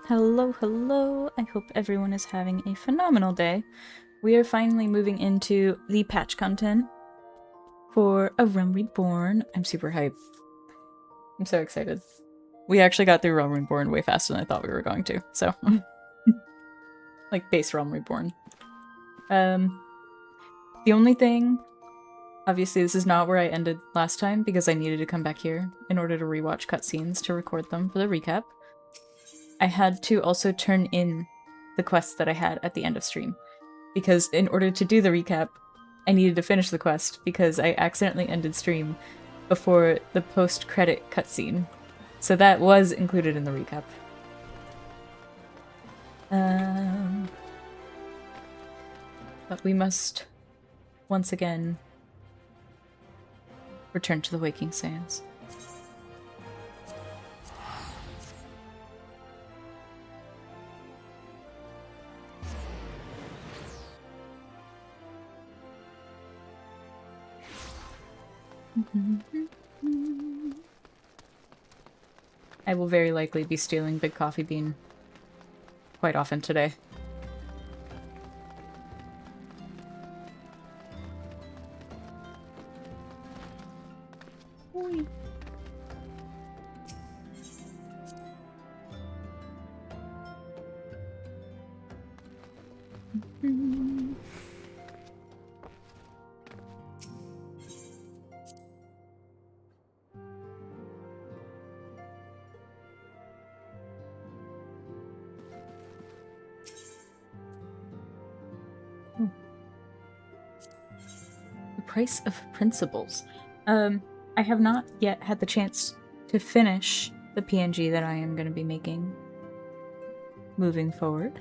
Hello, hello. I hope everyone is having a phenomenal day. We are finally moving into the patch content for A Realm Reborn. I'm super hyped. I'm so excited. We actually got through Realm Reborn way faster than I thought we were going to, so. Like, base Realm Reborn. The only thing, obviously this is not where I ended last time because I needed to come back here in order to rewatch cutscenes to record them for the recap. I had to also turn in the quests that I had at the end of stream, because in order to do the recap, I needed to finish the quest because I accidentally ended stream before the post-credit cutscene. So that was included in the recap. But we must once again return to the Waking Sands. I will very likely be stealing Big Coffee Bean quite often today. Oi. Price of Principles. I have not yet had the chance to finish the PNG that I am going to be making moving forward.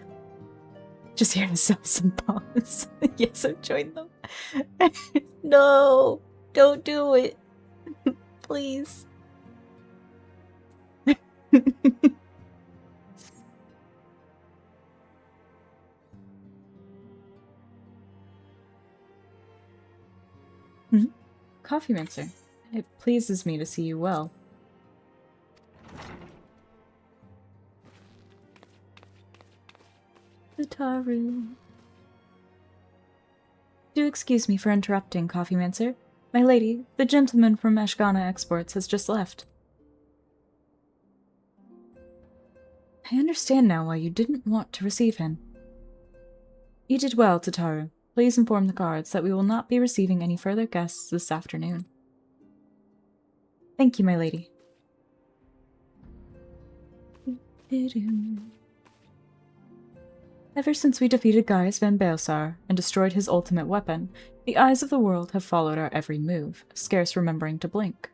Just here to sell some bombs. Yes, I've joined them. No! Don't do it! Please. Coffee Mincer. It pleases me to see you well. Utaru. Do excuse me for interrupting, Coffee Mincer. My lady, the gentleman from Ashgana Exports has just left. I understand now why you didn't want to receive him. You did well, Tataru. Please inform the guards that we will not be receiving any further guests this afternoon. Thank you, my lady. Ever since we defeated Gaius van Baelsar and destroyed his ultimate weapon, the eyes of the world have followed our every move, scarce remembering to blink.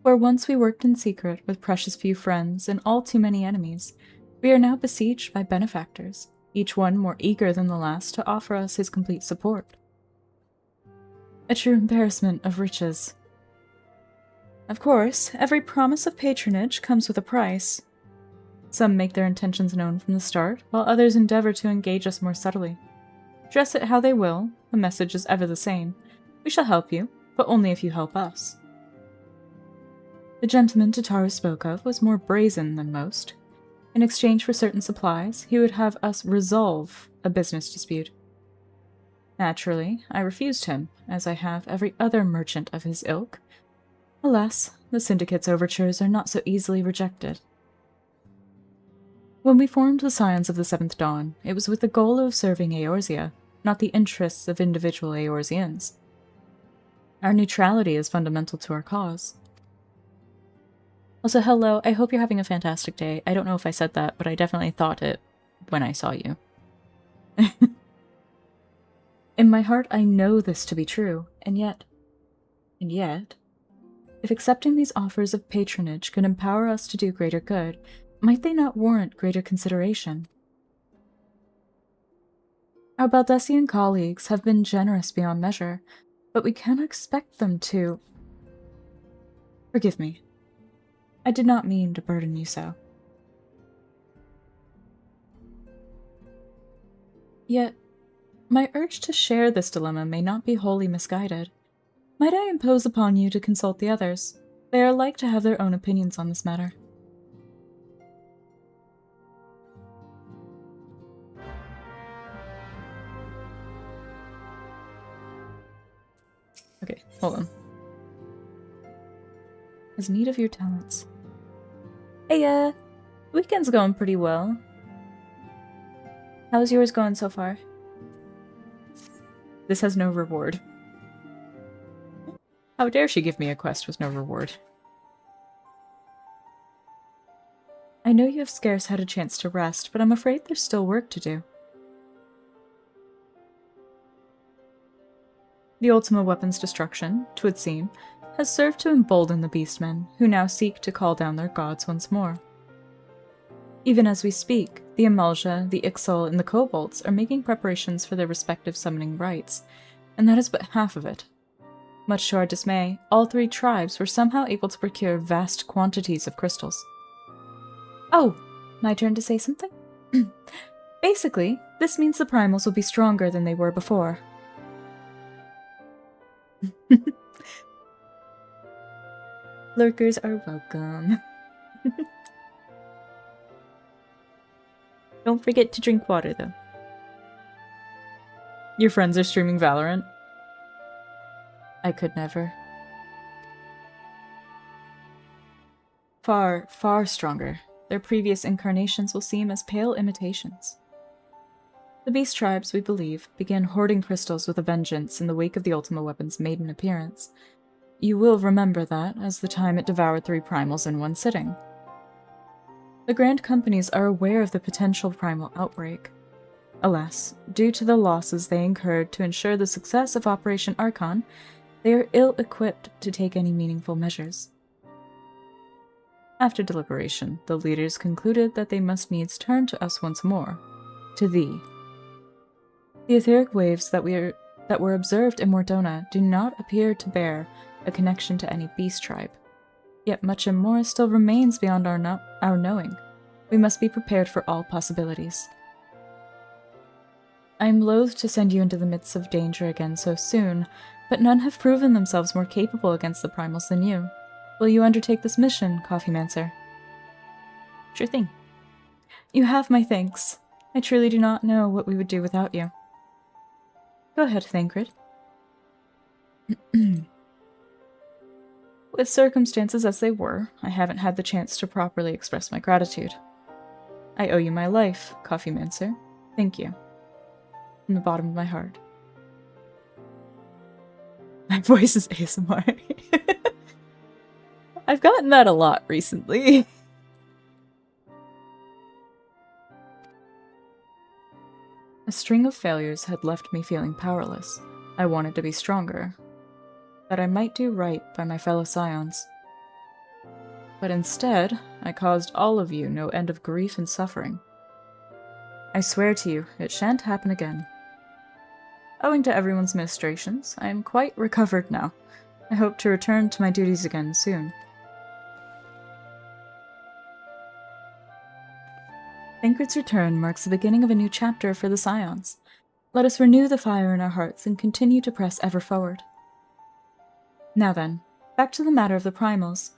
Where once we worked in secret with precious few friends and all too many enemies, we are now besieged by benefactors, each one more eager than the last to offer us his complete support. A true embarrassment of riches. Of course, every promise of patronage comes with a price. Some make their intentions known from the start, while others endeavor to engage us more subtly. Dress it how they will, the message is ever the same. We shall help you, but only if you help us. The gentleman Tataru spoke of was more brazen than most. In exchange for certain supplies, he would have us resolve a business dispute. Naturally, I refused him, as I have every other merchant of his ilk. Alas, the Syndicate's overtures are not so easily rejected. When we formed the Scions of the Seventh Dawn, it was with the goal of serving Eorzea, not the interests of individual Eorzeans. Our neutrality is fundamental to our cause. Also, hello, I hope you're having a fantastic day. I don't know if I said that, but I definitely thought it when I saw you. In my heart, I know this to be true, and yet, if accepting these offers of patronage could empower us to do greater good, might they not warrant greater consideration? Our Baldessian colleagues have been generous beyond measure, but we cannot expect them to... Forgive me. I did not mean to burden you so. Yet, my urge to share this dilemma may not be wholly misguided. Might I impose upon you to consult the others? They are like to have their own opinions on this matter. Okay, hold on. Has need of your talents. Hey, weekend's going pretty well. How's yours going so far? This has no reward. How dare she give me a quest with no reward? I know you have scarce had a chance to rest, but I'm afraid there's still work to do. The Ultima weapon's destruction, 'twould seem, has served to embolden the beastmen, who now seek to call down their gods once more. Even as we speak, the Amalja, the Ixal, and the Kobolds are making preparations for their respective summoning rites, and that is but half of it. Much to our dismay, all three tribes were somehow able to procure vast quantities of crystals. Oh, my turn to say something? Basically, this means the primals will be stronger than they were before. Lurkers are welcome. Don't forget to drink water, though. Your friends are streaming Valorant? I could never. Far, far stronger. Their previous incarnations will seem as pale imitations. The beast tribes, we believe, began hoarding crystals with a vengeance in the wake of the Ultima weapon's maiden appearance. You will remember that, as the time it devoured 3 primals in one sitting. The Grand Companies are aware of the potential primal outbreak. Alas, due to the losses they incurred to ensure the success of Operation Archon, they are ill-equipped to take any meaningful measures. After deliberation, the leaders concluded that they must needs turn to us once more. To thee. The etheric waves that were observed in Mordona do not appear to bear a connection to any beast tribe. Yet much and more still remains beyond our knowing. We must be prepared for all possibilities. I am loath to send you into the midst of danger again so soon, but none have proven themselves more capable against the primals than you. Will you undertake this mission, Coffeemancer? Sure thing. You have my thanks. I truly do not know what we would do without you. Go ahead, Thancred. With circumstances as they were, I haven't had the chance to properly express my gratitude. I owe you my life, Coffeemancer. Thank you. From the bottom of my heart. My voice is ASMR. I've gotten that a lot recently. A string of failures had left me feeling powerless. I wanted to be stronger, that I might do right by my fellow scions. But instead, I caused all of you no end of grief and suffering. I swear to you, it shan't happen again. Owing to everyone's ministrations, I am quite recovered now. I hope to return to my duties again soon. Thancred's return marks the beginning of a new chapter for the Scions. Let us renew the fire in our hearts and continue to press ever forward. Now then, back to the matter of the primals.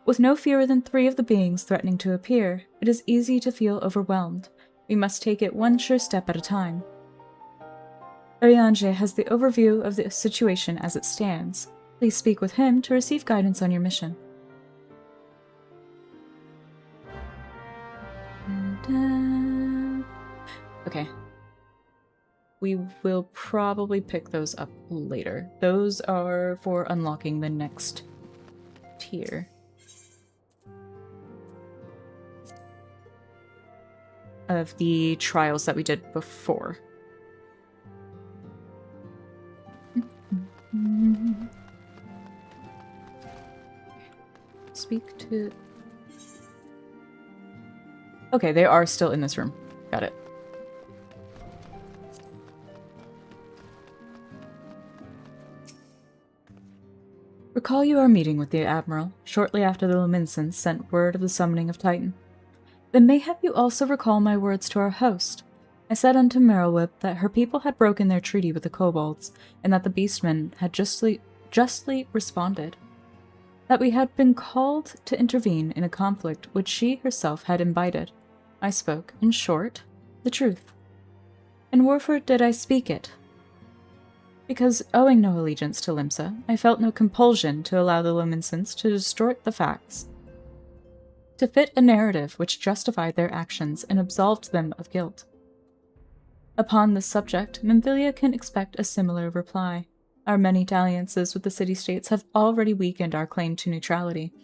With no fewer than 3 of the beings threatening to appear, it is easy to feel overwhelmed. We must take it one sure step at a time. Arianje has the overview of the situation as it stands. Please speak with him to receive guidance on your mission. Okay. We will probably pick those up later. Those are for unlocking the next tier. Of the trials that we did before. Speak to... Okay, they are still in this room. Got it. Recall you are meeting with the Admiral shortly after the Luminescence sent word of the summoning of Titan. Then mayhap you also recall my words to our host. I said unto Merylwhip that her people had broken their treaty with the Kobolds, and that the Beastmen had justly responded. That we had been called to intervene in a conflict which she herself had imbibed. I spoke, in short, the truth. And wherefore did I speak it? Because, owing no allegiance to Limsa, I felt no compulsion to allow the Luminescents to distort the facts, to fit a narrative which justified their actions and absolved them of guilt. Upon this subject, Memphilia can expect a similar reply. Our many dalliances with the city-states have already weakened our claim to neutrality,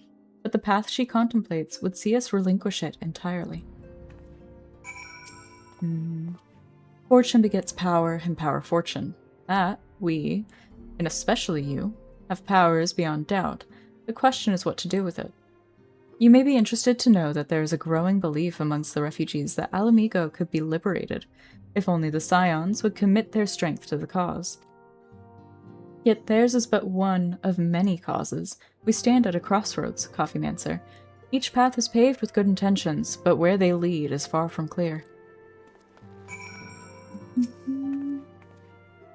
but the path she contemplates would see us relinquish it entirely. Fortune begets power, and power fortune. That we, and especially you, have powers beyond doubt. The question is what to do with it. You may be interested to know that there is a growing belief amongst the refugees that Alamigo could be liberated, if only the Scions would commit their strength to the cause. Yet theirs is but one of many causes. We stand at a crossroads, Coffeemancer. Each path is paved with good intentions, but where they lead is far from clear.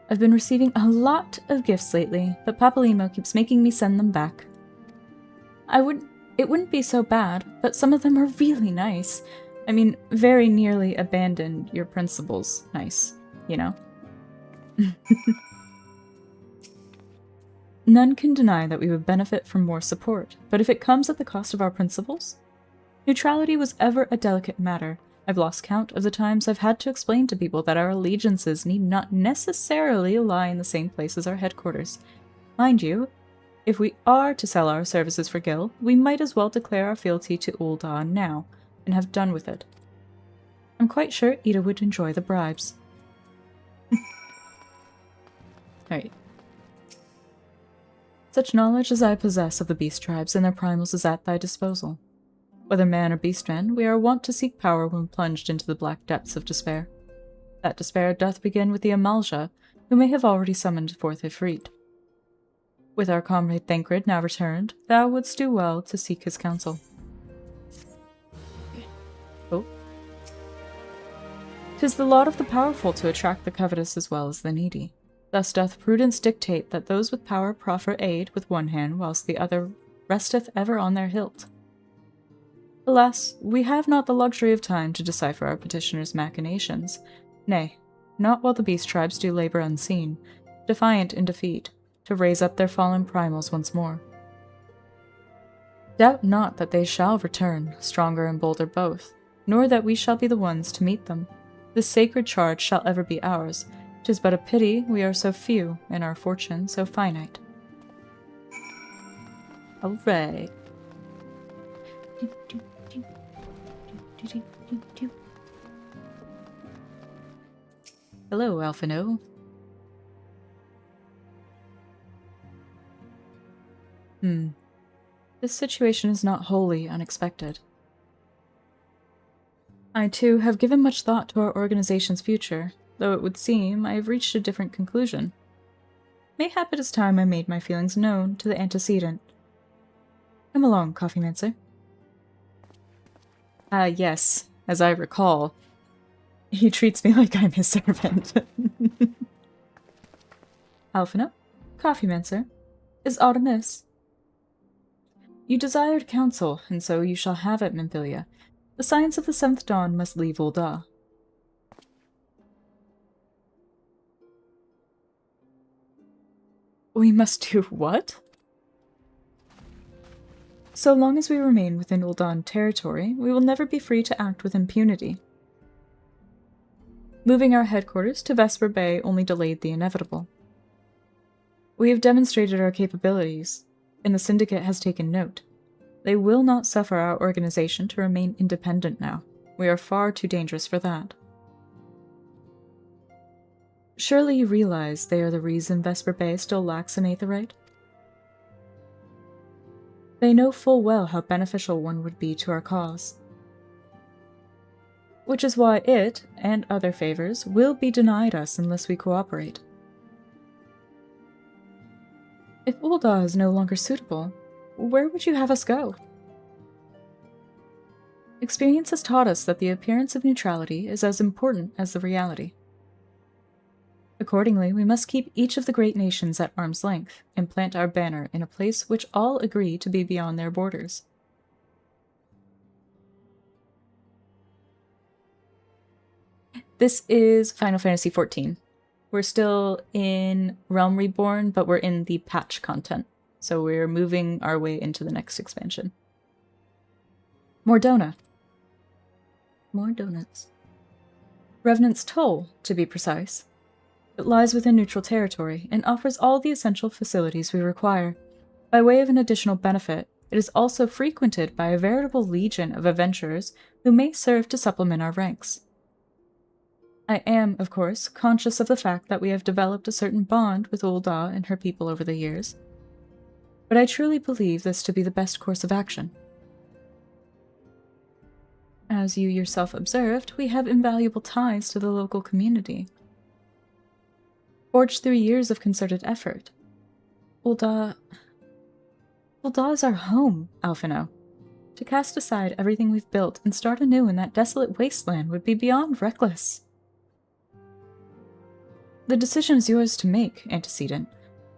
I've been receiving a lot of gifts lately, but Papalimo keeps making me send them back. It wouldn't be so bad, but some of them are really nice. I mean, very nearly abandoned your principles nice, you know? None can deny that we would benefit from more support, but if it comes at the cost of our principles? Neutrality was ever a delicate matter. I've lost count of the times I've had to explain to people that our allegiances need not necessarily lie in the same place as our headquarters. Mind you, if we are to sell our services for Gil, we might as well declare our fealty to Ul'dah now, and have done with it. I'm quite sure Ida would enjoy the bribes. Alright. Such knowledge as I possess of the beast tribes and their primals is at thy disposal. Whether man or beastman, we are wont to seek power when plunged into the black depths of despair. That despair doth begin with the Amalja, who may have already summoned forth Ifrit. With our comrade Thancred now returned, thou wouldst do well to seek his counsel. Oh. 'Tis the lot of the powerful to attract the covetous as well as the needy. Thus doth prudence dictate that those with power proffer aid with one hand, whilst the other resteth ever on their hilt. Alas, we have not the luxury of time to decipher our petitioner's machinations. Nay, not while the beast tribes do labor unseen, defiant in defeat, to raise up their fallen primals once more. Doubt not that they shall return, stronger and bolder both, nor that we shall be the ones to meet them. This sacred charge shall ever be ours. 'Tis but a pity we are so few, and our fortune so finite. Alright. Hello, Alphino. This situation is not wholly unexpected. I, too, have given much thought to our organization's future, though it would seem I have reached a different conclusion. Mayhap it is time I made my feelings known to the antecedent. Come along, Coffeemancer. Yes, as I recall. He treats me like I'm his servant. Alphino, Coffeemancer, is aught amiss? You desired counsel, and so you shall have it, Memphilia. The Scions of the Seventh Dawn must leave Ul'dah. We must do what? So long as we remain within Ul'dah territory, we will never be free to act with impunity. Moving our headquarters to Vesper Bay only delayed the inevitable. We have demonstrated our capabilities, and the Syndicate has taken note. They will not suffer our organization to remain independent now. We are far too dangerous for that. Surely you realize they are the reason Vesper Bay still lacks an Aetheryte? They know full well how beneficial one would be to our cause. Which is why it, and other favors, will be denied us unless we cooperate. If Ul'dah is no longer suitable, where would you have us go? Experience has taught us that the appearance of neutrality is as important as the reality. Accordingly, we must keep each of the great nations at arm's length, and plant our banner in a place which all agree to be beyond their borders. This is Final Fantasy XIV. We're still in Realm Reborn, but we're in the patch content. So we're moving our way into the next expansion. More donut. More donuts. Revenant's Toll, to be precise. It lies within neutral territory and offers all the essential facilities we require. By way of an additional benefit, it is also frequented by a veritable legion of adventurers who may serve to supplement our ranks. I am, of course, conscious of the fact that we have developed a certain bond with Ul'dah and her people over the years, but I truly believe this to be the best course of action. As you yourself observed, we have invaluable ties to the local community. Forged through years of concerted effort. Ul'dah is our home, Alphino. To cast aside everything we've built and start anew in that desolate wasteland would be beyond reckless. The decision is yours to make, Antecedent.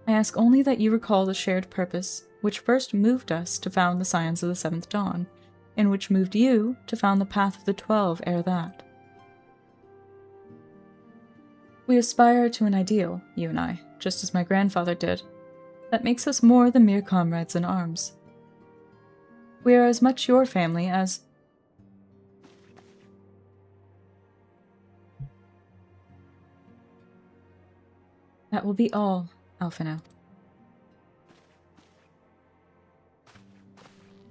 I ask only that you recall the shared purpose which first moved us to found the Scions of the Seventh Dawn, and which moved you to found the Path of the 12 ere that. We aspire to an ideal, you and I, just as my grandfather did, that makes us more than mere comrades in arms. We are as much your family as... That will be all, Alphino.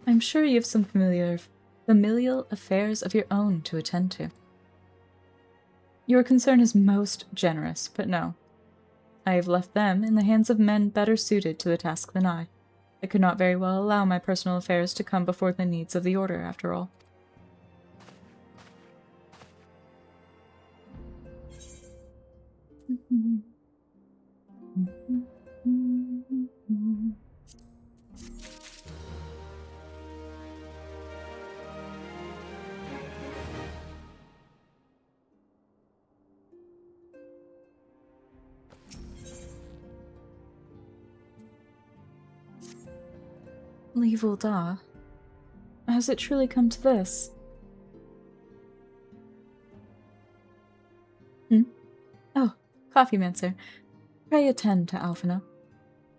I'm sure you have some familial affairs of your own to attend to. Your concern is most generous, but no. I have left them in the hands of men better suited to the task than I. I could not very well allow my personal affairs to come before the needs of the Order, after all. Leave Ul'dah? Has it truly come to this? Oh, Coffee Mancer. Pray attend to Alphino.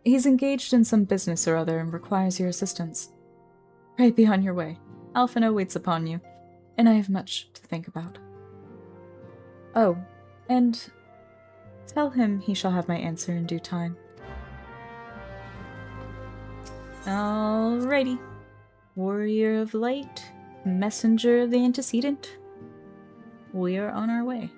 He's engaged in some business or other and requires your assistance. Pray be on your way. Alphino waits upon you, and I have much to think about. Oh, and tell him he shall have my answer in due time. Alrighty. Warrior of Light, Messenger of the Antecedent. We are on our way.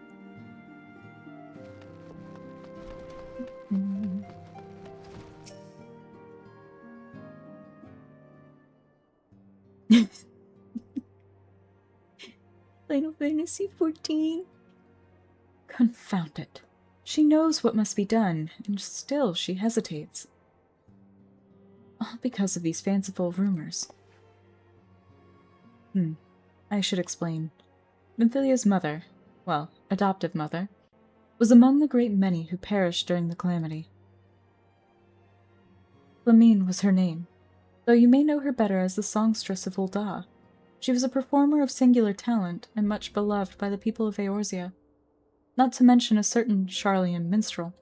Final Fantasy 14. Confound it. She knows what must be done, and still she hesitates. All because of these fanciful rumors. I should explain. Minthilia's mother, well, adoptive mother, was among the great many who perished during the calamity. Flamine was her name, though you may know her better as the songstress of Ul'dah. She was a performer of singular talent and much beloved by the people of Eorzea, not to mention a certain Charlian minstrel.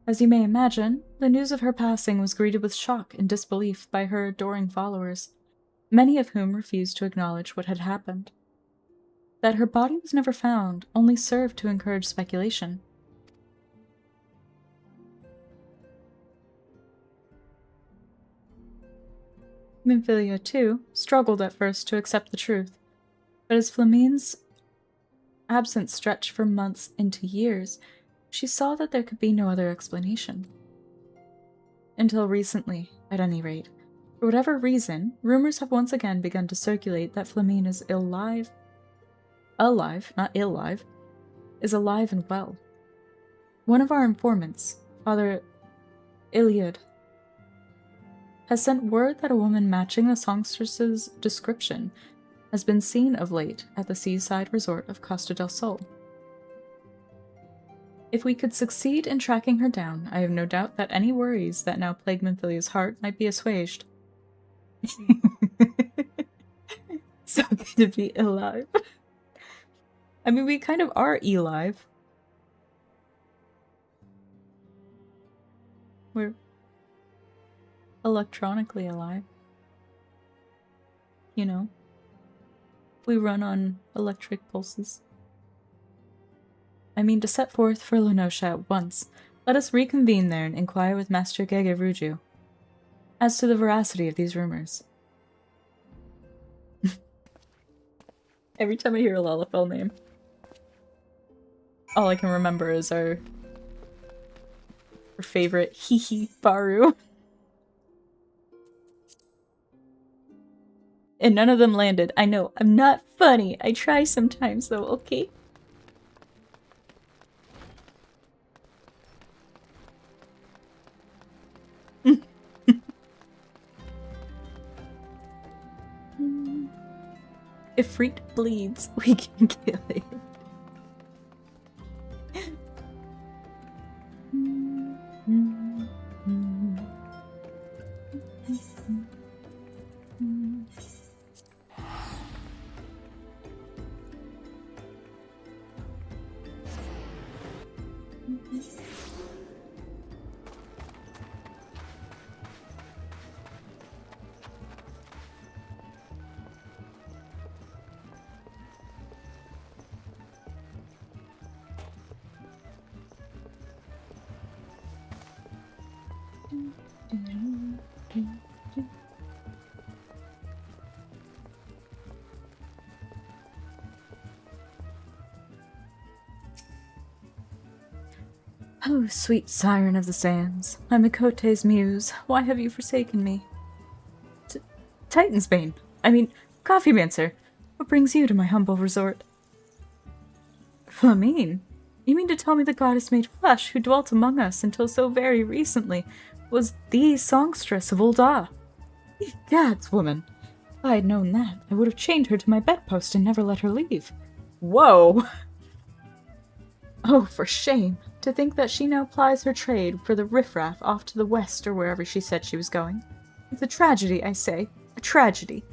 As you may imagine, the news of her passing was greeted with shock and disbelief by her adoring followers, many of whom refused to acknowledge what had happened. That her body was never found only served to encourage speculation. Minfilia, too, struggled at first to accept the truth, but as Flamine's absence stretched for months into years, she saw that there could be no other explanation. Until recently, at any rate. For whatever reason, rumors have once again begun to circulate that Flamine is alive, not ill-live, is alive and well. One of our informants, Father Iliad, has sent word that a woman matching the songstress's description has been seen of late at the seaside resort of Costa del Sol. If we could succeed in tracking her down, I have no doubt that any worries that now plague Minthilia's heart might be assuaged. So good to be alive. I mean, we kind of are alive. We're electronically alive. You know, we run on electric pulses. I mean to set forth for Lenosha at once. Let us reconvene there and inquire with Master Gegeruju as to the veracity of these rumors. Every time I hear a Lalafell name, all I can remember is our favorite Hee Baru. And none of them landed. I know, I'm not funny. I try sometimes though, okay? If Freak bleeds, we can kill it. Oh, sweet siren of the sands, my Mikote's muse, why have you forsaken me? Titan's Bane, I mean, Coffee Mancer, what brings you to my humble resort? Flamine, you mean to tell me the goddess made flesh who dwelt among us until so very recently was the songstress of Ul'dah? Gads, woman, if I had known that, I would have chained her to my bedpost and never let her leave. Whoa! Oh, for shame! To think that she now plies her trade for the riffraff off to the west or wherever she said she was going. It's a tragedy, I say. A tragedy.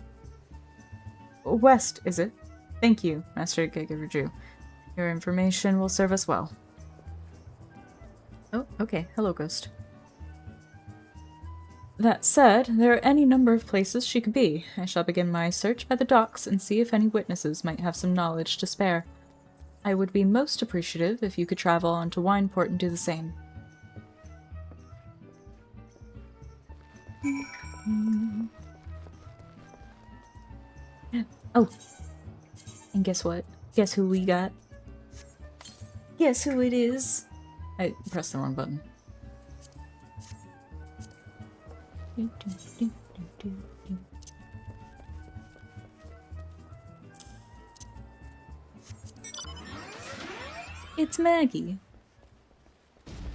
West, is it? Thank you, Master Gegeruju. Your information will serve us well. Oh, okay. Hello, Ghost. That said, there are any number of places she could be. I shall begin my search by the docks and see if any witnesses might have some knowledge to spare. I would be most appreciative if you could travel on to Wineport and do the same. Oh, and guess what? Guess who we got? Guess who it is? I pressed the wrong button. It's Maggie.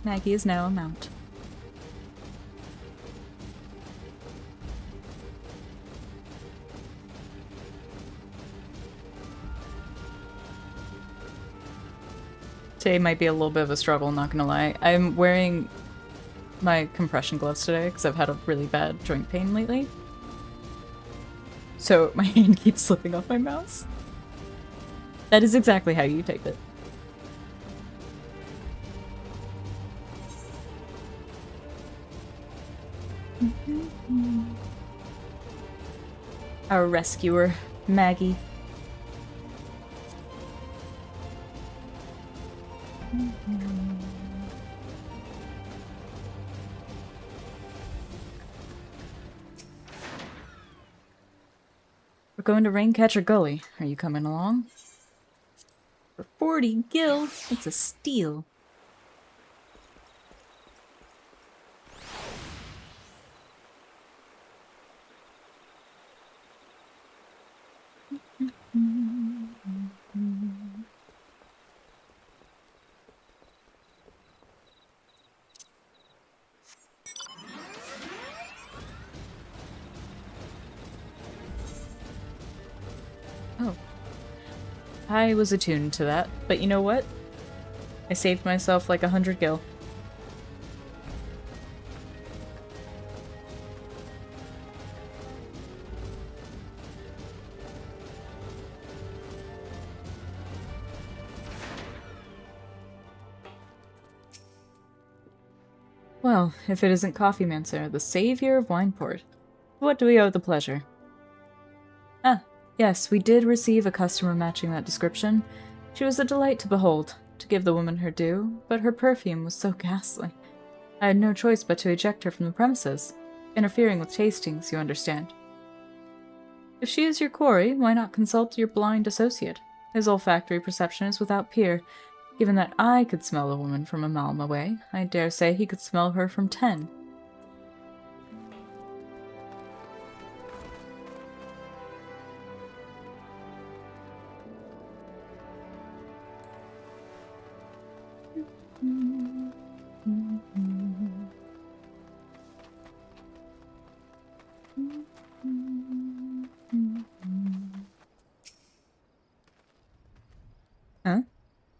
Maggie is now a mount. Today might be a little bit of a struggle, not gonna lie. I'm wearing my compression gloves today because I've had a really bad joint pain lately. So my hand keeps slipping off my mouse. That is exactly how you type it. Our rescuer, Maggie. We're going to Raincatcher Gully. Are you coming along? For 40 gil, it's a steal. Oh. I was attuned to that, but you know what? I saved myself like 100 gil. Well, if it isn't Coffeemancer, the savior of Wineport. What do we owe the pleasure? Ah, yes, we did receive a customer matching that description. She was a delight to behold, to give the woman her due, but her perfume was so ghastly. I had no choice but to eject her from the premises. Interfering with tastings, you understand. If she is your quarry, why not consult your blind associate? His olfactory perception is without peer. Given that I could smell a woman from a mile away, I dare say he could smell her from 10. Huh?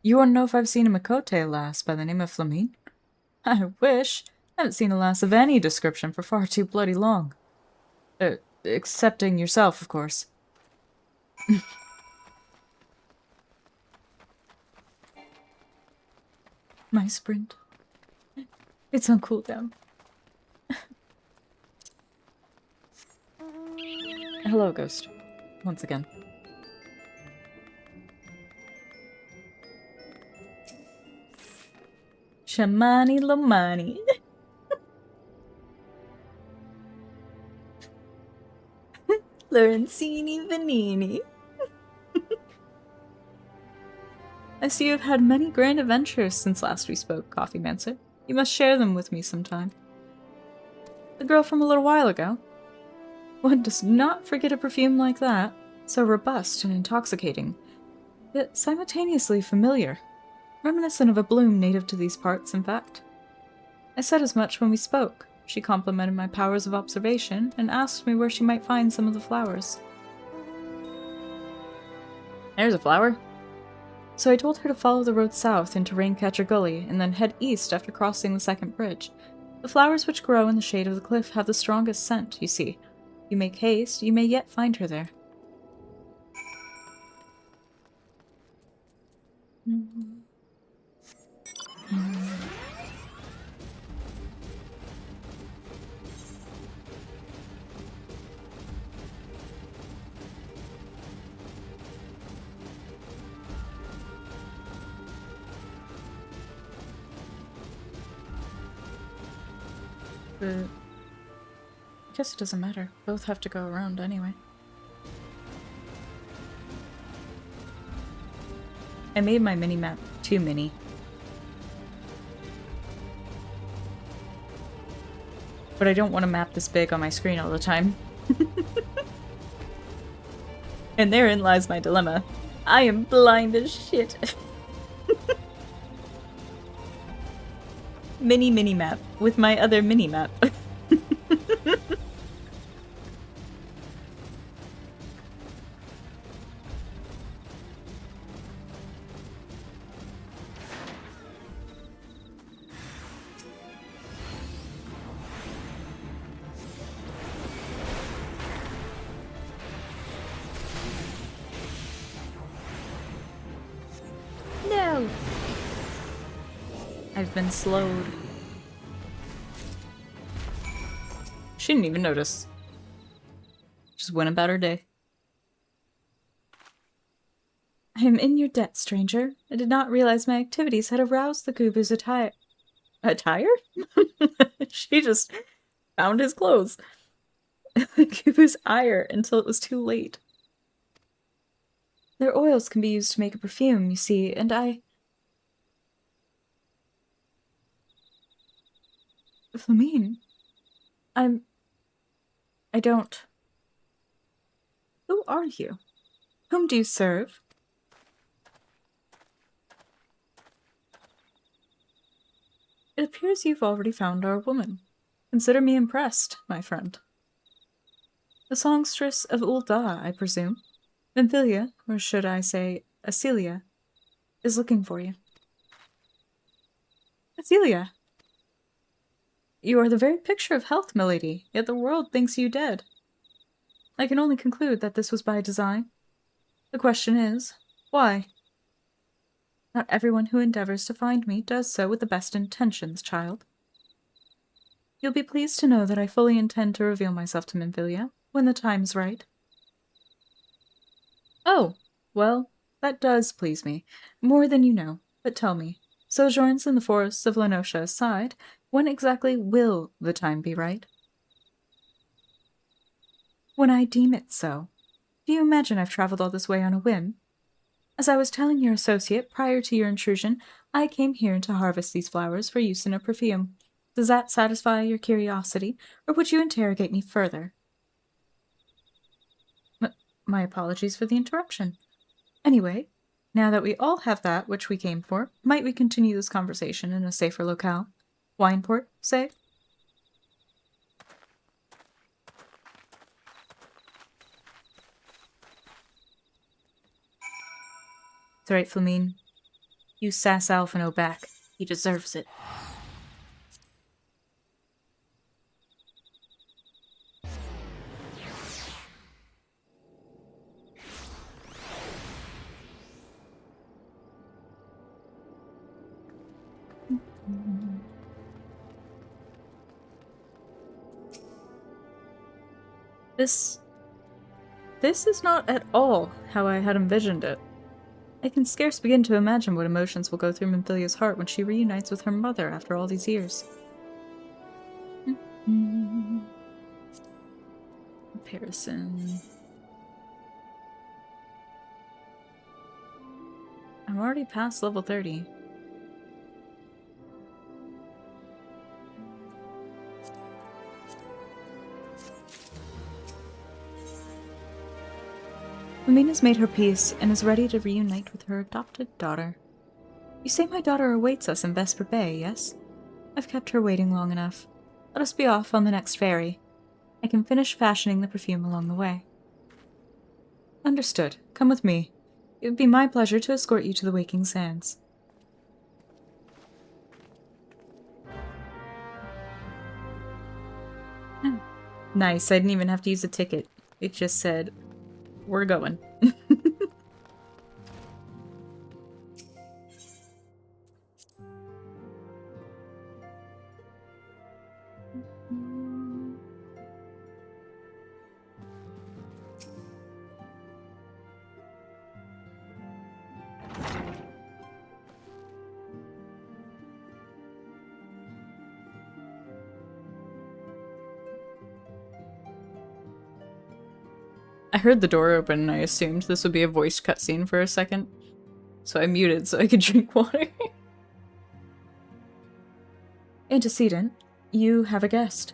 You want to know if I've seen a Makote lass by the name of Flamine? I wish. I haven't seen a lass of any description for far too bloody long. Excepting yourself, of course. My sprint. It's on cooldown. Hello, Ghost. Once again. Shamani Lomani. Lorenzini Vanini. I see you have had many grand adventures since last we spoke, Coffeemancer. You must share them with me sometime. The girl from a little while ago? One does not forget a perfume like that, so robust and intoxicating, yet simultaneously familiar, reminiscent of a bloom native to these parts, in fact. I said as much when we spoke. She complimented my powers of observation and asked me where she might find some of the flowers. There's a flower. So I told her to follow the road south into Raincatcher Gully and then head east after crossing the second bridge. The flowers which grow in the shade of the cliff have the strongest scent, you see. You make haste, you may yet find her there. I guess it doesn't matter. Both have to go around anyway. I made my mini-map too mini. But I don't want a map this big on my screen all the time. And therein lies my dilemma. I am blind as shit. Mini-map with my other mini-map. No! I've been slowed. She didn't even notice. Just went about her day. I am in your debt, stranger. I did not realize my activities had aroused the Kubu's attire. Attire? She just found his clothes. The Kubu's ire until it was too late. Their oils can be used to make a perfume, you see, and Flamine, I don't... Who are you? Whom do you serve? It appears you've already found our woman. Consider me impressed, my friend. The songstress of Ul'dah, I presume. Vimphilia, or should I say, Acelia, is looking for you. Acelia! You are the very picture of health, milady, yet the world thinks you dead. I can only conclude that this was by design. The question is, why? Not everyone who endeavors to find me does so with the best intentions, child. You'll be pleased to know that I fully intend to reveal myself to Minfilia when the time is right. Oh, well, that does please me, more than you know. But tell me, sojourns in the forests of Lenosha aside, when exactly will the time be right? When I deem it so. Do you imagine I've traveled all this way on a whim? As I was telling your associate prior to your intrusion, I came here to harvest these flowers for use in a perfume. Does that satisfy your curiosity, or would you interrogate me further? My apologies for the interruption. Anyway, now that we all have that which we came for, might we continue this conversation in a safer locale? Wineport, say? That's right, Flamine. You sass Alphino back. He deserves it. This is not at all how I had envisioned it. I can scarce begin to imagine what emotions will go through Minfilia's heart when she reunites with her mother after all these years. Comparison. I'm already past level 30. Amina's made her peace and is ready to reunite with her adopted daughter. You say my daughter awaits us in Vesper Bay, yes? I've kept her waiting long enough. Let us be off on the next ferry. I can finish fashioning the perfume along the way. Understood. Come with me. It would be my pleasure to escort you to the Waking Sands. Nice, I didn't even have to use a ticket. It just said, we're going. I heard the door open and I assumed this would be a voiced cutscene for a second. So I muted so I could drink water. Antecedent, you have a guest.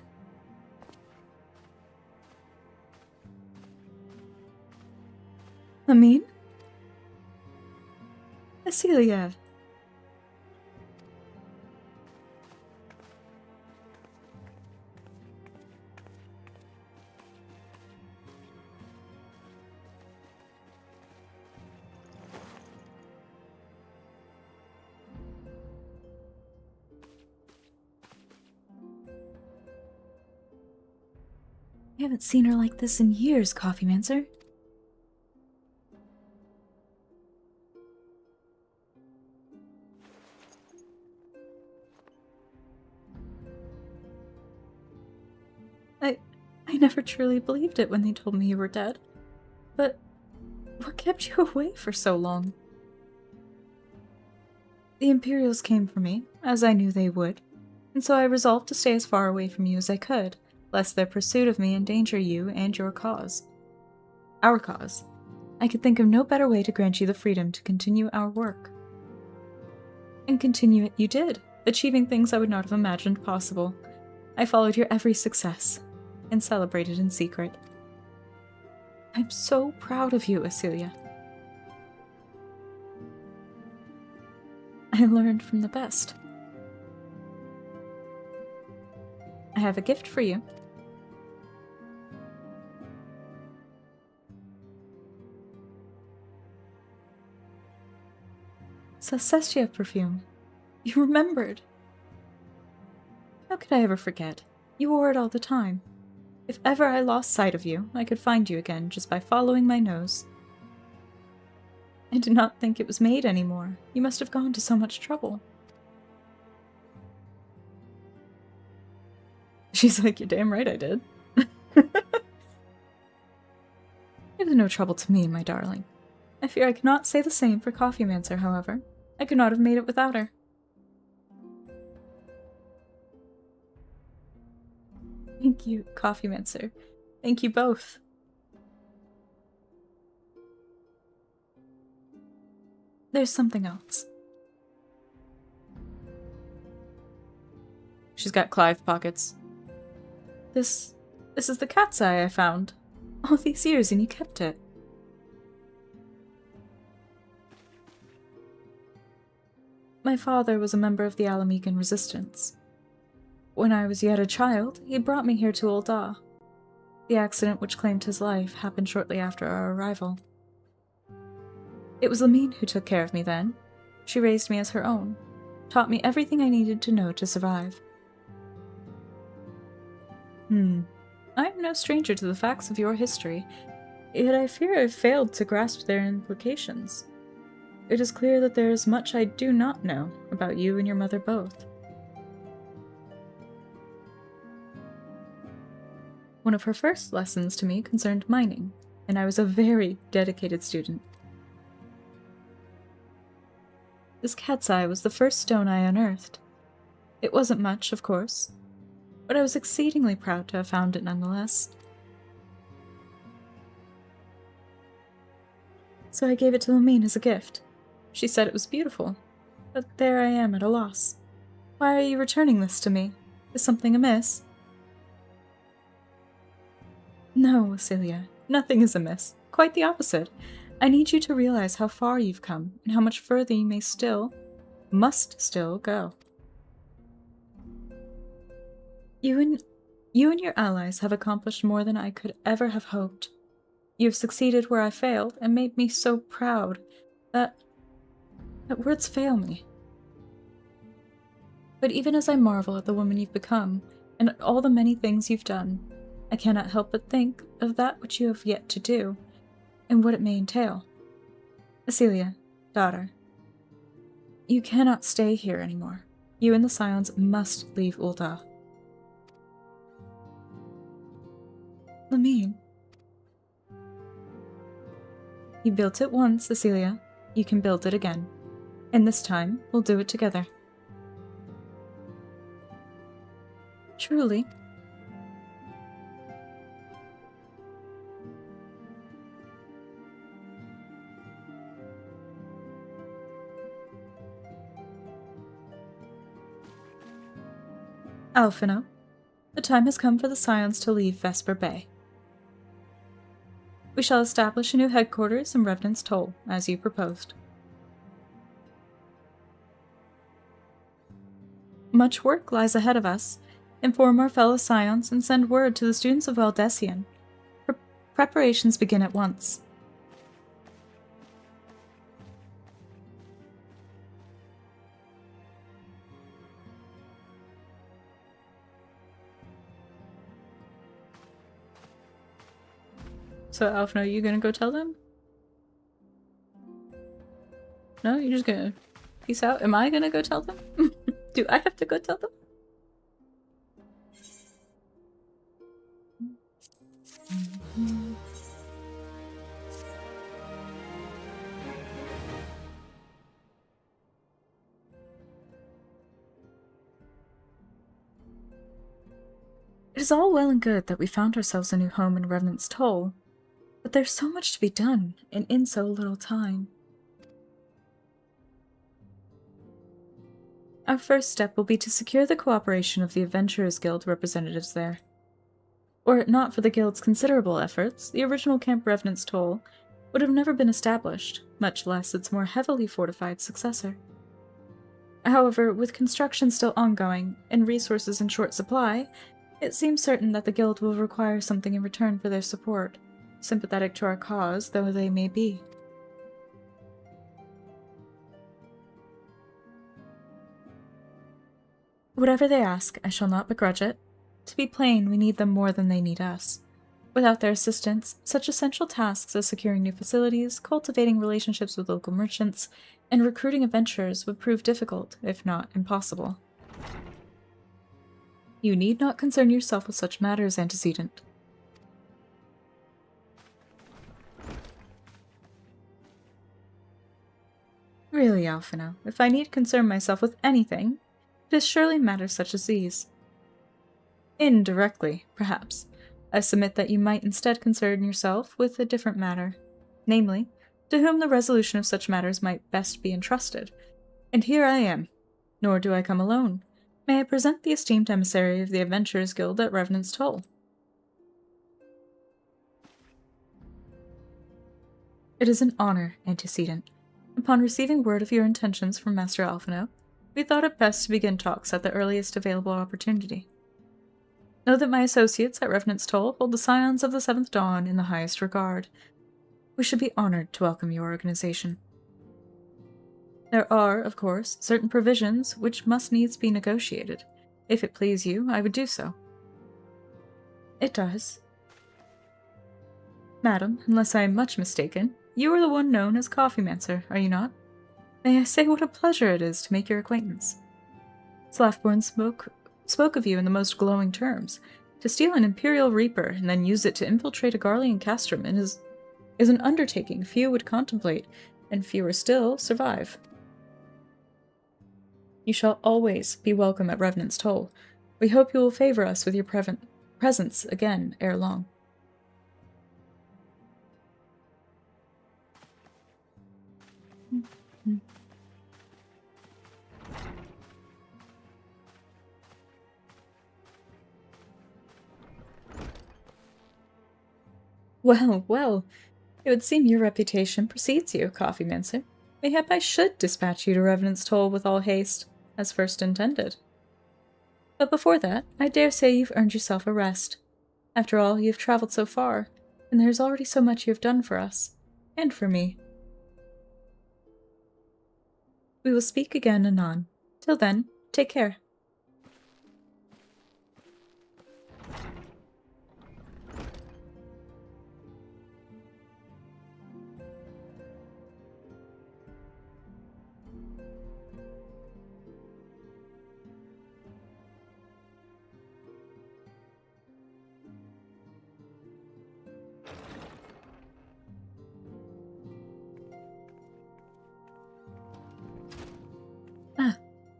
Amin? Acelia. I haven't seen her like this in years, Coffee Mancer. I never truly believed it when they told me you were dead. But what kept you away for so long? The Imperials came for me, as I knew they would, and so I resolved to stay as far away from you as I could, lest their pursuit of me endanger you and your cause. Our cause. I could think of no better way to grant you the freedom to continue our work. And continue it you did, achieving things I would not have imagined possible. I followed your every success, and celebrated in secret. I'm so proud of you, Acelia. I learned from the best. I have a gift for you. Celestia perfume. You remembered. How could I ever forget? You wore it all the time. If ever I lost sight of you, I could find you again just by following my nose. I did not think it was made anymore. You must have gone to so much trouble. She's like, you're damn right I did. It was no trouble to me, my darling. I fear I cannot say the same for Coffeemancer, however. I could not have made it without her. Thank you, Coffeemancer. Thank you both. There's something else. She's got Clive pockets. This is the cat's eye I found. All these years and you kept it. My father was a member of the Alamegan resistance. When I was yet a child, he brought me here to Ul'dah. The accident which claimed his life happened shortly after our arrival. It was Lamine who took care of me then. She raised me as her own, taught me everything I needed to know to survive. I am no stranger to the facts of your history, yet I fear I've failed to grasp their implications. It is clear that there is much I do not know about you and your mother both. One of her first lessons to me concerned mining, and I was a very dedicated student. This cat's eye was the first stone I unearthed. It wasn't much, of course, but I was exceedingly proud to have found it nonetheless. So I gave it to Lamine as a gift. She said it was beautiful, but there I am at a loss. Why are you returning this to me? Is something amiss? No, Celia, nothing is amiss. Quite the opposite. I need you to realize how far you've come, and how much further you must still go. You and your allies have accomplished more than I could ever have hoped. You have succeeded where I failed, and made me so proud that words fail me. But even as I marvel at the woman you've become, and at all the many things you've done, I cannot help but think of that which you have yet to do, and what it may entail. Celia, daughter, you cannot stay here anymore. You and the Scions must leave Ul'dah. Lamine. You built it once, Cecilia. You can build it again. And this time, we'll do it together. Truly. Alphino, the time has come for the Scions to leave Vesper Bay. We shall establish a new headquarters in Revenant's Toll, as you proposed. Much work lies ahead of us. Inform our fellow Scions and send word to the students of Valdesian. Preparations begin at once. So, Alphino, are you gonna go tell them? No, you're just gonna peace out? Am I gonna go tell them? Do I have to go tell them? It is all well and good that we found ourselves a new home in Revenant's Toll, but there's so much to be done, and in so little time. Our first step will be to secure the cooperation of the Adventurers Guild representatives there. Were it not for the Guild's considerable efforts, the original Camp Revenant's Toll would have never been established, much less its more heavily fortified successor. However, with construction still ongoing, and resources in short supply, it seems certain that the Guild will require something in return for their support, sympathetic to our cause though they may be. Whatever they ask, I shall not begrudge it. To be plain, we need them more than they need us. Without their assistance, such essential tasks as securing new facilities, cultivating relationships with local merchants, and recruiting adventurers would prove difficult, if not impossible. You need not concern yourself with such matters, antecedent. Really, Alphino, if I need concern myself with anything, it is surely matters such as these. Indirectly, perhaps, I submit that you might instead concern yourself with a different matter, namely, to whom the resolution of such matters might best be entrusted. And here I am. Nor do I come alone. May I present the esteemed emissary of the Adventurers Guild at Revenant's Toll? It is an honor, antecedent. Upon receiving word of your intentions from Master Alphino, we thought it best to begin talks at the earliest available opportunity. Know that my associates at Revenant's Toll hold the Scions of the Seventh Dawn in the highest regard. We should be honored to welcome your organization. There are, of course, certain provisions which must needs be negotiated. If it please you, I would do so. It does. Madam, unless I am much mistaken, you are the one known as Coffeemancer, are you not? May I say what a pleasure it is to make your acquaintance? Slaffborn spoke of you in the most glowing terms. To steal an Imperial Reaper and then use it to infiltrate a Garlean castrum is an undertaking few would contemplate, and fewer still survive. You shall always be welcome at Revenant's Toll. We hope you will favor us with your presence again ere long. Well, well, it would seem your reputation precedes you, Coffeemancer. Mayhap I should dispatch you to Revenant's Toll with all haste, as first intended. But before that, I dare say you've earned yourself a rest. After all, you have travelled so far, and there is already so much you have done for us, and for me. We will speak again anon. Till then, take care.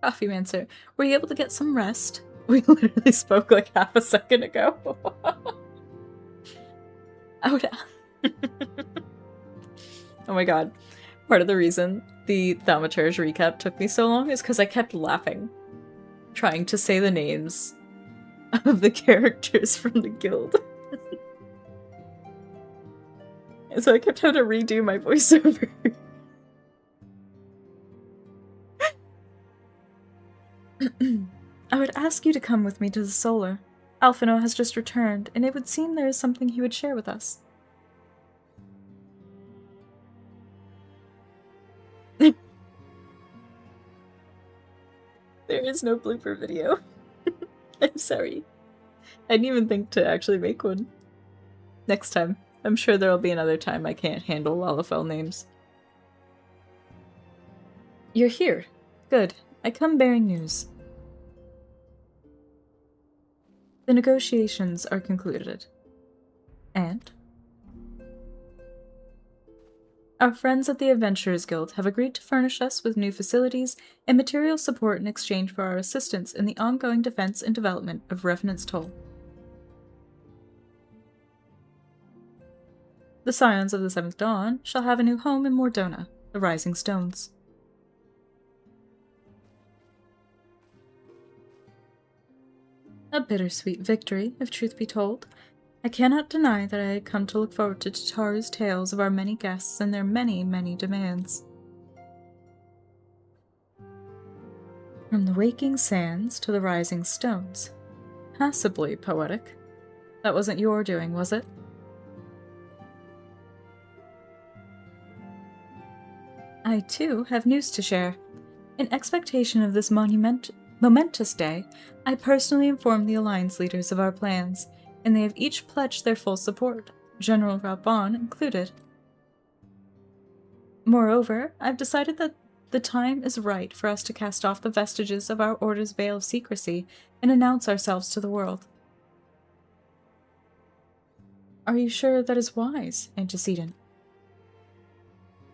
Coffeemancer, were you able to get some rest? We literally spoke like half a second ago. I would... Oh my god. Part of the reason the Thaumaturge recap took me so long is because I kept laughing, trying to say the names of the characters from the guild. And so I kept having to redo my voiceover. I would ask you to come with me to the Solar. Alphino has just returned, and it would seem there is something he would share with us. There is no blooper video. I'm sorry. I didn't even think to actually make one. Next time. I'm sure there'll be another time I can't handle Lalafell names. You're here. Good. I come bearing news. The negotiations are concluded. And? Our friends at the Adventurers Guild have agreed to furnish us with new facilities and material support in exchange for our assistance in the ongoing defense and development of Revenant's Toll. The Scions of the Seventh Dawn shall have a new home in Mordona, the Rising Stones. A bittersweet victory, if truth be told. I cannot deny that I had come to look forward to Tataru's tales of our many guests and their many, many demands. From the waking sands to the rising stones. Passably poetic. That wasn't your doing, was it? I, too, have news to share. In expectation of this momentous day, I personally informed the Alliance leaders of our plans, and they have each pledged their full support, General Raubon included. Moreover, I've decided that the time is right for us to cast off the vestiges of our Order's veil of secrecy and announce ourselves to the world. Are you sure that is wise, Antecedent?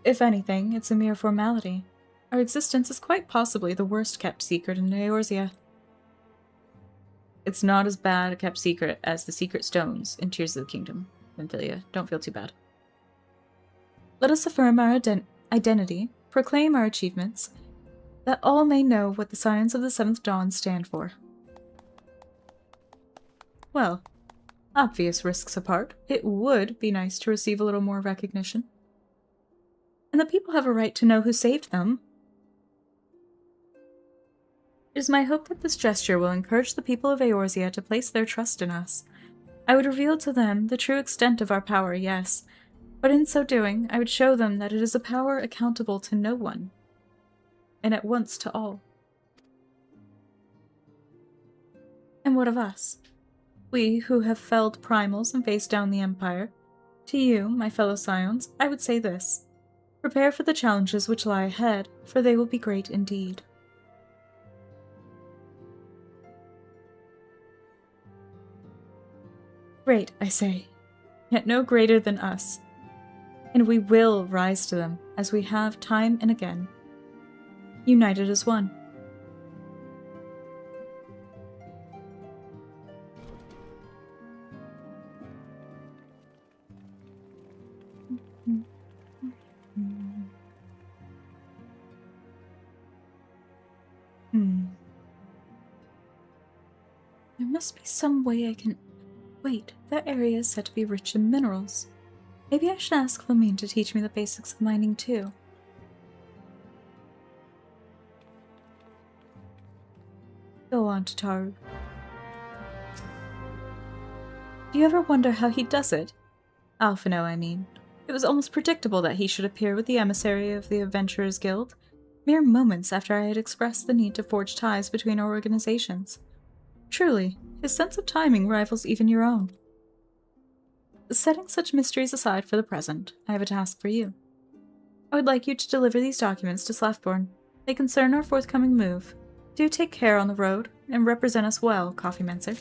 If anything, it's a mere formality. Our existence is quite possibly the worst-kept secret in Eorzea. It's not as bad a kept secret as the secret stones in Tears of the Kingdom, Nymphilia. Don't feel too bad. Let us affirm our identity, proclaim our achievements, that all may know what the Scions of the Seventh Dawn stand for. Well, obvious risks apart, it would be nice to receive a little more recognition. And the people have a right to know who saved them. It is my hope that this gesture will encourage the people of Eorzea to place their trust in us. I would reveal to them the true extent of our power, yes, but in so doing, I would show them that it is a power accountable to no one, and at once to all. And what of us? We who have felled primals and faced down the Empire. To you, my fellow Scions, I would say this. Prepare for the challenges which lie ahead, for they will be great indeed. Great, I say, yet no greater than us. And we will rise to them, as we have time and again. United as one. There must be some way I can... Wait, that area is said to be rich in minerals. Maybe I should ask Flamine to teach me the basics of mining too. Go on, Tataru. Do you ever wonder how he does it? Alphino, I mean. It was almost predictable that he should appear with the emissary of the Adventurers Guild, mere moments after I had expressed the need to forge ties between our organizations. Truly, his sense of timing rivals even your own. Setting such mysteries aside for the present, I have a task for you. I would like you to deliver these documents to Slethborn. They concern our forthcoming move. Do take care on the road, and represent us well, Coffeemancer.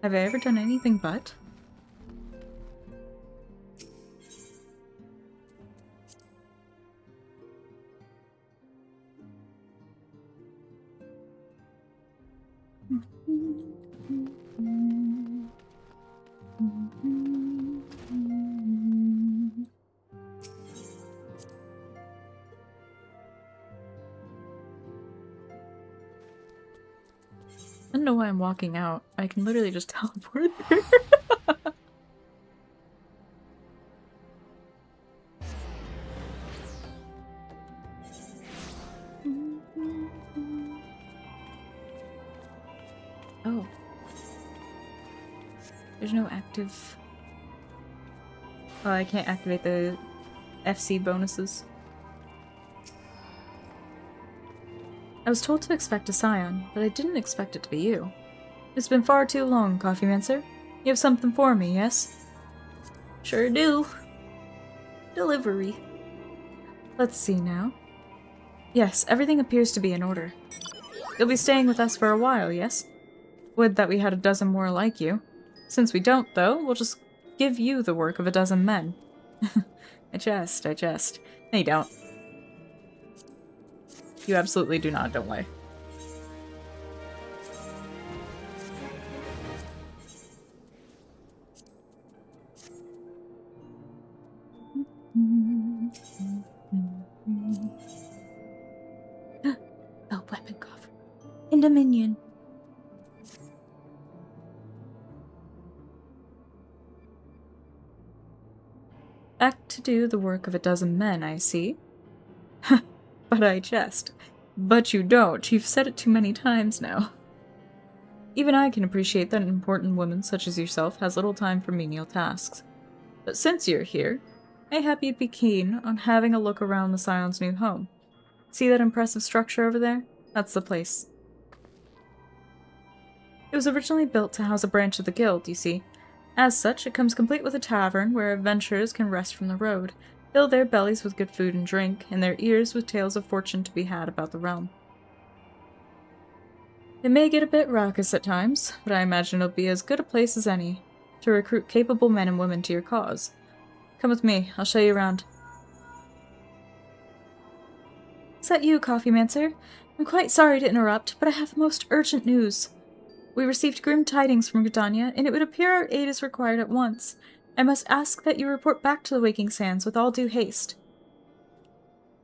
Have I ever done anything but? I don't know why I'm walking out. I can literally just teleport there. Oh. There's no active... Oh, I can't activate the FC bonuses. I was told to expect a Scion, but I didn't expect it to be you. It's been far too long, Coffeemancer. You have something for me, yes? Sure do. Delivery. Let's see now. Yes, everything appears to be in order. You'll be staying with us for a while, yes? Would that we had a dozen more like you. Since we don't, though, we'll just give you the work of a dozen men. I jest. No, you don't. You absolutely do not, don't lie. Oh, weapon coffer. In Dominion. Back to do the work of a dozen men, I see. But I jest. But you don't. You've said it too many times now. Even I can appreciate that an important woman such as yourself has little time for menial tasks. But since you're here, mayhap you'd be keen on having a look around the Scion's new home. See that impressive structure over there? That's the place. It was originally built to house a branch of the guild, you see. As such, it comes complete with a tavern where adventurers can rest from the road, fill their bellies with good food and drink, and their ears with tales of fortune to be had about the realm. It may get a bit raucous at times, but I imagine it'll be as good a place as any to recruit capable men and women to your cause. Come with me, I'll show you around. Is that you, Coffee Mancer? I'm quite sorry to interrupt, but I have the most urgent news. We received grim tidings from Gridania, and it would appear our aid is required at once. I must ask that you report back to the Waking Sands with all due haste.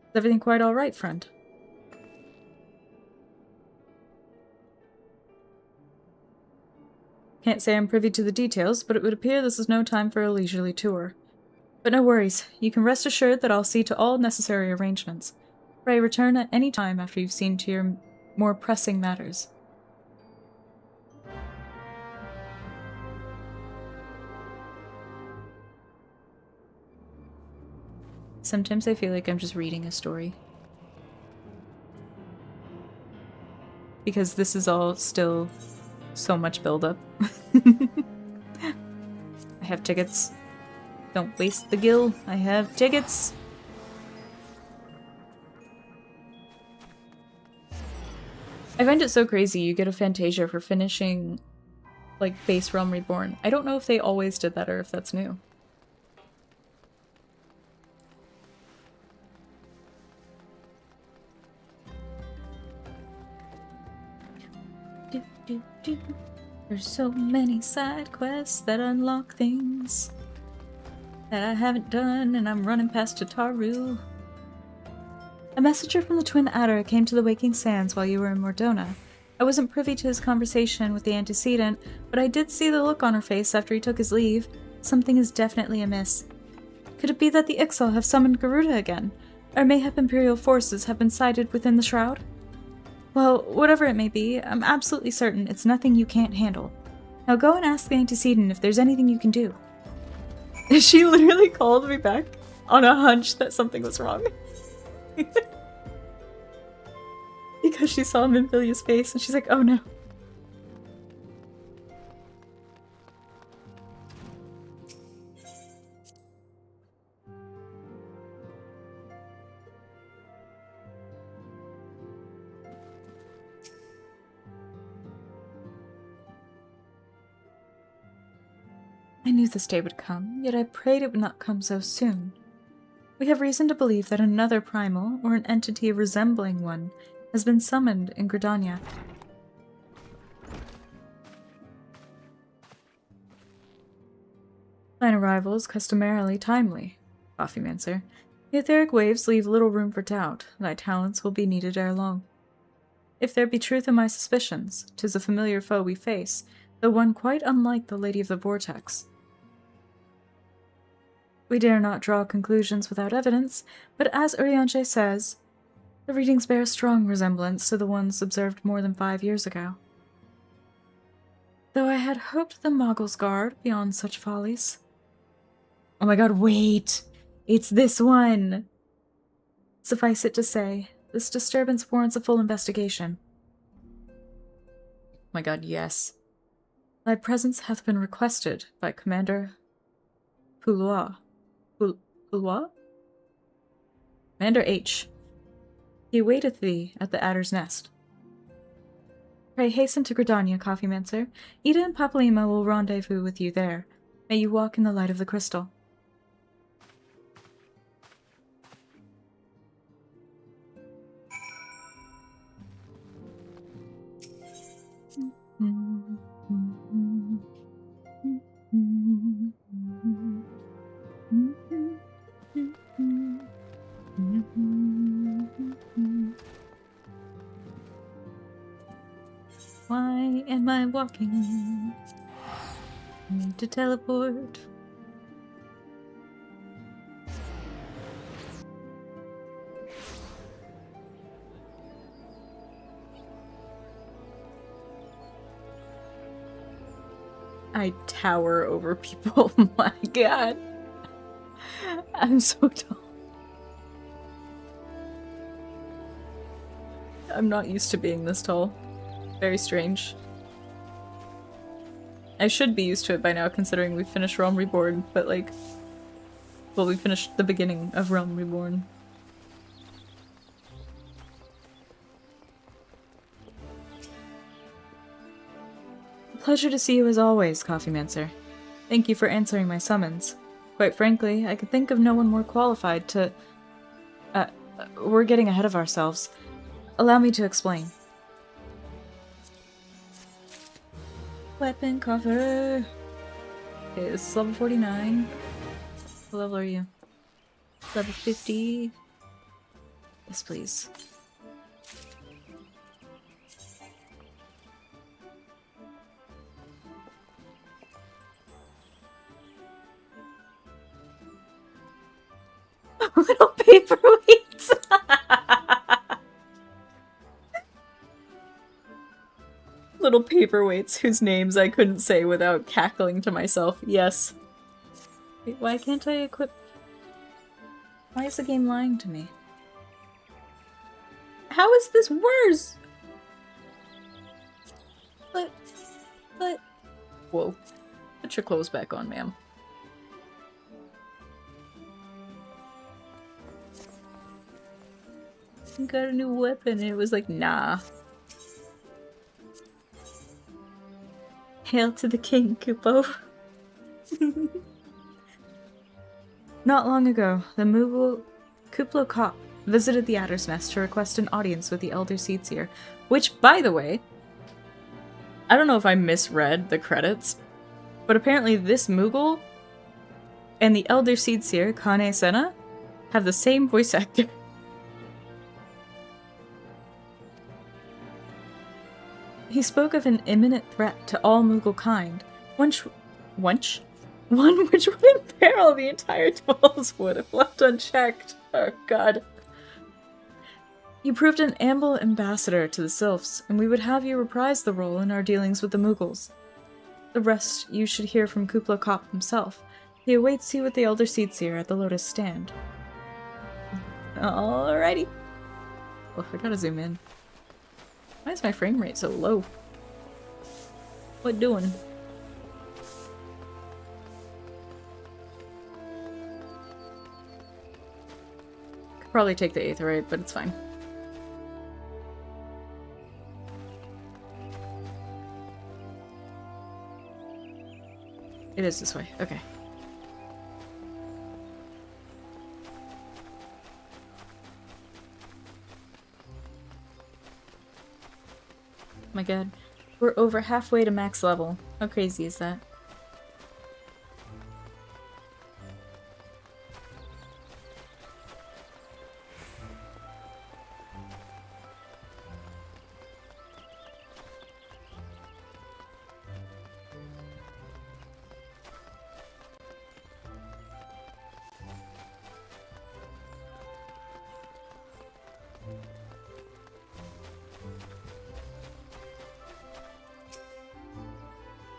Is everything quite all right, friend? Can't say I'm privy to the details, but it would appear this is no time for a leisurely tour. But no worries, you can rest assured that I'll see to all necessary arrangements. Pray return at any time after you've seen to your more pressing matters. Sometimes I feel like I'm just reading a story. Because this is all still so much buildup. I have tickets. Don't waste the gil. I have tickets. I find it so crazy you get a Fantasia for finishing, like, Base Realm Reborn. I don't know if they always did that or if that's new. There's so many side quests that unlock things that I haven't done, and I'm running past Tataru. A messenger from the Twin Adder came to the Waking Sands while you were in Mordona. I wasn't privy to his conversation with the antecedent, but I did see the look on her face after he took his leave. Something is definitely amiss. Could it be that the Ixal have summoned Garuda again? Or mayhap Imperial forces have been sighted within the Shroud? Well, whatever it may be, I'm absolutely certain it's nothing you can't handle. Now go and ask the antecedent if there's anything you can do. She literally called me back on a hunch that something was wrong. Because she saw Minfilia's face and she's like, oh no. I knew this day would come, yet I prayed it would not come so soon. We have reason to believe that another primal, or an entity resembling one, has been summoned in Gridania. Thine arrival is customarily timely, Coffee Mancer. The etheric waves leave little room for doubt. Thy talents will be needed ere long. If there be truth in my suspicions, 'tis a familiar foe we face, though one quite unlike the Lady of the Vortex. We dare not draw conclusions without evidence, but as Urianger says, the readings bear a strong resemblance to the ones observed more than 5 years ago. Though I had hoped the Moggle's Guard beyond such follies. Oh my god, wait! It's this one! Suffice it to say, this disturbance warrants a full investigation. Oh my god, yes. Thy presence hath been requested by Commander Poulois. Poulois? Commander H. He awaiteth thee at the Adder's Nest. Pray hasten to Gridania, Coffee Mancer. Ida and Papalima will rendezvous with you there. May you walk in the light of the crystal. Why am I walking? I need to teleport. I tower over people. My god. I'm so tall. I'm not used to being this tall. Very strange. I should be used to it by now, considering we've finished Realm Reborn, but like, Well, we finished the beginning of Realm Reborn. Pleasure to see you as always, Coffeemancer. Thank you for answering my summons. Quite frankly, I could think of no one more qualified to... we're getting ahead of ourselves. Allow me to explain. Weapon cover! Okay, this is level 49. What level are you? Level 50. Yes, please. Little paperweights! Little paperweights whose names I couldn't say without cackling to myself. Yes. Wait, why can't I equip... Why is the game lying to me? How is this worse? But... Whoa. Put your clothes back on, ma'am. Got a new weapon, and it was like, nah. Hail to the king, Kupo. Not long ago, the Moogle Kuplo Kop visited the Adder's Nest to request an audience with the Elder Seedseer, which, by the way, I don't know if I misread the credits, but apparently this Moogle and the Elder Seedseer, Kane Senna, have the same voice actor. He spoke of an imminent threat to all Moogle kind, one which would imperil the entire Dwellswood if left unchecked. Oh god. You proved an able ambassador to the Sylphs, and we would have you reprise the role in our dealings with the Moogles. The rest you should hear from Kuplo Kop himself. He awaits you with the Elder Seedseer at the Lotus Stand. Alrighty. Oh, I gotta zoom in. Why is my frame rate so low? What doing? Could probably take the Aetherite, but it's fine. It is this way. Okay. My god. We're over halfway to max level. How crazy is that?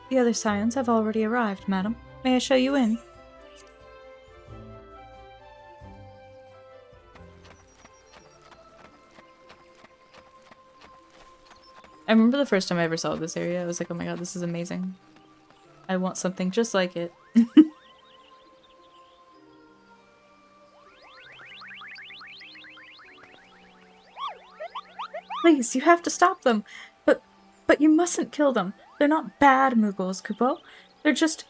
The other scions have already arrived, madam. May I show you in? I remember the first time I ever saw this area, I was like, oh my god, this is amazing. I want something just like it. Please, you have to stop them. But you mustn't kill them. They're not bad Moogles, Kupo. They're just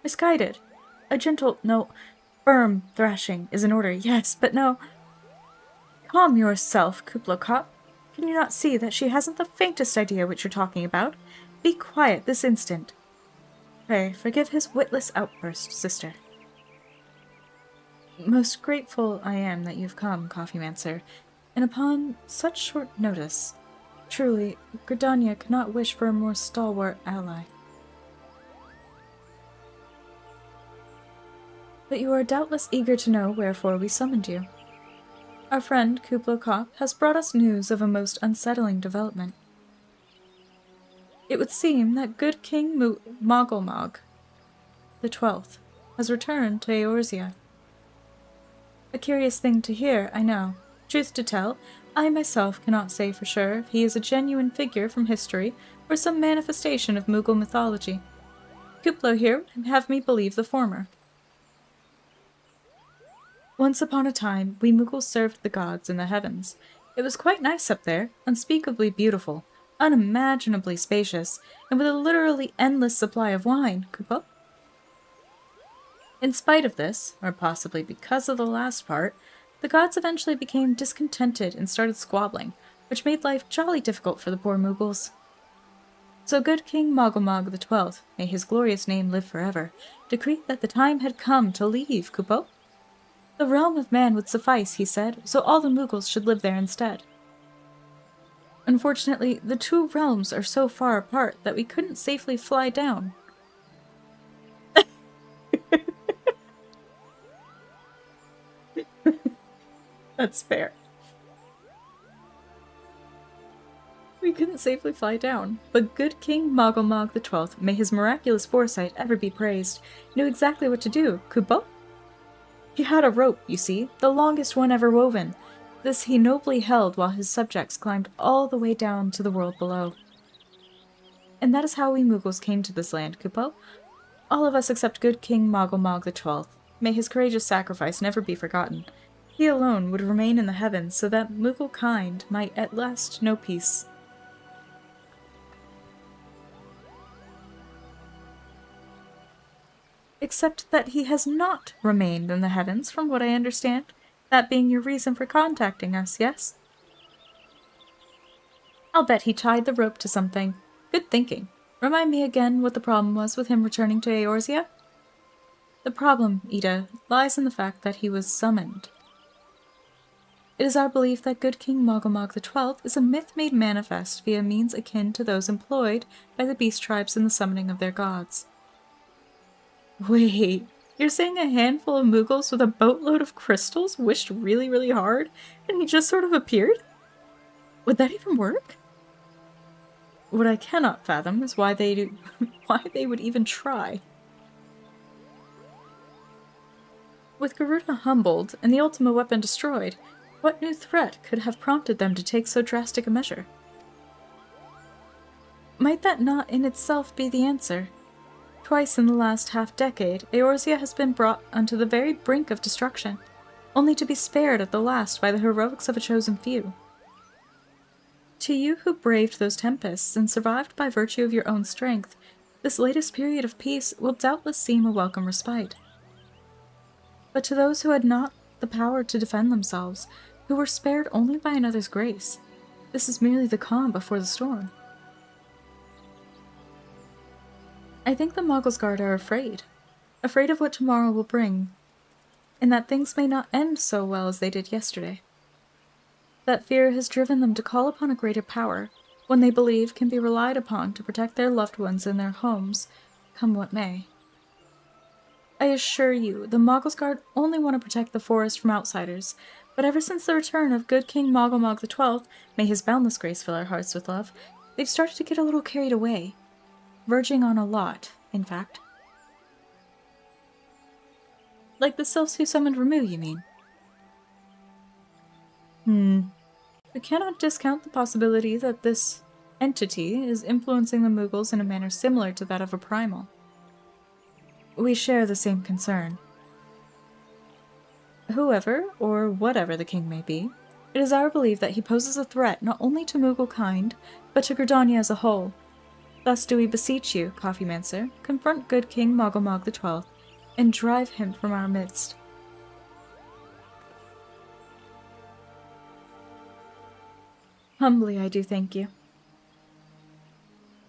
misguided. A gentle, no, firm thrashing is in order, yes, but no. Calm yourself, Kuplo Kop. Can you not see that she hasn't the faintest idea what you're talking about? Be quiet this instant. Pray, forgive his witless outburst, sister. Most grateful I am that you've come, Coffeemancer, and upon such short notice. Truly, Gridania cannot wish for a more stalwart ally. But you are doubtless eager to know wherefore we summoned you. Our friend, Kuplo Kop, has brought us news of a most unsettling development. It would seem that good King Mogglmog, the 12th, has returned to Eorzea. A curious thing to hear, I know. Truth to tell, I myself cannot say for sure if he is a genuine figure from history or some manifestation of Moogle mythology. Kuplo here would have me believe the former. Once upon a time, we Mughals served the gods in the heavens. It was quite nice up there, unspeakably beautiful, unimaginably spacious, and with a literally endless supply of wine, Kupo. In spite of this, or possibly because of the last part, the gods eventually became discontented and started squabbling, which made life jolly difficult for the poor Mughals. So good King Mogulmog XII, may his glorious name live forever, decreed that the time had come to leave Kupo. The realm of man would suffice, he said, so all the Mughals should live there instead. Unfortunately, the two realms are so far apart that we couldn't safely fly down. That's fair. We couldn't safely fly down, but good King Mogulmog XII, may his miraculous foresight ever be praised, knew exactly what to do, Kupo. He had a rope, you see, the longest one ever woven. This he nobly held while his subjects climbed all the way down to the world below. And that is how we Mughals came to this land, Kupo. All of us except good King Mogulmog XII. May his courageous sacrifice never be forgotten. He alone would remain in the heavens so that Mughal kind might at last know peace. Except that he has not remained in the heavens, from what I understand. That being your reason for contacting us, yes? I'll bet he tied the rope to something. Good thinking. Remind me again what the problem was with him returning to Eorzea? The problem, Ida, lies in the fact that he was summoned. It is our belief that good King Mogulmog XII is a myth made manifest via means akin to those employed by the beast tribes in the summoning of their gods. Wait, you're saying a handful of Mughals with a boatload of crystals wished really, really hard, and he just sort of appeared? Would that even work? What I cannot fathom is why they would even try. With Garuda humbled and the Ultima weapon destroyed, what new threat could have prompted them to take so drastic a measure? Might that not in itself be the answer? Twice in the last half-decade, Eorzea has been brought unto the very brink of destruction, only to be spared at the last by the heroics of a chosen few. To you who braved those tempests and survived by virtue of your own strength, this latest period of peace will doubtless seem a welcome respite. But to those who had not the power to defend themselves, who were spared only by another's grace, this is merely the calm before the storm. I think the Mogulsguard are afraid of what tomorrow will bring, and that things may not end so well as they did yesterday. That fear has driven them to call upon a greater power, one they believe can be relied upon to protect their loved ones and their homes, come what may. I assure you, the Mogulsguard only want to protect the forest from outsiders, but ever since the return of good King Mogulmog XII, may his boundless grace fill our hearts with love, they've started to get a little carried away. Verging on a lot, in fact. Like the sylphs who summoned Ramu, you mean? We cannot discount the possibility that this entity is influencing the Mughals in a manner similar to that of a primal. We share the same concern. Whoever, or whatever the king may be, it is our belief that he poses a threat not only to Mughal kind, but to Gridania as a whole. Thus do we beseech you, Coffeemancer, confront good King Mogulmog XII, and drive him from our midst. Humbly I do thank you.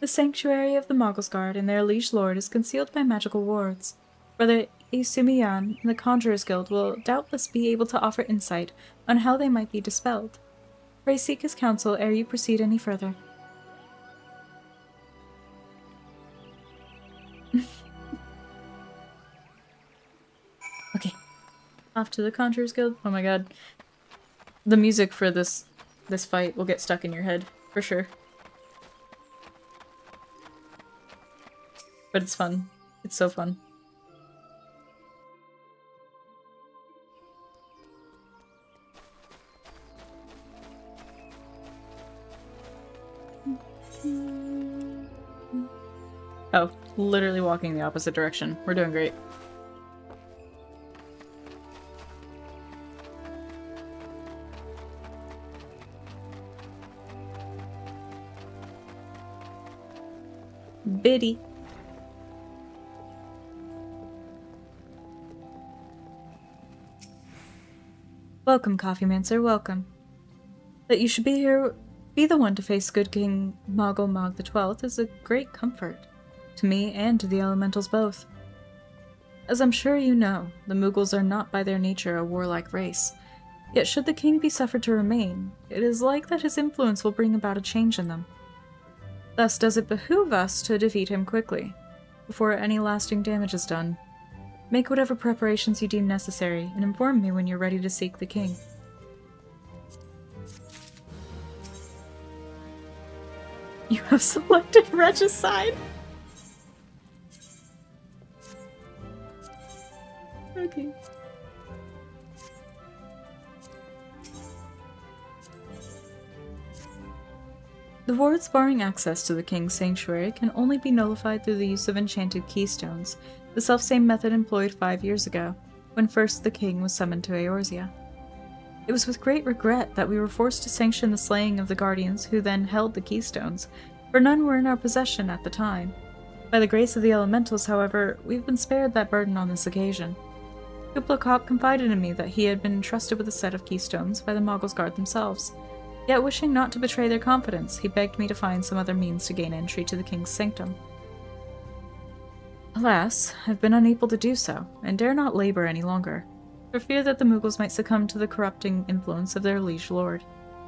The sanctuary of the Mogulsguard and their liege lord is concealed by magical wards. Brother Isumiyan and the Conjurer's Guild will doubtless be able to offer insight on how they might be dispelled. Pray seek his counsel ere you proceed any further. Okay. Off to the Conjurer's Guild. Oh my god. The music for this fight will get stuck in your head, for sure. But it's fun. It's so fun. Oh, literally walking the opposite direction. We're doing great. Biddy. Welcome, Coffeemancer, welcome. That you should be here, be the one to face good King Moggle Mog the 12th is a great comfort. To me and to the elementals both. As I'm sure you know, the Moogles are not by their nature a warlike race. Yet should the king be suffered to remain, it is like that his influence will bring about a change in them. Thus does it behoove us to defeat him quickly, before any lasting damage is done. Make whatever preparations you deem necessary, and inform me when you're ready to seek the king. You have selected regicide? Okay. The wards barring access to the king's sanctuary can only be nullified through the use of enchanted keystones, the selfsame method employed 5 years ago, when first the king was summoned to Eorzea. It was with great regret that we were forced to sanction the slaying of the guardians who then held the keystones, for none were in our possession at the time. By the grace of the elementals, however, we've been spared that burden on this occasion. Kupla Kopp confided in me that he had been entrusted with a set of keystones by the Moggles Guard themselves. Yet wishing not to betray their confidence, he begged me to find some other means to gain entry to the king's sanctum. Alas, I've been unable to do so, and dare not labor any longer, for fear that the Moogles might succumb to the corrupting influence of their liege lord.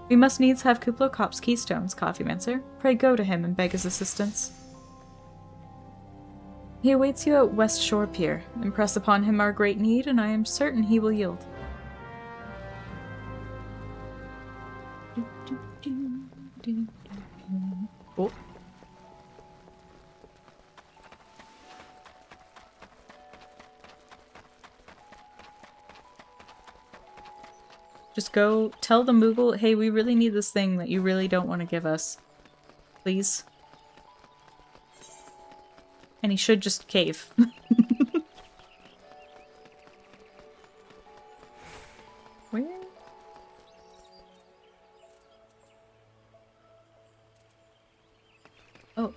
We must needs have Kupla Kopp's keystones, Coffeemancer. Pray go to him and beg his assistance. He awaits you at West Shore Pier. Impress upon him our great need, and I am certain he will yield. Oh. Just go tell the Moogle, hey, we really need this thing that you really don't want to give us. Please. And he should just cave. Where? Oh.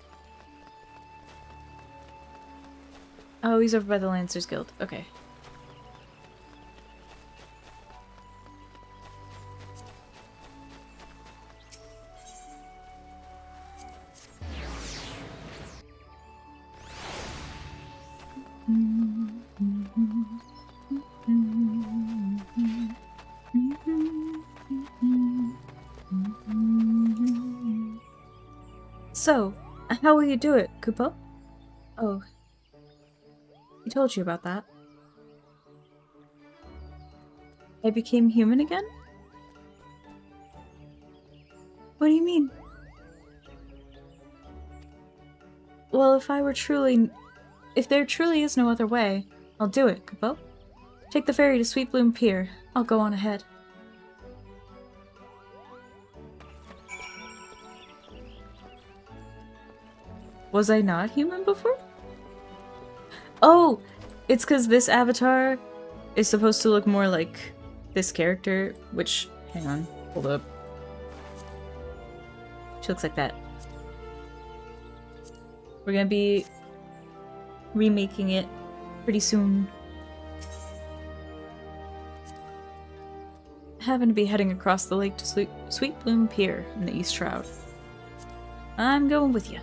Oh, he's over by the Lancers Guild. Okay. So, how will you do it, Kupo? Oh. He told you about that. I became human again? What do you mean? Well, if there truly is no other way, I'll do it, Kupo. Take the ferry to Sweet Bloom Pier. I'll go on ahead. Was I not human before? Oh! It's because this avatar is supposed to look more like this character, which... Hang on. Hold up. She looks like that. We're gonna be remaking it pretty soon. Happen to be heading across the lake to Sweet Bloom Pier in the East Shroud. I'm going with you.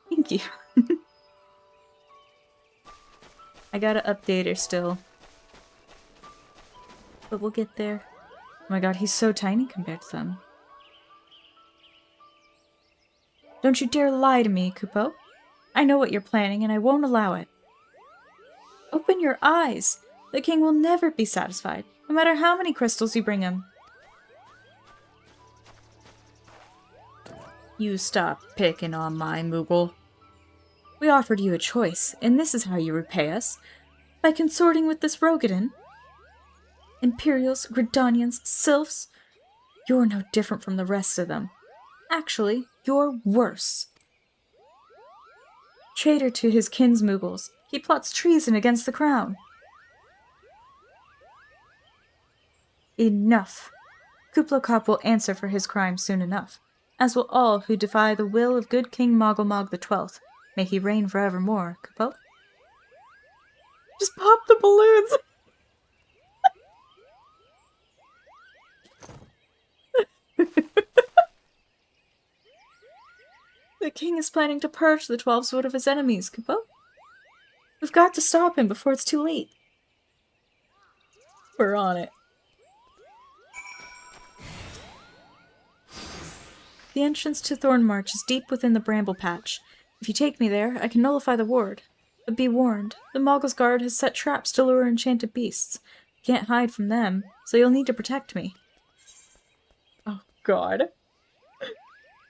Thank you. I gotta update her still. But we'll get there. Oh my god, he's so tiny compared to them. Don't you dare lie to me, Kupo. I know what you're planning, and I won't allow it. Open your eyes! The king will never be satisfied, no matter how many crystals you bring him. You stop picking on my Moogle. We offered you a choice, and this is how you repay us. By consorting with this Rogadin. Imperials, Gridanians, Sylphs. You're no different from the rest of them. Actually, you're worse. Traitor to his kinsmoogles, he plots treason against the crown. Enough. Kublai will answer for his crime soon enough, as will all who defy the will of good King Mogglmog the 12th. May he reign forevermore, Kupo. Just pop the balloons! The king is planning to purge the 12 of his enemies, Kupo. We've got to stop him before it's too late. We're on it. The entrance to Thornmarch is deep within the bramble patch. If you take me there, I can nullify the ward. But be warned, the Moggle's Guard has set traps to lure enchanted beasts. I can't hide from them, so you'll need to protect me. Oh god.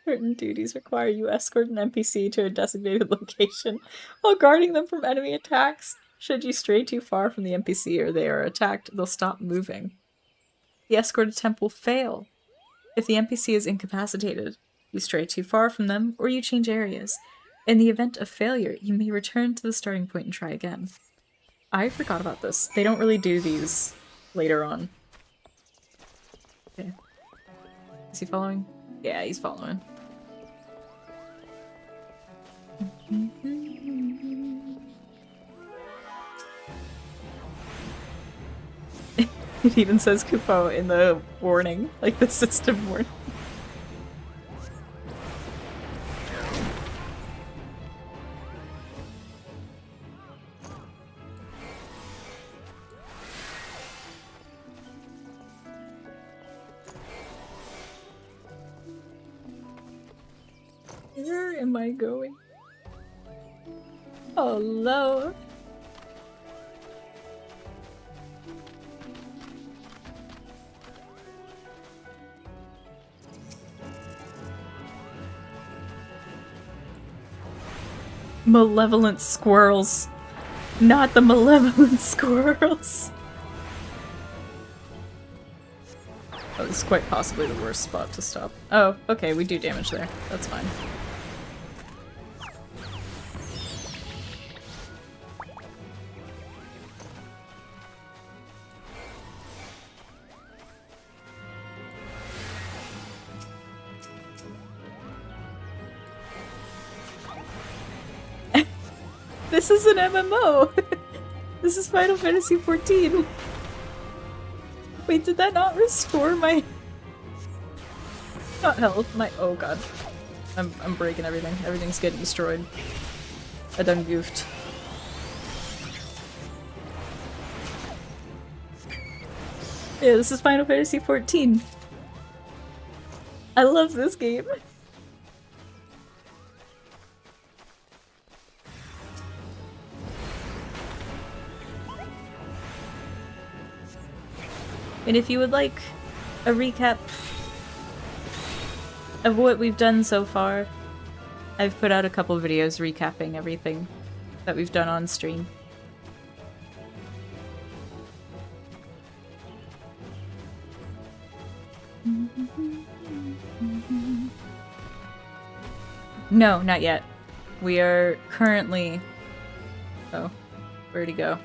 Certain duties require you escort an NPC to a designated location while guarding them from enemy attacks. Should you stray too far from the NPC or they are attacked, they'll stop moving. The escort attempt will fail. If the NPC is incapacitated, you stray too far from them or you change areas. In the event of failure, you may return to the starting point and try again. I forgot about this. They don't really do these later on. Okay. Is he following? Yeah, he's following. It even says Kupo in the warning, like the system warning. Where am I going? Hello. Malevolent squirrels. Not the malevolent squirrels. Oh, this is quite possibly the worst spot to stop. Oh, okay, we do damage there. That's fine. This is an MMO! This is Final Fantasy XIV! Wait, did that not restore my... Not health, my... Oh god. I'm breaking everything. Everything's getting destroyed. I done goofed. Yeah, this is Final Fantasy XIV. I love this game. And if you would like a recap of what we've done so far, I've put out a couple videos recapping everything that we've done on stream. No, not yet. We are currently... Oh, where'd he go?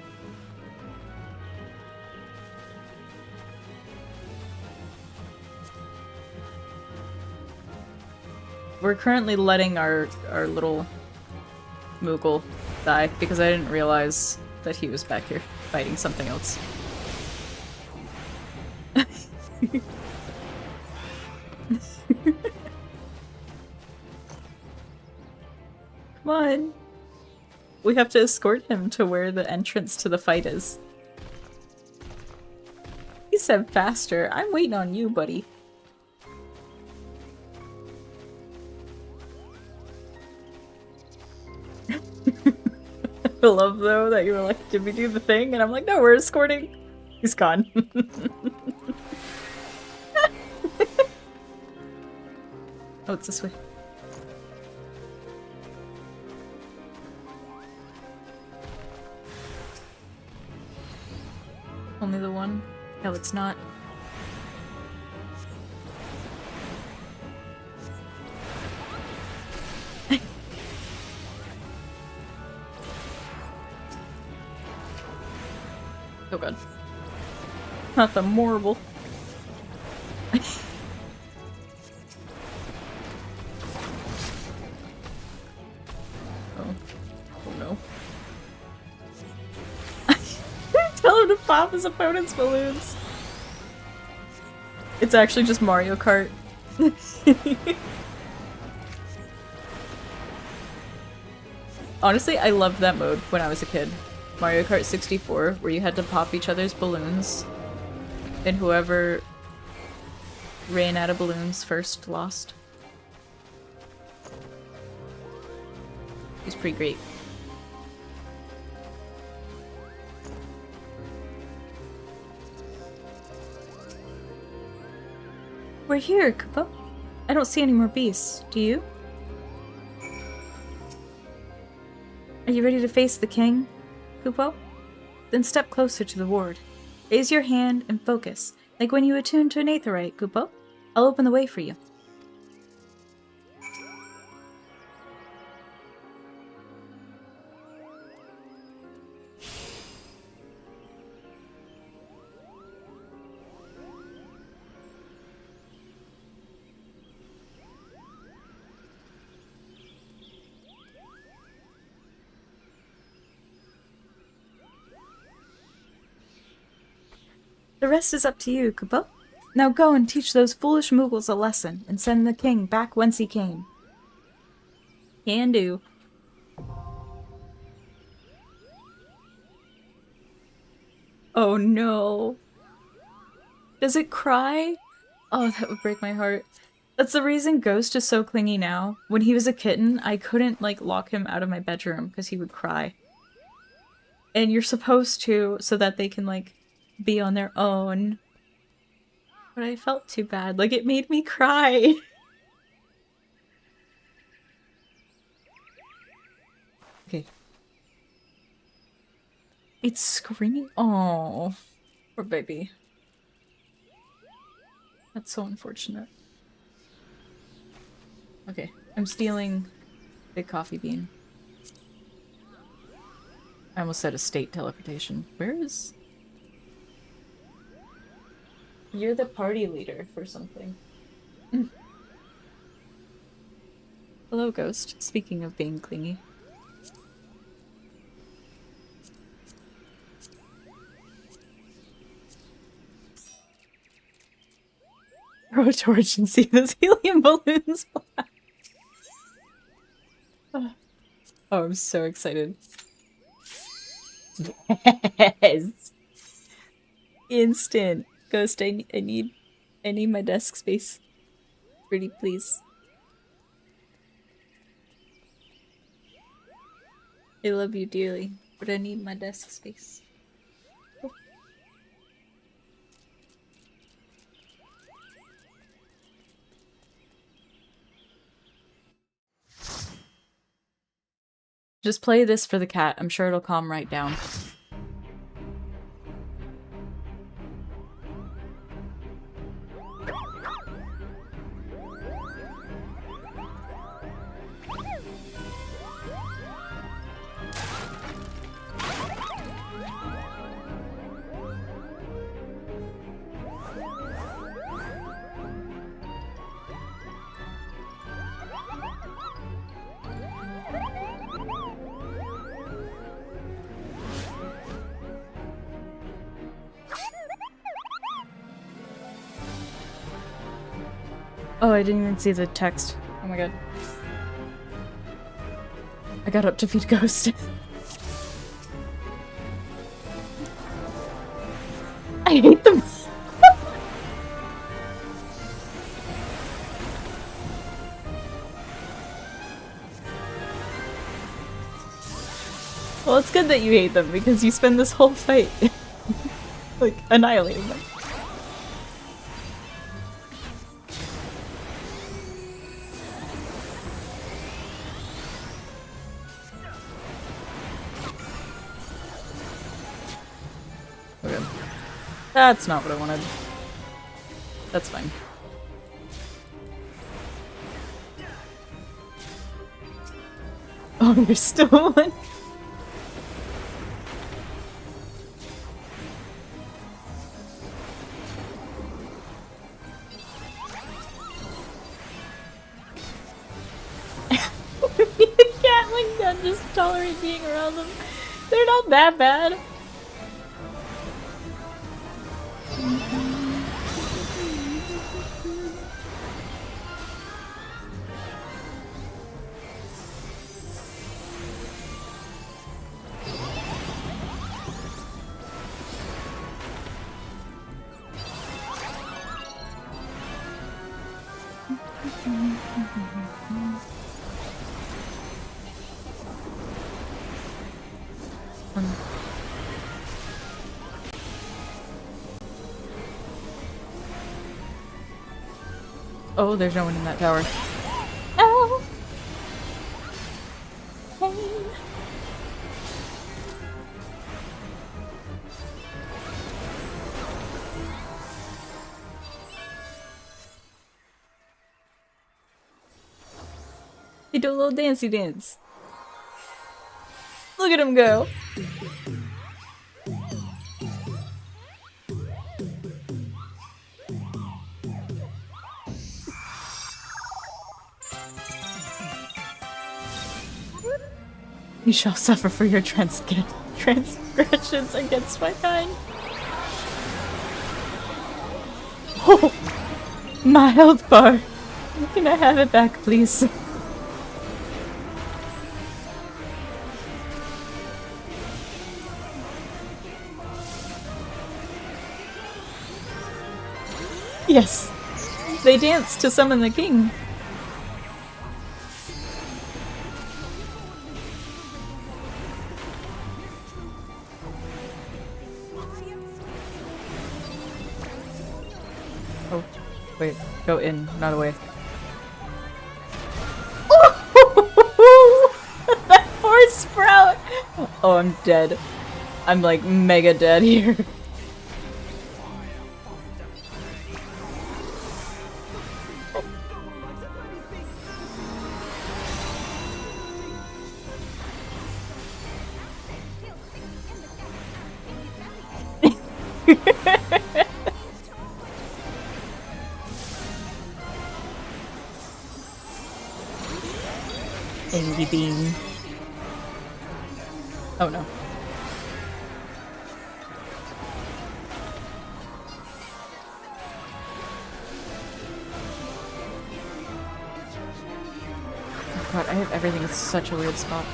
We're currently letting our little Moogle die because I didn't realize that he was back here fighting something else. Come on! We have to escort him to where the entrance to the fight is. He said faster. I'm waiting on you, buddy. I love though that you were like, did we do the thing? And I'm like, no, we're escorting. He's gone. Oh, it's this way. Only the one? No, it's not. Oh god. Not the Morble. Oh. Oh no. Tell him to pop his opponent's balloons. It's actually just Mario Kart. Honestly, I loved that mode when I was a kid. Mario Kart 64, where you had to pop each other's balloons, and whoever ran out of balloons first lost. It was pretty great. We're here, Kupo. I don't see any more beasts. Do you? Are you ready to face the king, Kupo? Then step closer to the ward. Raise your hand and focus, like when you attune to an aetheryte, Kupo. I'll open the way for you. The rest is up to you, Kupo. Now go and teach those foolish Moogles a lesson and send the king back whence he came. Can do. Oh no. Does it cry? Oh, that would break my heart. That's the reason Ghost is so clingy now. When he was a kitten, I couldn't, like, lock him out of my bedroom because he would cry. And you're supposed to, so that they can, like, be on their own. But I felt too bad. Like, it made me cry. Okay. It's screaming. Oh, poor baby. That's so unfortunate. Okay, I'm stealing Big Coffee Bean. I almost said estate teleportation. Where is... You're the party leader for something. Hello, Ghost. Speaking of being clingy. Throw a torch and see those helium balloons fly. Oh, I'm so excited. Yes! Instant! Ghost, I need my desk space. Pretty please. I love you dearly, but I need my desk space. Oh. Just play this for the cat. I'm sure it'll calm right down. Oh, I didn't even see the text. Oh my god. I got up to feed Ghost. I hate them. Well, it's good that you hate them because you spend this whole fight like annihilating them. Okay. That's not what I wanted. That's fine. Oh, there's still one. tolerate being around them. They're not that bad. Oh, there's no one in that tower. Oh! Hey! They do a little dancey dance. Look at him go! You shall suffer for your transgressions against my kind. Oh! My health bar! Can I have it back, please? Yes! They dance to summon the king! Oh, wait. Go in, not away. Oh! That poor sprout! Oh, I'm dead. I'm like mega dead here. Angry bean. Oh no. Oh god, I have everything in such a weird spot.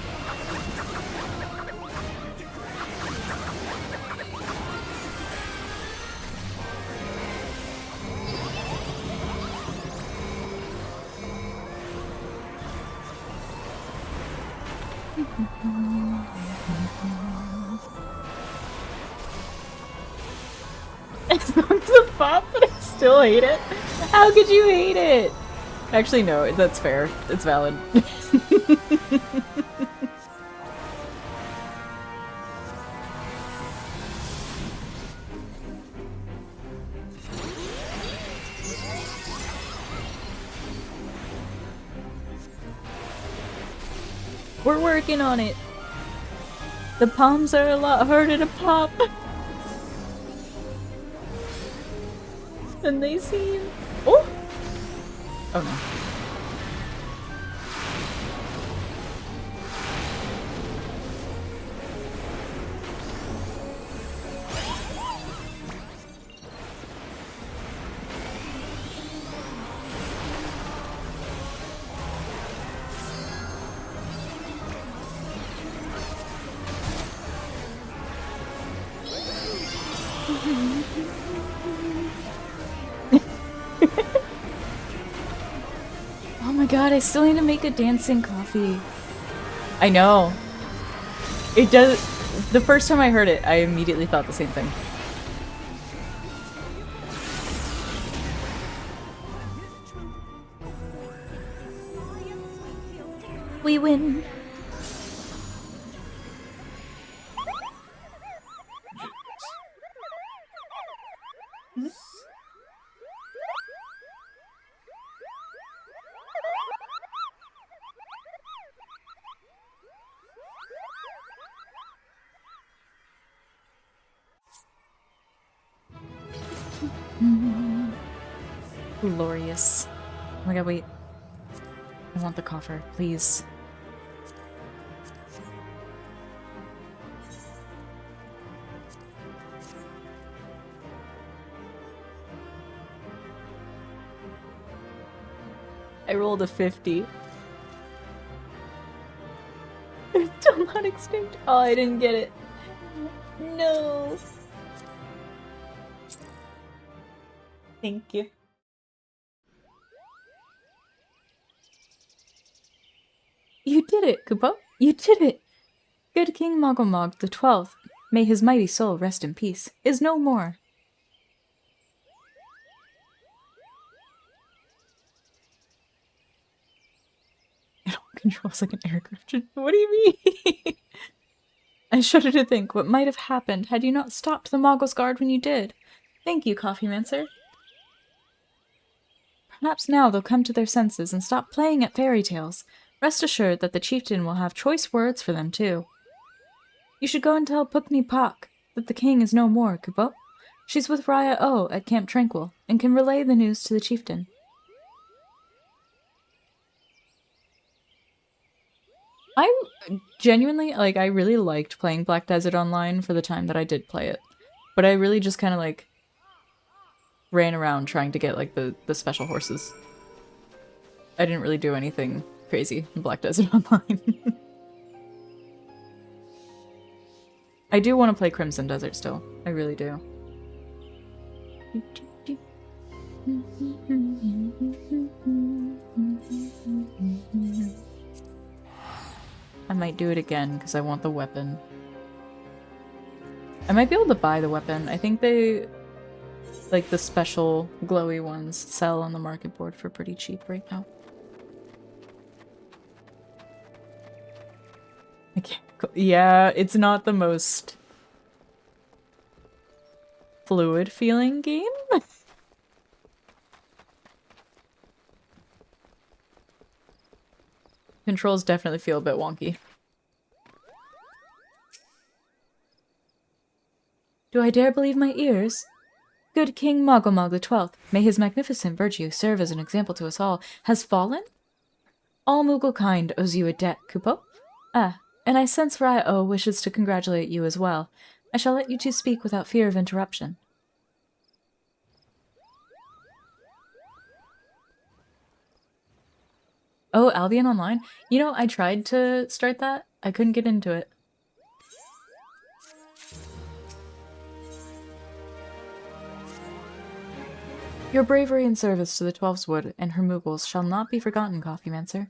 It's not the pop, but I still hate it. How could you hate it? Actually, no, that's fair. It's valid. We're working on it. The palms are a lot harder to pop than they seem. Oh! Oh no. Oh my god, I still need to make a dancing coffee. I know. It does. The first time I heard it, I immediately thought the same thing. We win. Glorious. Oh my god, wait. I want the coffer, please. I rolled a 50. They're still not extinct. Oh, I didn't get it. No. Thank you. You did it, Kupo. You did it. Good King Mogomog the 12th, may his mighty soul rest in peace, is no more. It all controls like an aircraft. What do you mean? I shudder to think what might have happened had you not stopped the Moggle's guard when you did. Thank you, Coffee Mancer. Perhaps now they'll come to their senses and stop playing at fairy tales. Rest assured that the chieftain will have choice words for them, too. You should go and tell Pukni Pak that the king is no more, Kupo. She's with Raya O at Camp Tranquil, and can relay the news to the chieftain. I'm genuinely, like, I really liked playing Black Desert Online for the time that I did play it. But I really just kind of, like, ran around trying to get, like, the special horses. I didn't really do anything crazy in Black Desert Online. I do want to play Crimson Desert still. I really do. I might do it again because I want the weapon. I might be able to buy the weapon. I think they, like, the special glowy ones sell on the market board for pretty cheap right now. I can't go. Yeah, it's not the most fluid feeling game. Controls definitely feel a bit wonky. Do I dare believe my ears? Good King Mogomog the 12th, may his magnificent virtue serve as an example to us all, has fallen? All Moogle kind owes you a debt, Kupo. Ah, and I sense Raya-O wishes to congratulate you as well. I shall let you two speak without fear of interruption. Oh, Albion Online? You know, I tried to start that. I couldn't get into it. Your bravery and service to the Twelveswood and her Moogles shall not be forgotten, Coffee Mancer.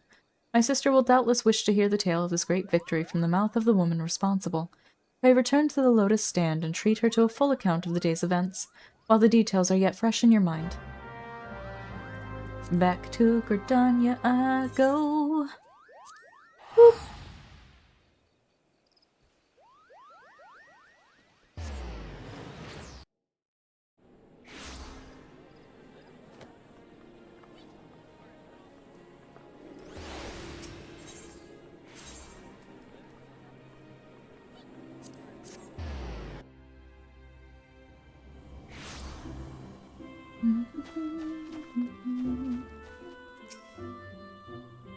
My sister will doubtless wish to hear the tale of this great victory from the mouth of the woman responsible. Pray return to the Lotus Stand and treat her to a full account of the day's events, while the details are yet fresh in your mind. Back to Gridania I go. Whoop.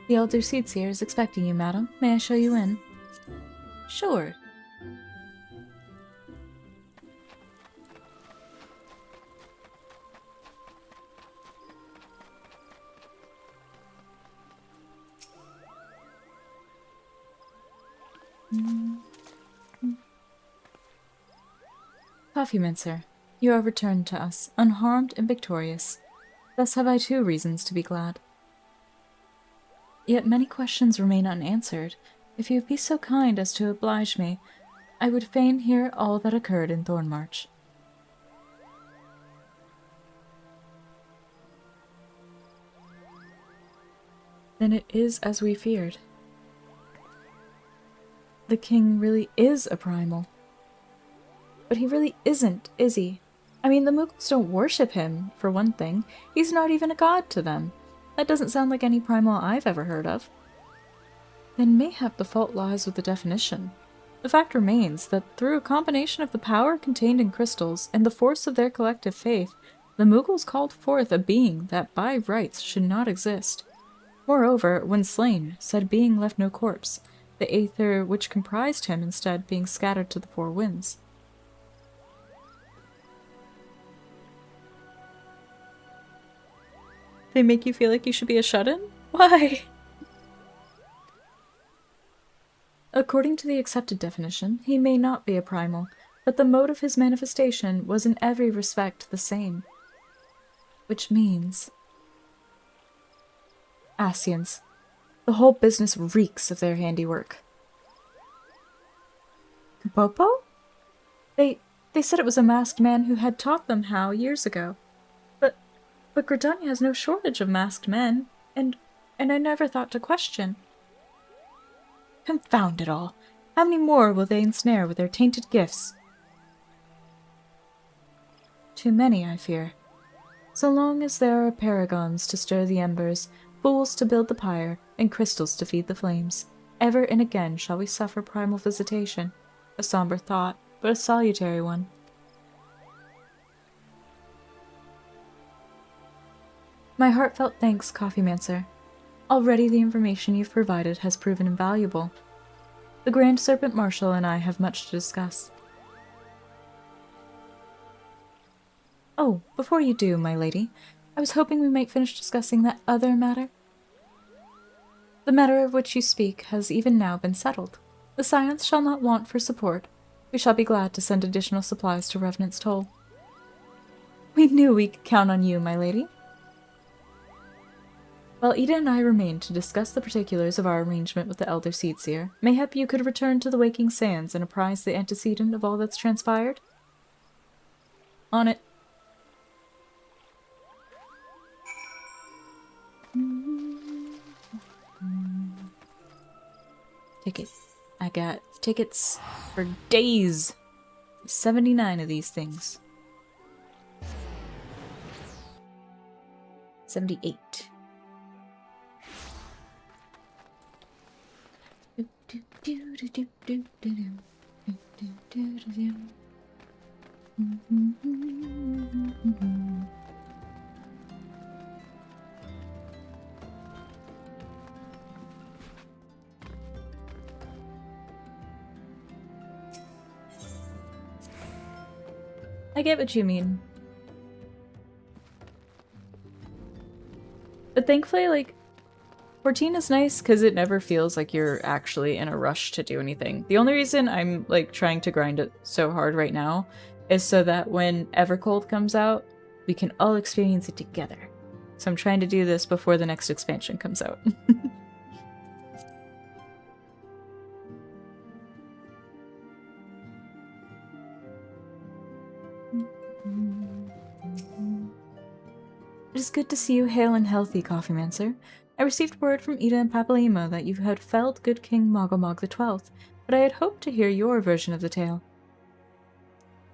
The Elder Seedseer is expecting you, madam. May I show you in? Sure. Coffee Mincer, you are returned to us, unharmed and victorious. Thus have I too reasons to be glad. Yet many questions remain unanswered. If you would be so kind as to oblige me, I would fain hear all that occurred in Thornmarch. Then it is as we feared. The king really is a primal. But he really isn't, is he? I mean, the Moogles don't worship him, for one thing. He's not even a god to them. That doesn't sound like any primal I've ever heard of. Then mayhap the fault lies with the definition. The fact remains that through a combination of the power contained in crystals and the force of their collective faith, the Moogles called forth a being that by rights should not exist. Moreover, when slain, said being left no corpse, the aether which comprised him instead being scattered to the four winds. They make you feel like you should be a shut-in? Why? According to the accepted definition, he may not be a primal, but the mode of his manifestation was in every respect the same. Which means... Ascians. The whole business reeks of their handiwork. Popo? They said it was a masked man who had taught them how years ago. But Gridania has no shortage of masked men, and I never thought to question. Confound it all! How many more will they ensnare with their tainted gifts? Too many, I fear. So long as there are paragons to stir the embers, fools to build the pyre, and crystals to feed the flames, ever and again shall we suffer primal visitation. A somber thought, but a salutary one. My heartfelt thanks, Coffeemancer. Already the information you've provided has proven invaluable. The Grand Serpent Marshal and I have much to discuss. Oh, before you do, my lady, I was hoping we might finish discussing that other matter. The matter of which you speak has even now been settled. The Scions shall not want for support. We shall be glad to send additional supplies to Revenant's Toll. We knew we could count on you, my lady. While Ida and I remain to discuss the particulars of our arrangement with the Elder Seedseer, mayhap you could return to the Waking Sands and apprise the antecedent of all that's transpired? On it. Tickets. I got tickets for days. 79 of these things. 78. I get what you mean. But thankfully, like, 14 is nice because it never feels like you're actually in a rush to do anything. The only reason I'm, like, trying to grind it so hard right now is so that when Evercold comes out, we can all experience it together. So I'm trying to do this before the next expansion comes out. It is good to see you hale and healthy, Coffeemancer. I received word from Ida and Papalimo that you had felled good King Mogomog XII, but I had hoped to hear your version of the tale.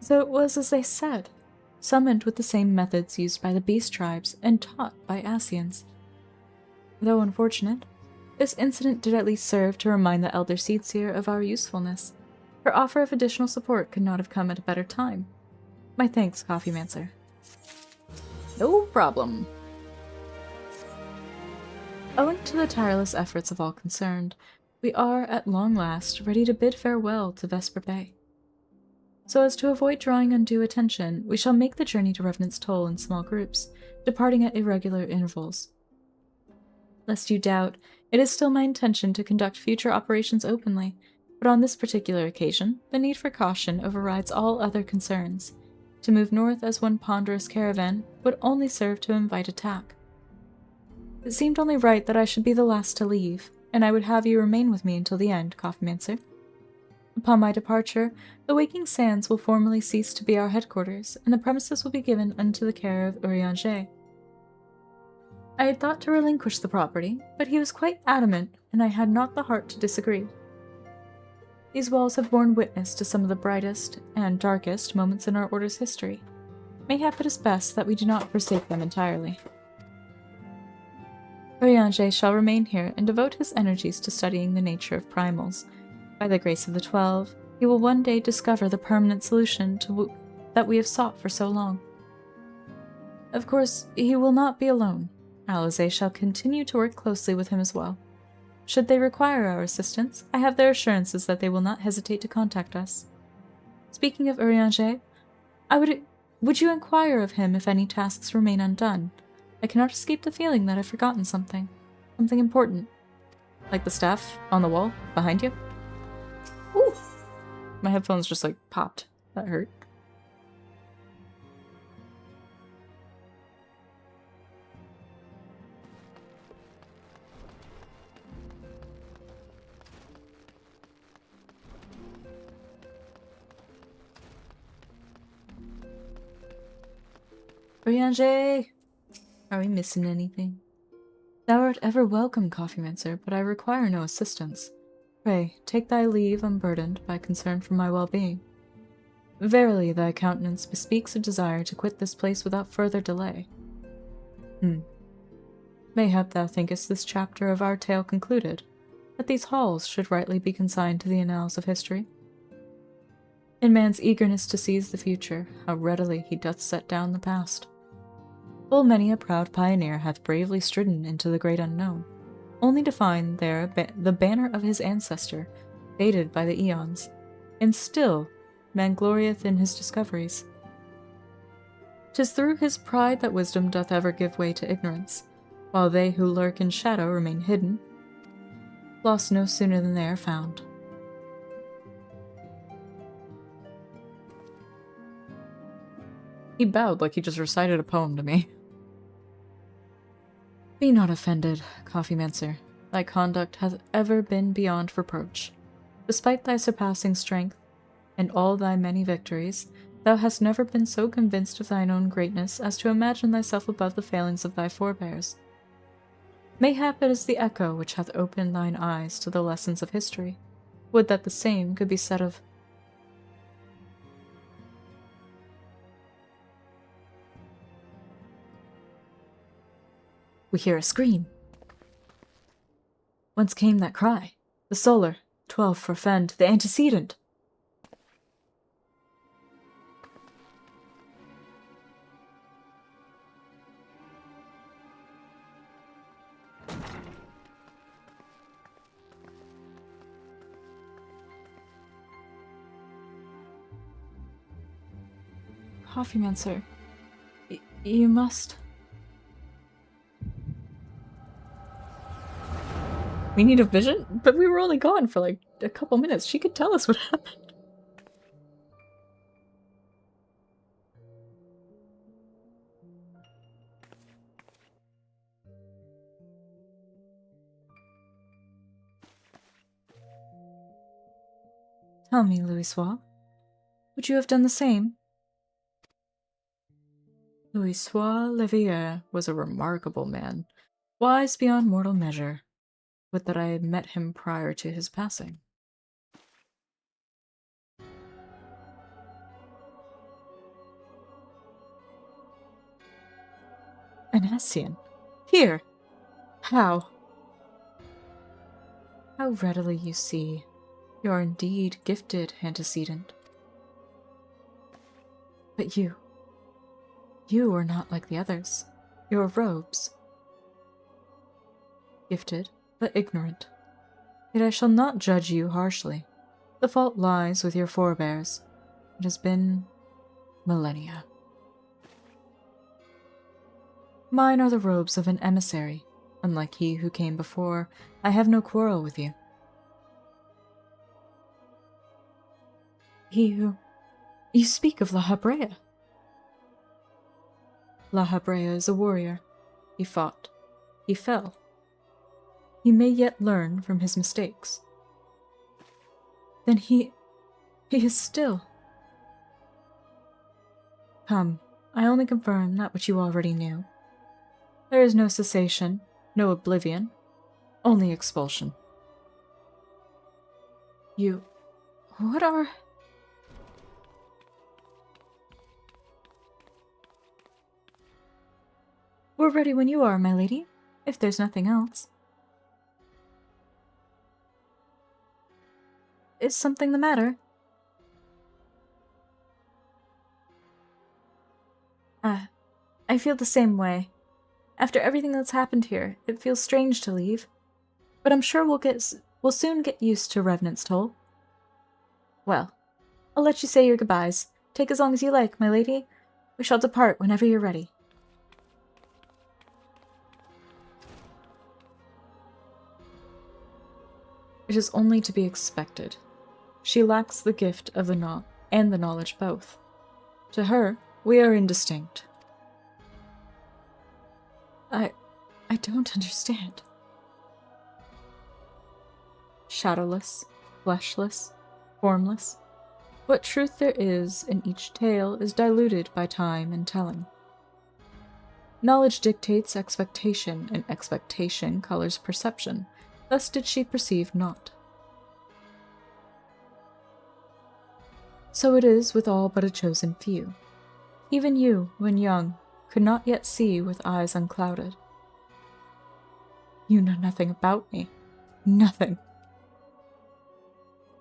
So it was as they said, summoned with the same methods used by the beast tribes and taught by Ascians. Though unfortunate, this incident did at least serve to remind the Elder Seedseer of our usefulness. Her offer of additional support could not have come at a better time. My thanks, Coffeemancer. No problem. Owing to the tireless efforts of all concerned, we are, at long last, ready to bid farewell to Vesper Bay. So as to avoid drawing undue attention, we shall make the journey to Revenant's Toll in small groups, departing at irregular intervals. Lest you doubt, it is still my intention to conduct future operations openly, but on this particular occasion, the need for caution overrides all other concerns. To move north as one ponderous caravan would only serve to invite attack. It seemed only right that I should be the last to leave, and I would have you remain with me until the end, Coffeemancer. Upon my departure, the Waking Sands will formally cease to be our headquarters, and the premises will be given unto the care of Urianger. I had thought to relinquish the property, but he was quite adamant, and I had not the heart to disagree. These walls have borne witness to some of the brightest and darkest moments in our Order's history. Mayhap it is best that we do not forsake them entirely. Urianger shall remain here and devote his energies to studying the nature of primals. By the grace of the 12, he will one day discover the permanent solution that we have sought for so long. Of course, he will not be alone. Alize shall continue to work closely with him as well. Should they require our assistance, I have their assurances that they will not hesitate to contact us. Speaking of Urianger, would you inquire of him if any tasks remain undone? I cannot escape the feeling that I've forgotten something. Something important. Like the staff on the wall behind you. Ooh! My headphones just like popped. That hurt. Oriange! Are we missing anything? Thou art ever welcome, Coffeemancer, but I require no assistance. Pray, take thy leave unburdened by concern for my well-being. Verily, thy countenance bespeaks a desire to quit this place without further delay. Mayhap thou thinkest this chapter of our tale concluded, that these halls should rightly be consigned to the annals of history. In man's eagerness to seize the future, how readily he doth set down the past. Full many a proud pioneer hath bravely stridden into the great unknown, only to find there the banner of his ancestor, faded by the eons, and still man glorieth in his discoveries. 'Tis through his pride that wisdom doth ever give way to ignorance, while they who lurk in shadow remain hidden, lost no sooner than they are found. He bowed like he just recited a poem to me. Be not offended, Coffeemancer. Thy conduct hath ever been beyond reproach. Despite thy surpassing strength, and all thy many victories, thou hast never been so convinced of thine own greatness as to imagine thyself above the failings of thy forebears. Mayhap it is the echo which hath opened thine eyes to the lessons of history. Would that the same could be said of... We hear a scream. Whence came that cry? The solar, 12 for fend, the antecedent. Coffeemancer, you must... We need a vision? But we were only gone for like a couple minutes. She could tell us what happened. Tell me, Louisoix, would you have done the same? Louisoix Levier was a remarkable man, wise beyond mortal measure. Would that I had met him prior to his passing. An Hessian? Here! How? How readily you see. You are indeed gifted, antecedent. But you are not like the others. Your robes. Gifted, but ignorant. Yet I shall not judge you harshly. The fault lies with your forebears. It has been millennia. Mine are the robes of an emissary. Unlike he who came before, I have no quarrel with you. He who... You speak of La Habrea. La Habrea is a warrior. He fought. He fell. He may yet learn from his mistakes. Then he is still... Come, I only confirm that which you already knew. There is no cessation, no oblivion, only expulsion. You... What are... We're ready when you are, my lady, if there's nothing else. Is something the matter? I feel the same way. After everything that's happened here, it feels strange to leave. But I'm sure we'll soon get used to Revenant's toll. Well, I'll let you say your goodbyes. Take as long as you like, my lady. We shall depart whenever you're ready. It is only to be expected. She lacks the gift of the and the knowledge both. To her, we are indistinct. I don't understand. Shadowless, fleshless, formless. What truth there is in each tale is diluted by time and telling. Knowledge dictates expectation, and expectation colors perception. Thus did she perceive not. So it is with all but a chosen few. Even you, when young, could not yet see with eyes unclouded. You know nothing about me. Nothing.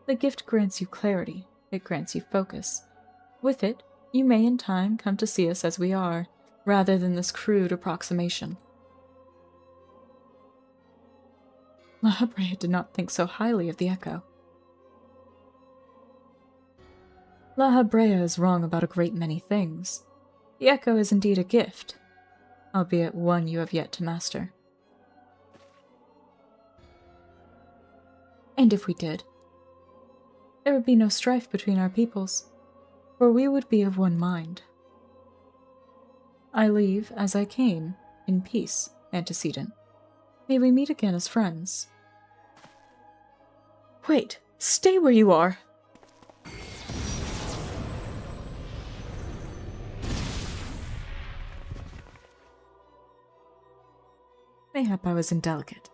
The gift grants you clarity. It grants you focus. With it, you may in time come to see us as we are, rather than this crude approximation. La Habrea did not think so highly of the Echo. La Habrea is wrong about a great many things. The Echo is indeed a gift, albeit one you have yet to master. And if we did, there would be no strife between our peoples, for we would be of one mind. I leave as I came, in peace, antecedent. May we meet again as friends. Wait, stay where you are! Mayhap I was indelicate.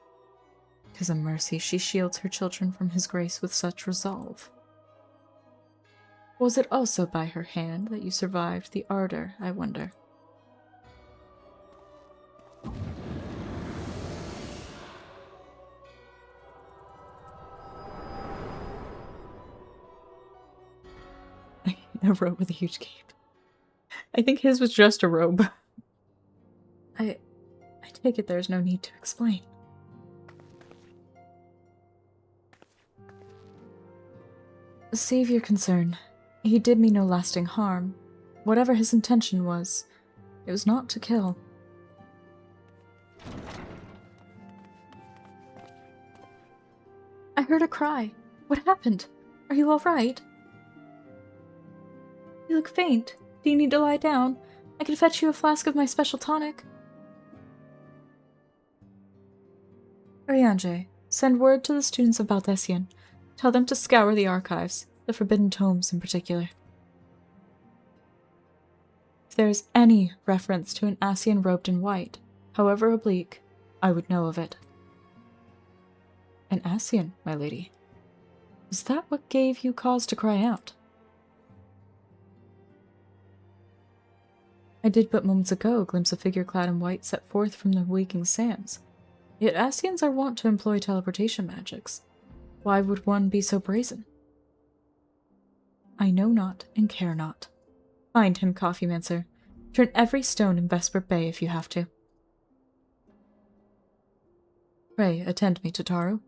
'Tis a mercy she shields her children from his grace with such resolve. Was it also by her hand that you survived the ardor, I wonder? A robe with a huge cape. I think his was just a robe. I take it there's no need to explain. Save your concern. He did me no lasting harm. Whatever his intention was, it was not to kill. I heard a cry. What happened? Are you all right? You look faint. Do you need to lie down? I can fetch you a flask of my special tonic. Ariange, send word to the students of Baltesian. Tell them to scour the archives, the forbidden tomes in particular. If there is any reference to an Ascian robed in white, however oblique, I would know of it. An Ascian, my lady. Is that what gave you cause to cry out? I did but moments ago glimpse a figure clad in white set forth from the waking sands. Yet Ascians are wont to employ teleportation magics. Why would one be so brazen? I know not and care not. Find him, Coffeemancer. Turn every stone in Vesper Bay if you have to. Pray, attend me, Tataru.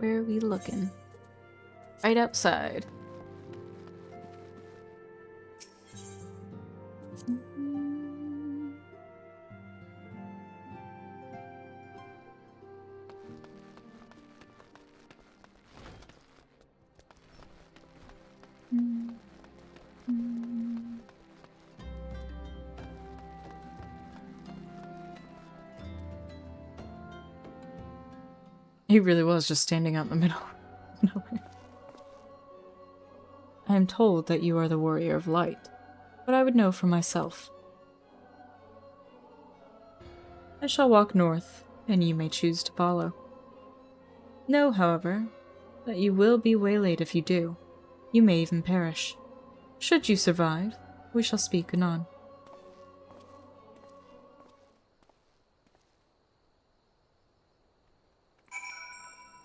Where are we looking? Right outside. He really was just standing out in the middle of nowhere. I am told that you are the warrior of light, but I would know for myself. I shall walk north, and you may choose to follow. Know, however, that you will be waylaid if you do. You may even perish. Should you survive, we shall speak anon.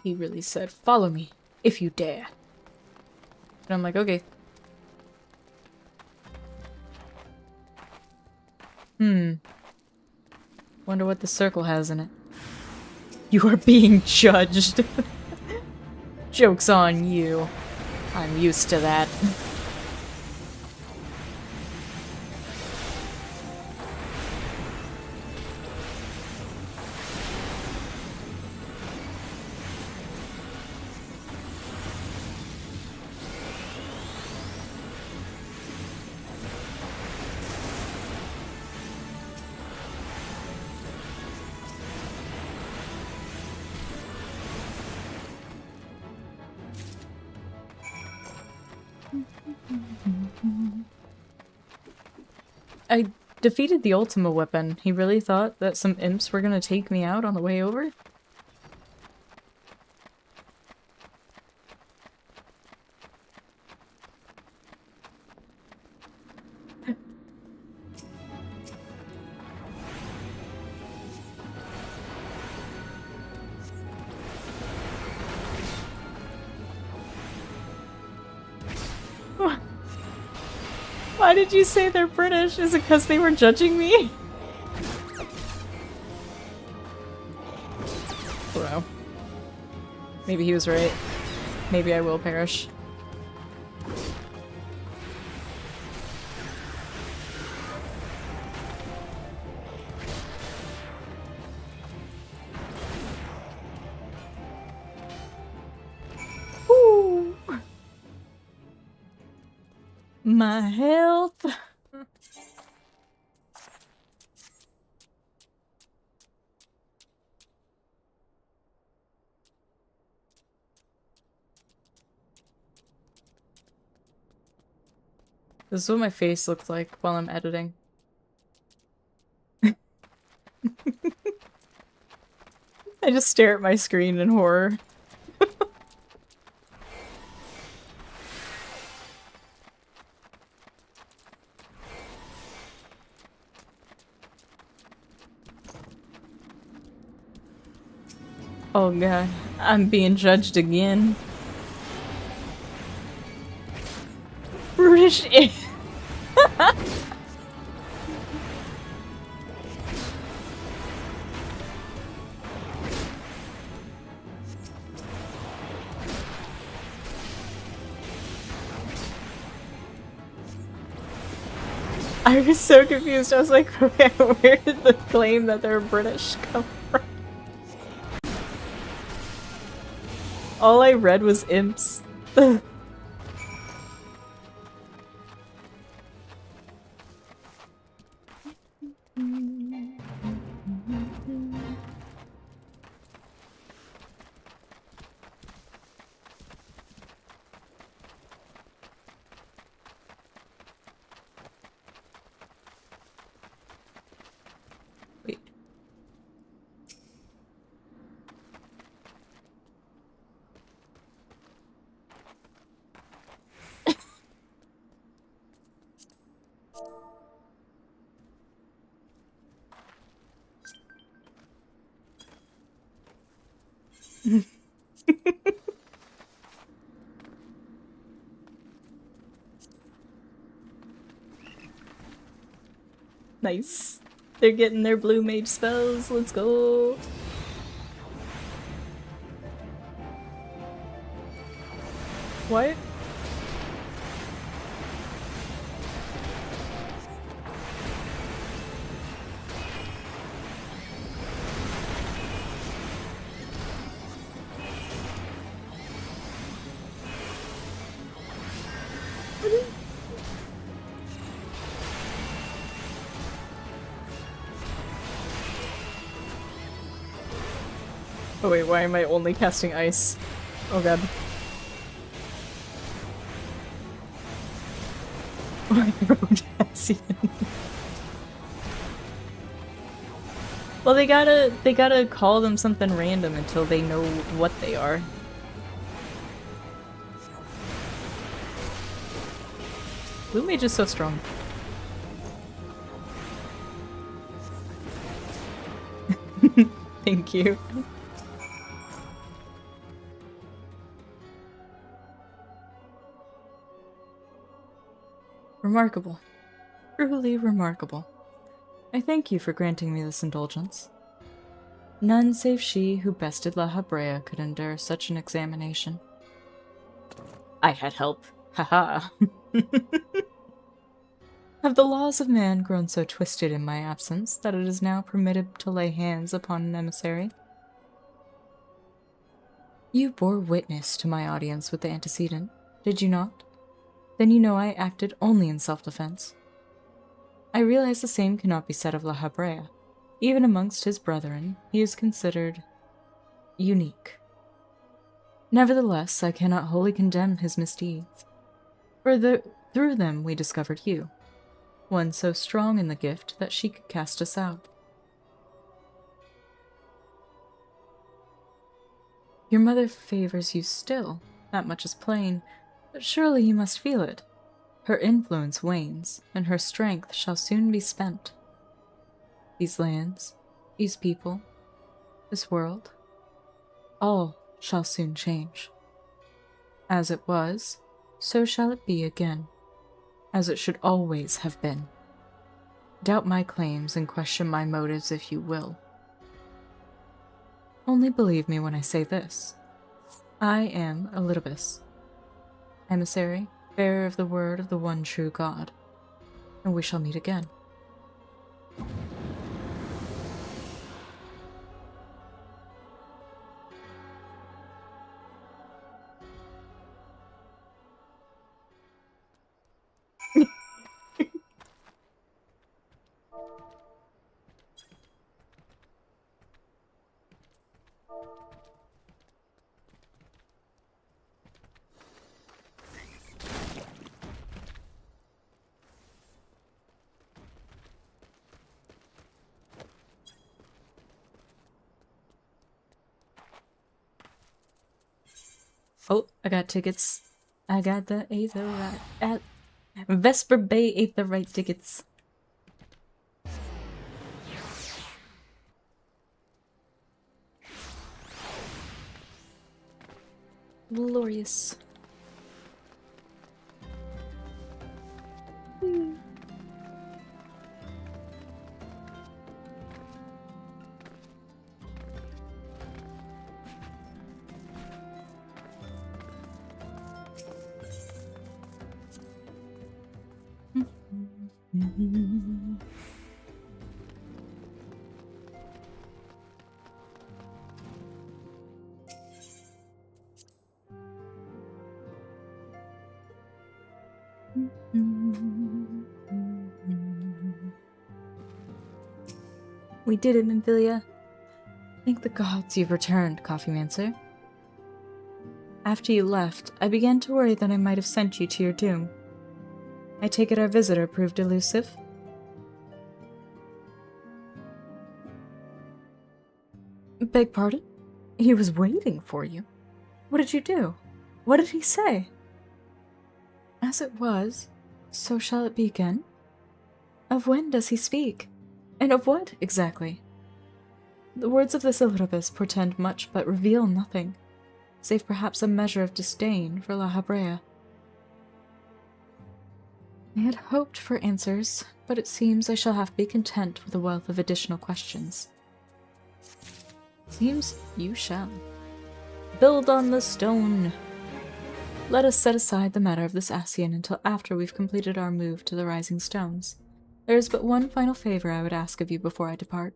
He really said, "Follow me, if you dare." And I'm like, okay. Wonder what the circle has in it. You are being judged. Joke's on you. I'm used to that. I defeated the Ultima weapon. He really thought that some imps were gonna take me out on the way over? Why did you say they're British? Is it because they were judging me? Bro. Maybe he was right. Maybe I will perish. Ooh. My health. This is what my face looks like while I'm editing. I just stare at my screen in horror. Oh god, I'm being judged again. British. I was so confused. I was like, where did the claim that they're British come from? All I read was imps. Wait. Nice. They're getting their blue mage spells. Let's go. What? Oh wait, why am I only casting ice? Oh god. Well, they gotta call them something random until they know what they are. Blue Mage is so strong. Thank you. Remarkable. Truly remarkable. I thank you for granting me this indulgence. None save she who bested La Habrea could endure such an examination. I had help. Ha-ha. Have the laws of man grown so twisted in my absence that it is now permitted to lay hands upon an emissary? You bore witness to my audience with the antecedent, did you not? Then you know I acted only in self-defense. I realize the same cannot be said of La Habrea. Even amongst his brethren, he is considered unique. Nevertheless, I cannot wholly condemn his misdeeds, for through them we discovered you, one so strong in the gift that she could cast us out. Your mother favors you still, that much is plain, but surely you must feel it. Her influence wanes, and her strength shall soon be spent. These lands, these people, this world, all shall soon change. As it was, so shall it be again, as it should always have been. Doubt my claims and question my motives if you will. Only believe me when I say this. I am Elidibus, emissary, bearer of the word of the one true God, and we shall meet again. Oh, I got tickets. I got the Aetherite at Vesper Bay Aetherite tickets. Glorious. We did it, Minfilia. Thank the gods you've returned, Coffeemancer. After you left, I began to worry that I might have sent you to your doom. I take it our visitor proved elusive? Beg pardon? He was waiting for you. What did you do? What did he say? As it was, so shall it be again? Of when does he speak? And of what, exactly? The words of this Elidibus portend much but reveal nothing, save perhaps a measure of disdain for La Habrea. I had hoped for answers, but it seems I shall have to be content with a wealth of additional questions. Seems you shall. Build on the stone! Let us set aside the matter of this Ascian until after we've completed our move to the Rising Stones. There is but one final favor I would ask of you before I depart.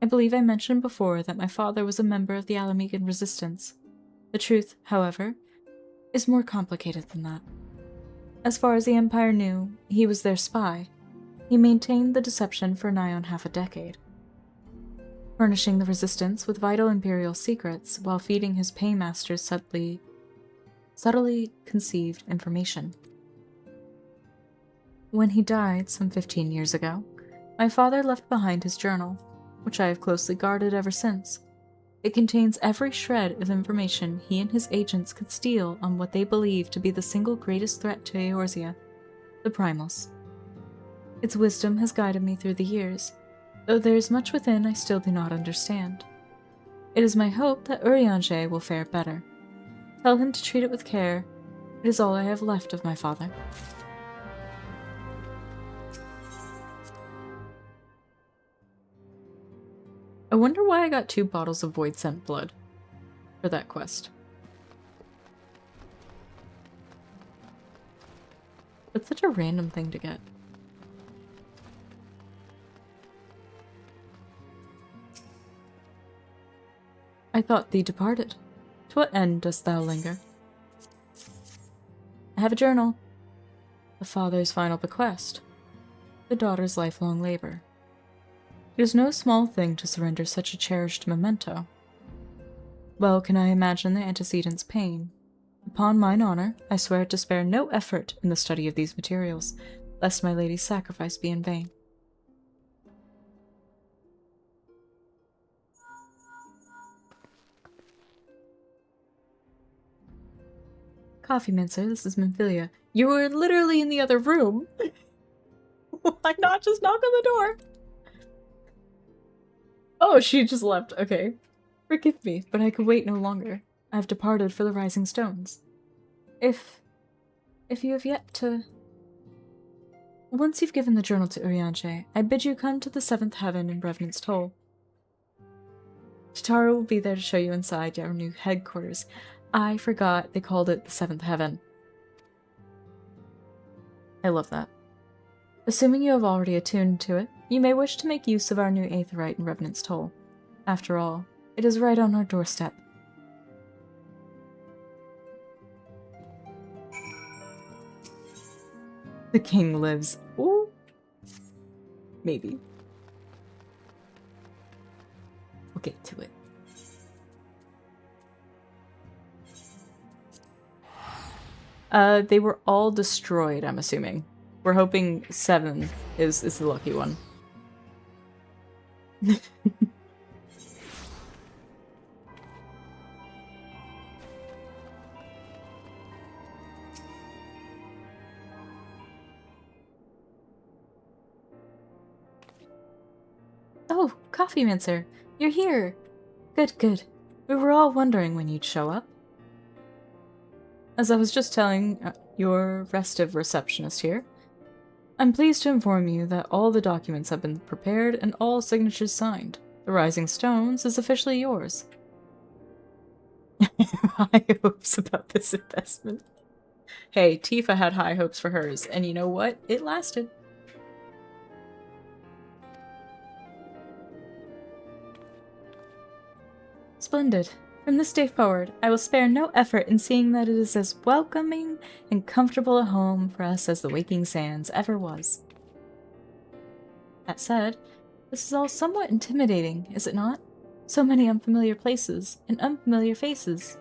I believe I mentioned before that my father was a member of the Alamegan Resistance. The truth, however, is more complicated than that. As far as the Empire knew, he was their spy. He maintained the deception for nigh on half a decade, furnishing the Resistance with vital Imperial secrets while feeding his paymasters subtly conceived information. When he died some 15 years ago, my father left behind his journal, which I have closely guarded ever since. It contains every shred of information he and his agents could steal on what they believe to be the single greatest threat to Eorzea, the Primals. Its wisdom has guided me through the years, though there is much within I still do not understand. It is my hope that Urianger will fare better. Tell him to treat it with care. It is all I have left of my father. wonder why I got 2 bottles of Void Scent Blood for that quest. That's such a random thing to get. I thought thee departed. To what end dost thou linger? I have a journal. The father's final bequest. The daughter's lifelong labor. It is no small thing to surrender such a cherished memento. Well can I imagine the antecedent's pain. Upon mine honor, I swear to spare no effort in the study of these materials, lest my lady's sacrifice be in vain. Coffee Mincer, this is Memphilia. You were literally in the other room. Why not just knock on the door? Oh, she just left. Okay. Forgive me, but I could wait no longer. I have departed for the Rising Stones. If you have yet to... Once you've given the journal to Urianche, I bid you come to the 7th heaven in Revenant's Toll. Chitara will be there to show you inside our new headquarters. I forgot they called it the 7th heaven. I love that. Assuming you have already attuned to it, you may wish to make use of our new Aetheryte in Revenant's Toll. After all, it is right on our doorstep. The king lives. Ooh. Maybe. We'll get to it. They were all destroyed, I'm assuming. We're hoping 7 is the lucky one. Oh, Coffee Mincer, you're here. Good, good. We were all wondering when you'd show up. As I was just telling your restive receptionist here, I'm pleased to inform you that all the documents have been prepared and all signatures signed. The Rising Stones is officially yours. High hopes about this investment. Hey, Tifa had high hopes for hers, and you know what? It lasted. Splendid. From this day forward, I will spare no effort in seeing that it is as welcoming and comfortable a home for us as the Waking Sands ever was. That said, this is all somewhat intimidating, is it not? So many unfamiliar places and unfamiliar faces.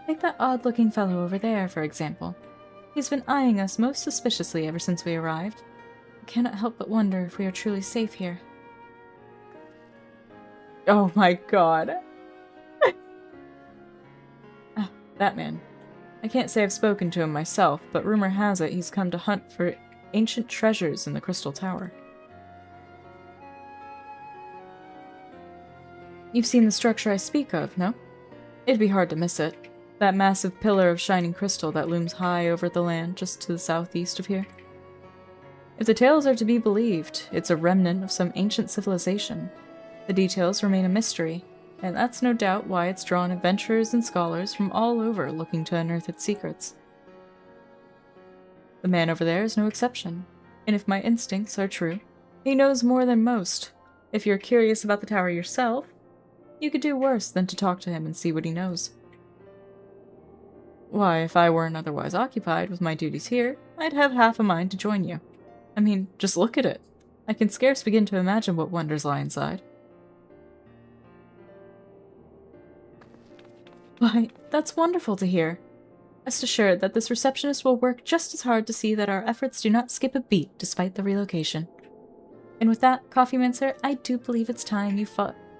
Take that odd-looking fellow over there, for example. He's been eyeing us most suspiciously ever since we arrived. I cannot help but wonder if we are truly safe here. Oh my god. Ah, that man. I can't say I've spoken to him myself, but rumor has it he's come to hunt for ancient treasures in the Crystal Tower. You've seen the structure I speak of, no? It'd be hard to miss it. That massive pillar of shining crystal that looms high over the land just to the southeast of here. If the tales are to be believed, it's a remnant of some ancient civilization. The details remain a mystery, and that's no doubt why it's drawn adventurers and scholars from all over looking to unearth its secrets. The man over there is no exception, and if my instincts are true, he knows more than most. If you're curious about the tower yourself, you could do worse than to talk to him and see what he knows. Why, if I weren't otherwise occupied with my duties here, I'd have half a mind to join you. I mean, just look at it. I can scarce begin to imagine what wonders lie inside. Why, that's wonderful to hear. Rest assured that this receptionist will work just as hard to see that our efforts do not skip a beat despite the relocation. And with that, Coffee Mincer, I do believe it's time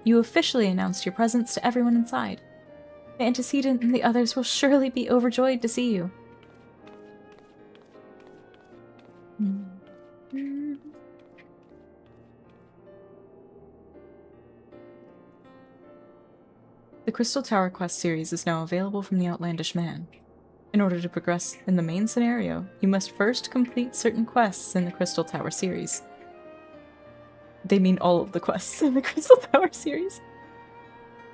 you officially announced your presence to everyone inside. The antecedent and the others will surely be overjoyed to see you. The Crystal Tower quest series is now available from the Outlandish Man. In order to progress in the main scenario, you must first complete certain quests in the Crystal Tower series. They mean all of the quests in the Crystal Tower series.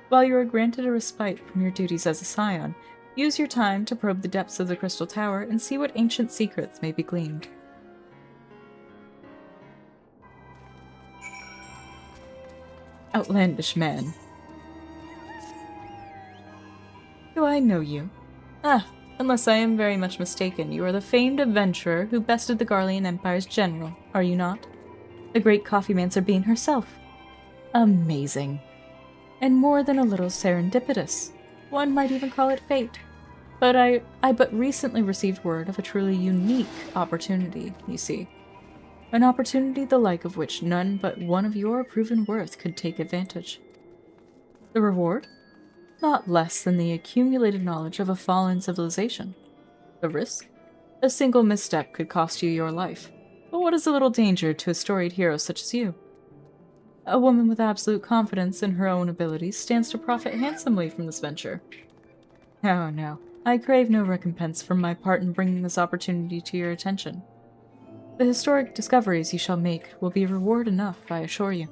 While you are granted a respite from your duties as a scion, use your time to probe the depths of the Crystal Tower and see what ancient secrets may be gleaned. Outlandish man. Do I know you? Ah, unless I am very much mistaken, you are the famed adventurer who bested the Garlean Empire's general, are you not? The great coffeemancer Bean herself. Amazing. And more than a little serendipitous. One might even call it fate. But I but recently received word of a truly unique opportunity, you see. An opportunity the like of which none but one of your proven worth could take advantage. The reward? Not less than the accumulated knowledge of a fallen civilization. The risk? A single misstep could cost you your life. But what is a little danger to a storied hero such as you? A woman with absolute confidence in her own abilities stands to profit handsomely from this venture. Oh no, I crave no recompense from my part in bringing this opportunity to your attention. The historic discoveries you shall make will be reward enough, I assure you.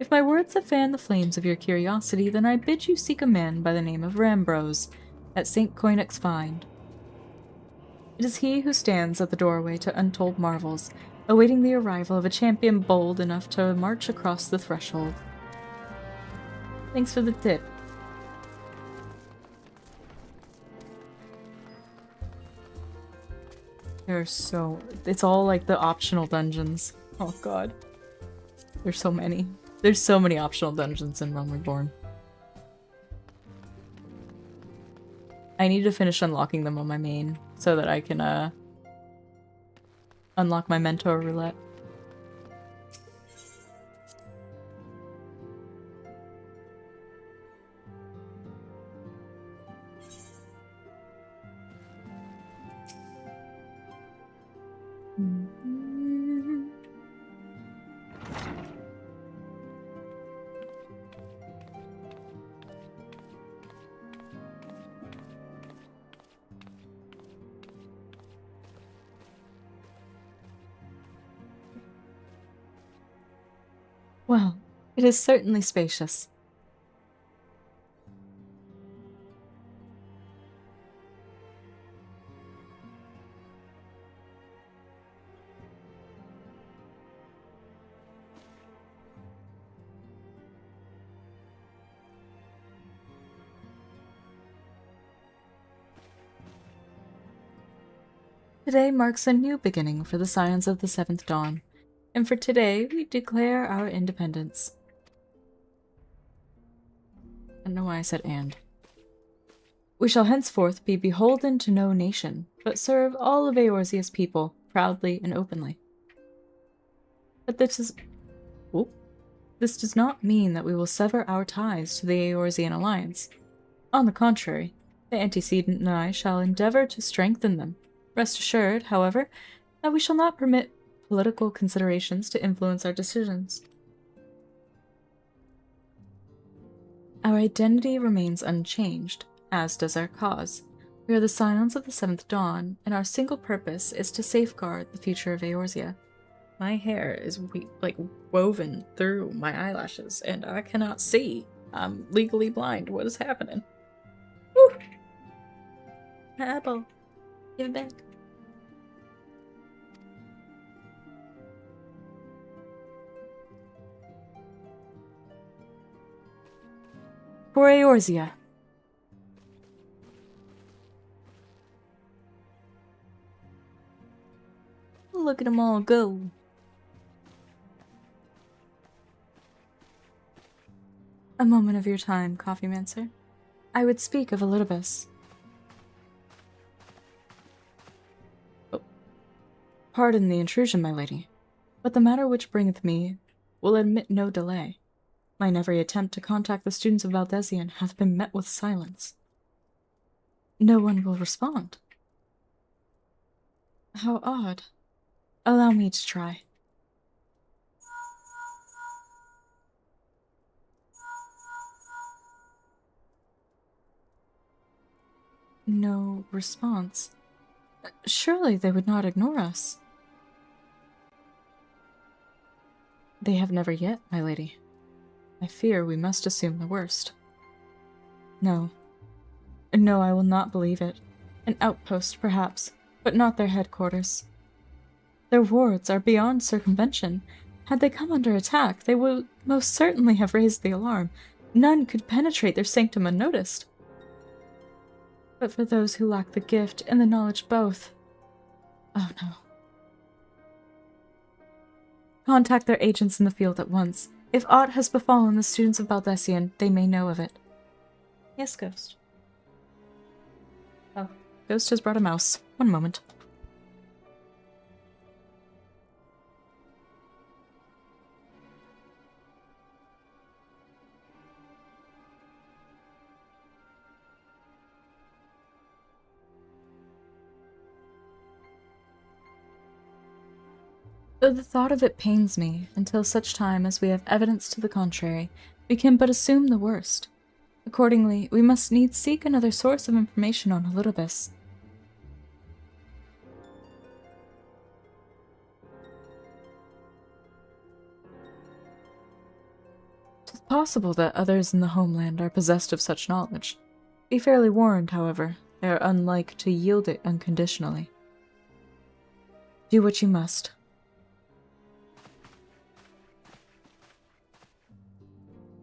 If my words have fanned the flames of your curiosity, then I bid you seek a man by the name of Rambrose at St. Coinex's Find. It is he who stands at the doorway to untold marvels, awaiting the arrival of a champion bold enough to march across the threshold. Thanks for the tip. It's all like the optional dungeons. Oh god. There's so many. There's so many optional dungeons in Realm Reborn. I need to finish unlocking them on my main so that I can unlock my mentor roulette. Well, it is certainly spacious. Today marks a new beginning for the Scions of the Seventh Dawn, and for today we declare our independence. I don't know why I said and. We shall henceforth be beholden to no nation, but serve all of Eorzea's people proudly and openly. But this does not mean that we will sever our ties to the Eorzean alliance. On the contrary, the antecedent and I shall endeavor to strengthen them. Rest assured, however, that we shall not permit political considerations to influence our decisions. Our identity remains unchanged, as does our cause. We are the Scions of the Seventh Dawn, and our single purpose is to safeguard the future of Eorzea. My hair is woven through my eyelashes, and I cannot see. I'm legally blind. What is happening? Woo! Apple. Give it back. For Eorzea. Look at them all go. A moment of your time, Coffeemancer. I would speak of Elidibus. Oh. Pardon the intrusion, my lady, but the matter which bringeth me will admit no delay. Mine every attempt to contact the students of Valdezian hath been met with silence. No one will respond. How odd. Allow me to try. No response. Surely they would not ignore us. They have never yet, my lady. I fear we must assume the worst. No. No, I will not believe it. An outpost, perhaps, but not their headquarters. Their wards are beyond circumvention. Had they come under attack, they would most certainly have raised the alarm. None could penetrate their sanctum unnoticed. But for those who lack the gift and the knowledge both... Oh no. Contact their agents in the field at once. If aught has befallen the students of Baldessian, they may know of it. Yes, Ghost. Oh, Ghost has brought a mouse. One moment. Though the thought of it pains me, until such time as we have evidence to the contrary, we can but assume the worst. Accordingly, we must needs seek another source of information on Elidibus. 'Tis possible that others in the homeland are possessed of such knowledge. Be fairly warned, however, they are unlike to yield it unconditionally. Do what you must.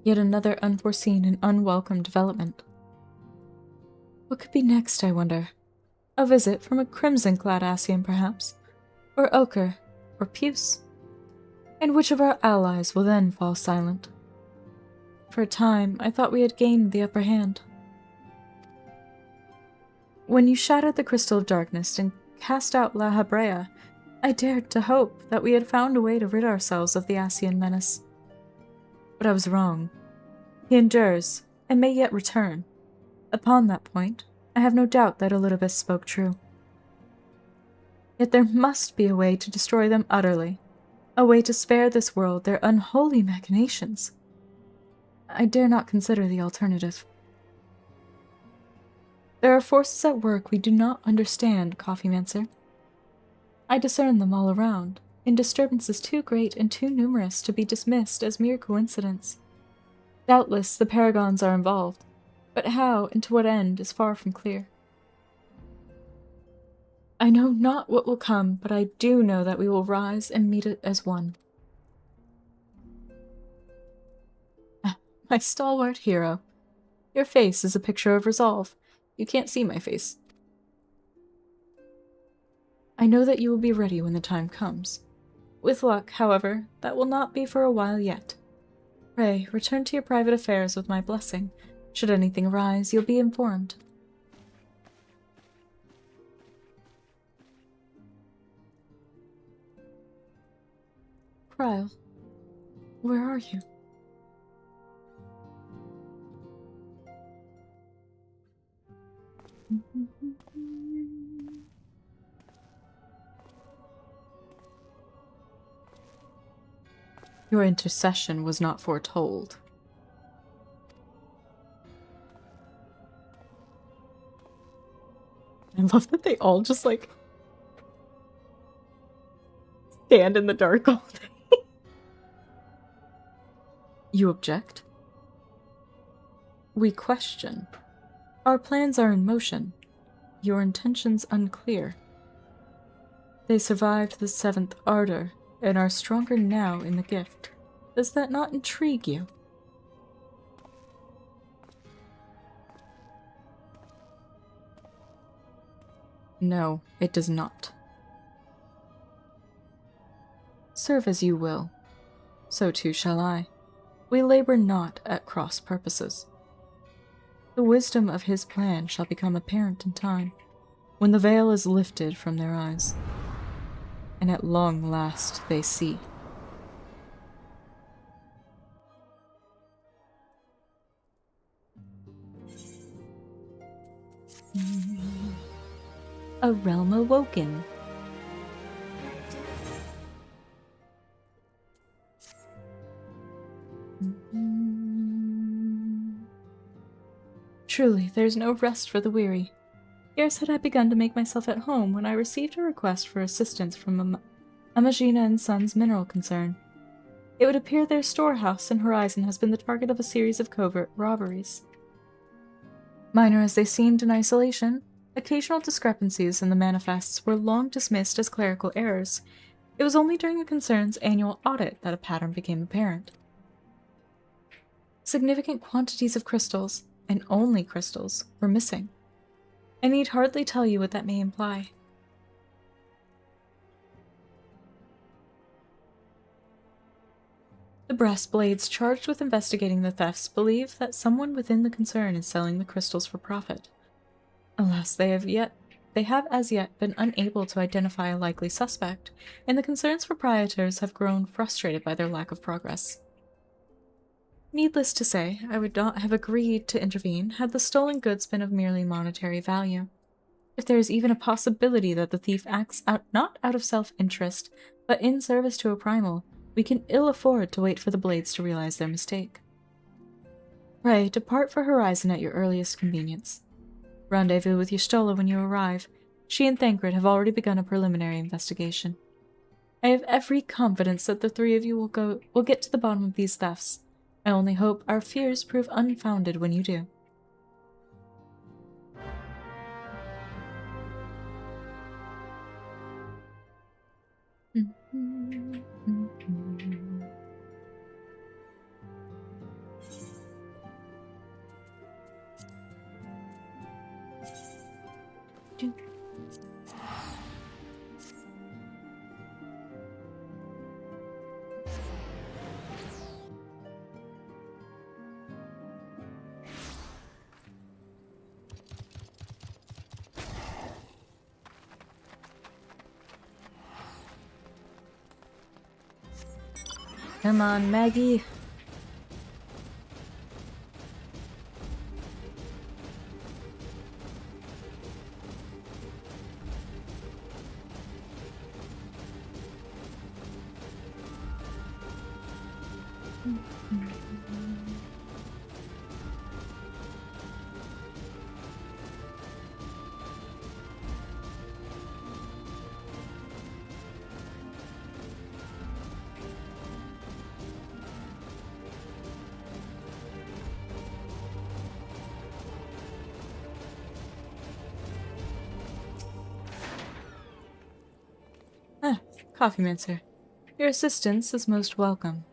Yet another unforeseen and unwelcome development. What could be next, I wonder? A visit from a crimson-clad Ascian, perhaps? Or ochre? Or puce? And which of our allies will then fall silent? For a time, I thought we had gained the upper hand. When you shattered the Crystal of Darkness and cast out La Habrea, I dared to hope that we had found a way to rid ourselves of the Ascian menace. But I was wrong. He endures, and may yet return. Upon that point, I have no doubt that Elidibus spoke true. Yet there must be a way to destroy them utterly, a way to spare this world their unholy machinations. I dare not consider the alternative. There are forces at work we do not understand, Coffeemancer. I discern them all around, in disturbances too great and too numerous to be dismissed as mere coincidence. Doubtless the paragons are involved, but how and to what end is far from clear. I know not what will come, but I do know that we will rise and meet it as one. My stalwart hero. Your face is a picture of resolve. You can't see my face. I know that you will be ready when the time comes. With luck, however, that will not be for a while yet. Pray, return to your private affairs with my blessing. Should anything arise, you'll be informed. Krile, where are you? Your intercession was not foretold. I love that they all just, like, stand in the dark all day. You object? We question. Our plans are in motion. Your intentions unclear. They survived the 7th Ardor and are stronger now in the gift. Does that not intrigue you? No, it does not. Serve as you will. So too shall I. We labor not at cross purposes. The wisdom of his plan shall become apparent in time, when the veil is lifted from their eyes, and at long last they see. A realm awoken. Truly, there's no rest for the weary. Scarce had I begun to make myself at home when I received a request for assistance from Amagina and Sons Mineral Concern. It would appear their storehouse in Horizon has been the target of a series of covert robberies. Minor as they seemed in isolation, occasional discrepancies in the manifests were long dismissed as clerical errors. It was only during the concern's annual audit that a pattern became apparent. Significant quantities of crystals, and only crystals, were missing. I need hardly tell you what that may imply. The brass blades charged with investigating the thefts believe that someone within the concern is selling the crystals for profit. Alas, they have as yet been unable to identify a likely suspect, and the concern's proprietors have grown frustrated by their lack of progress. Needless to say, I would not have agreed to intervene had the stolen goods been of merely monetary value. If there is even a possibility that the thief acts not out of self-interest, but in service to a primal, we can ill afford to wait for the blades to realize their mistake. Pray, depart for Horizon at your earliest convenience. Rendezvous with Y'shtola when you arrive. She and Thancred have already begun a preliminary investigation. I have every confidence that the three of you will get to the bottom of these thefts. I only hope our fears prove unfounded when you do. Come on, Maggie. Coffee Mincer. Your assistance is most welcome.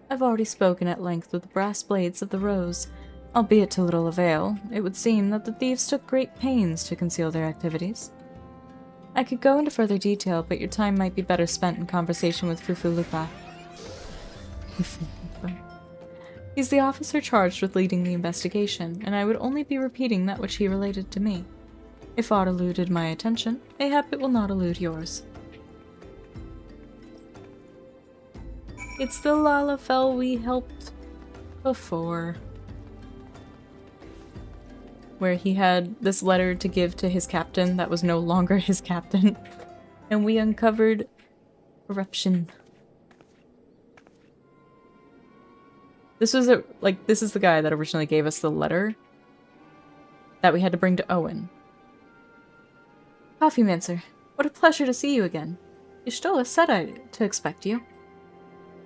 I've already spoken at length with the brass blades of the Rose, albeit to little avail. It would seem that the thieves took great pains to conceal their activities. I could go into further detail, but your time might be better spent in conversation with Fufu Lupa. He's the officer charged with leading the investigation, and I would only be repeating that which he related to me. If aught eluded my attention, mayhap it will not elude yours. It's the Lalafell we helped before. Where he had this letter to give to his captain that was no longer his captain. And we uncovered corruption. This is the guy that originally gave us the letter that we had to bring to Owen. Coffee Mincer, what a pleasure to see you again. Y'shtola said to expect you.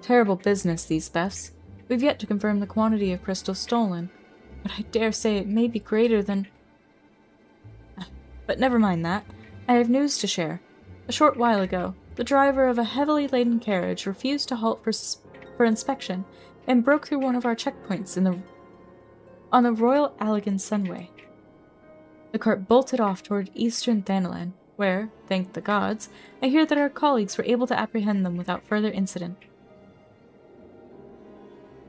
Terrible business, these thefts. We've yet to confirm the quantity of crystals stolen, but I dare say it may be greater than... But never mind that. I have news to share. A short while ago, the driver of a heavily laden carriage refused to halt for inspection and broke through one of our checkpoints on the Royal Allegan Sunway. The cart bolted off toward eastern Thanalan, where, thank the gods, I hear that our colleagues were able to apprehend them without further incident.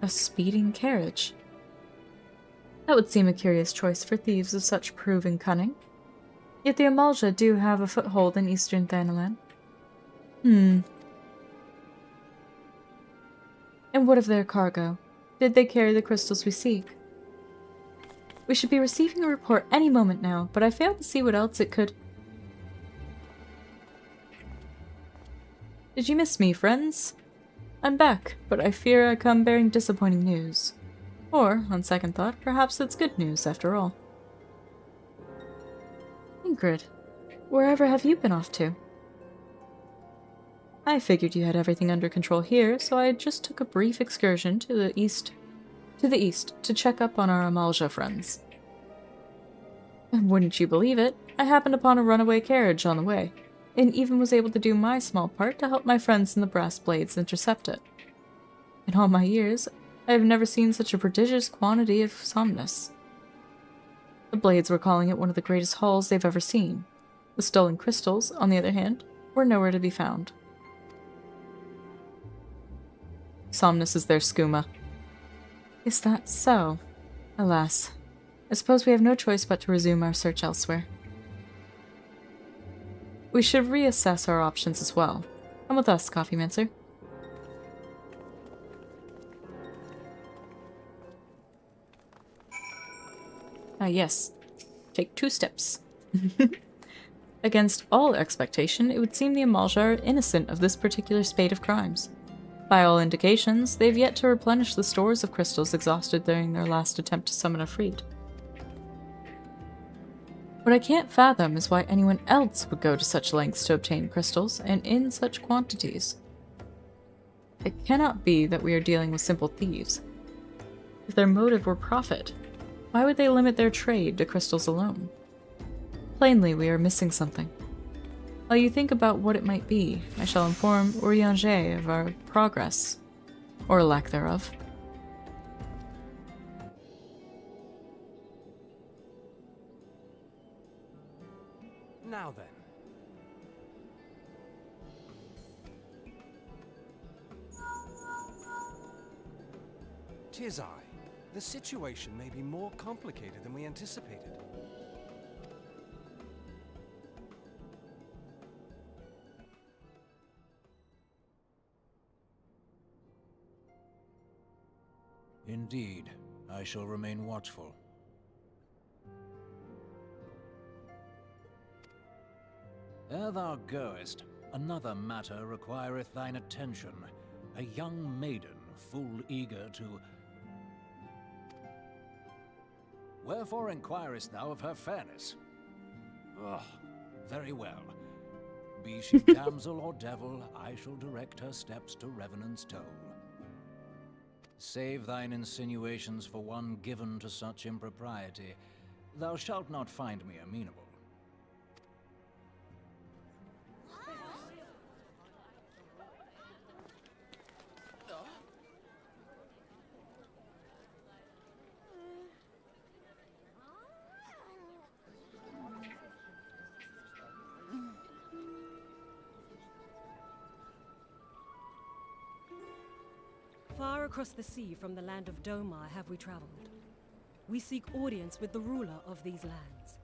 A speeding carriage. That would seem a curious choice for thieves of such proven cunning. Yet the Amalja do have a foothold in eastern Thanalan. And what of their cargo? Did they carry the crystals we seek? We should be receiving a report any moment now, but I fail to see what else it could... Did you miss me, friends? I'm back, but I fear I come bearing disappointing news. Or, on second thought, perhaps it's good news after all. Ingrid, wherever have you been off to? I figured you had everything under control here, so I just took a brief excursion to the east to check up on our Amalja friends. And wouldn't you believe it, I happened upon a runaway carriage on the way, and even was able to do my small part to help my friends in the brass blades intercept it. In all my years, I have never seen such a prodigious quantity of somnus. The blades were calling it one of the greatest hauls they've ever seen. The stolen crystals, on the other hand, were nowhere to be found. Somnus is their skooma. Is that so? Alas, I suppose we have no choice but to resume our search elsewhere. We should reassess our options as well. Come with us, Coffee Mincer. Ah, yes. Take 2 steps. Against all expectation, it would seem the Amalja are innocent of this particular spate of crimes. By all indications, they've yet to replenish the stores of crystals exhausted during their last attempt to summon a Freed. What I can't fathom is why anyone else would go to such lengths to obtain crystals, and in such quantities. It cannot be that we are dealing with simple thieves. If their motive were profit, why would they limit their trade to crystals alone? Plainly, we are missing something. While you think about what it might be, I shall inform Urianger of our progress, or lack thereof. Now then. Tis I. The situation may be more complicated than we anticipated. Indeed, I shall remain watchful. Ere thou goest, another matter requireth thine attention. A young maiden, full eager to... Wherefore inquirest thou of her fairness? Ugh, very well. Be she damsel or devil, I shall direct her steps to Revenant's Toll. Save thine insinuations for one given to such impropriety. Thou shalt not find me amenable. Far across the sea from the land of Domar have we traveled. We seek audience with the ruler of these lands.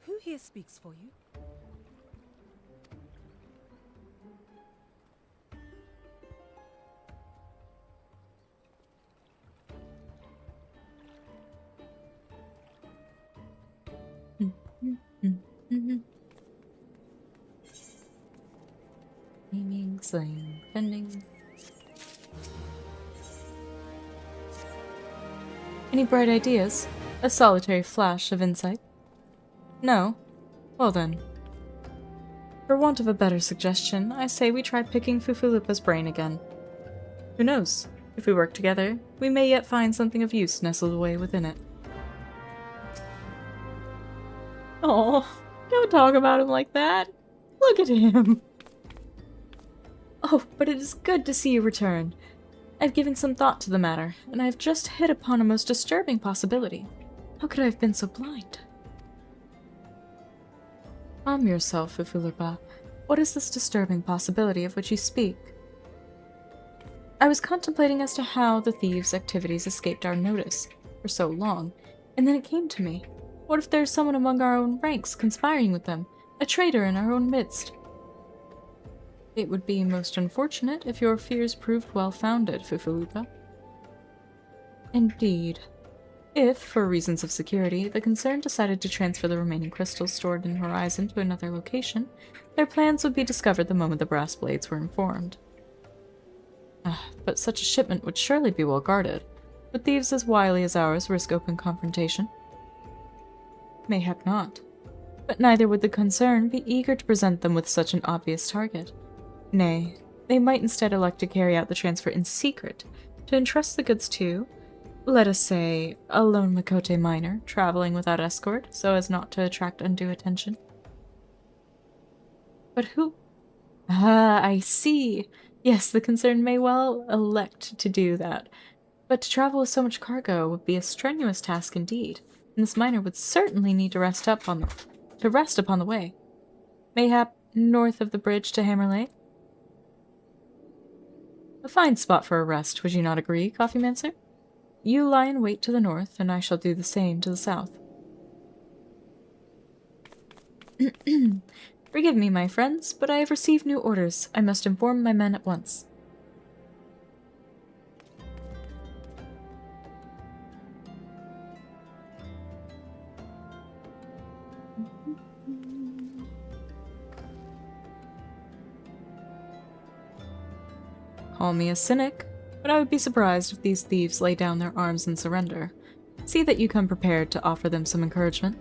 Who here speaks for you? Aiming, slaying, pending. Any bright ideas? A solitary flash of insight? No? Well then. For want of a better suggestion, I say we try picking Fufulupa's brain again. Who knows? If we work together, we may yet find something of use nestled away within it. Oh, don't talk about him like that. Look at him. Oh, but it is good to see you return. I've given some thought to the matter, and I have just hit upon a most disturbing possibility. How could I have been so blind? Calm yourself, Fufulupa. What is this disturbing possibility of which you speak? I was contemplating as to how the thieves' activities escaped our notice for so long, and then it came to me. What if there's someone among our own ranks conspiring with them? A traitor in our own midst? It would be most unfortunate if your fears proved well-founded, Fufulupa. Indeed. If, for reasons of security, the concern decided to transfer the remaining crystals stored in Horizon to another location, their plans would be discovered the moment the brass blades were informed. But such a shipment would surely be well guarded. Would thieves as wily as ours risk open confrontation? Mayhap not. But neither would the concern be eager to present them with such an obvious target. Nay, they might instead elect to carry out the transfer in secret, to entrust the goods to, let us say, a lone Makote miner traveling without escort so as not to attract undue attention. But who? Ah, I see. Yes, the concern may well elect to do that, but to travel with so much cargo would be a strenuous task indeed, and this miner would certainly need to rest upon the way. Mayhap north of the bridge to Hammer Lake? A fine spot for a rest, would you not agree, Coffeemancer? You lie in wait to the north, and I shall do the same to the south. Forgive me, my friends, but I have received new orders. I must inform my men at once. Call me a cynic, but I would be surprised if these thieves lay down their arms and surrender. See that you come prepared to offer them some encouragement.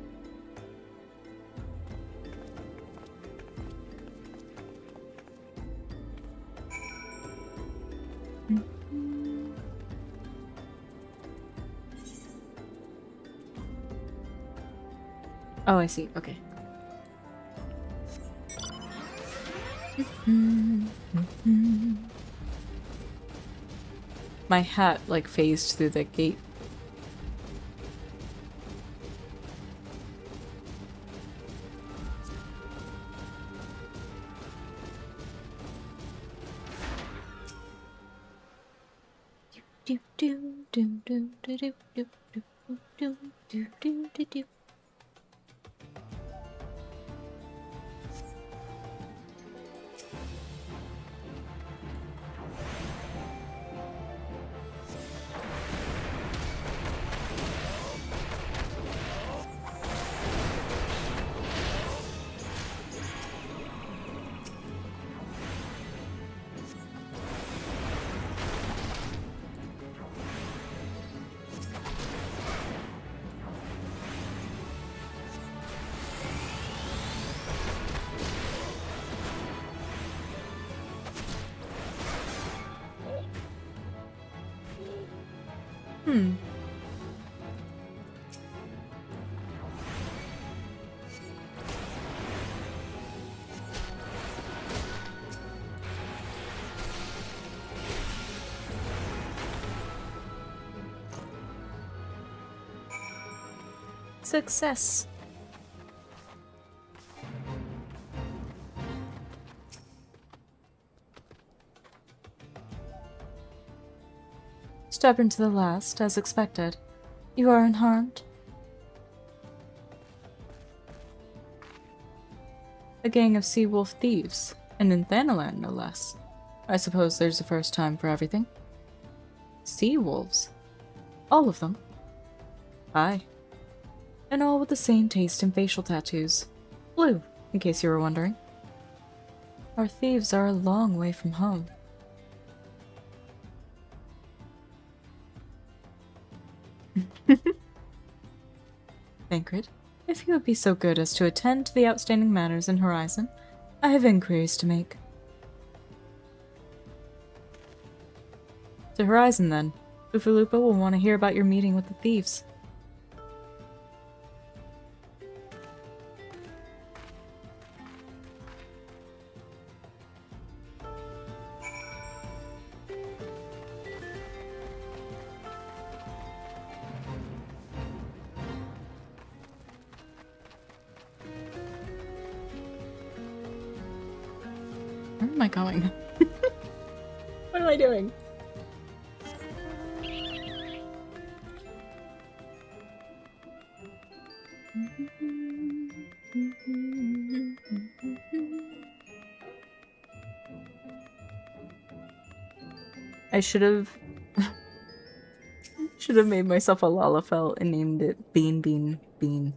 Oh, I see. Okay. My hat, like, phased through the gate. Do do do do do do do do do do do do do. Success. Stubborn to the last, as expected. You are unharmed? A gang of sea wolf thieves, and in Thanalan, no less. I suppose there's a first time for everything. Sea wolves? All of them? Aye. And all with the same taste in facial tattoos. Blue, in case you were wondering. Our thieves are a long way from home. Thancred, if you would be so good as to attend to the outstanding matters in Horizon, I have inquiries to make. To Horizon, then. Ufulupa will want to hear about your meeting with the thieves. Where am I going? What am I doing? I should have made myself a Lalafell and named it Bean Bean Bean.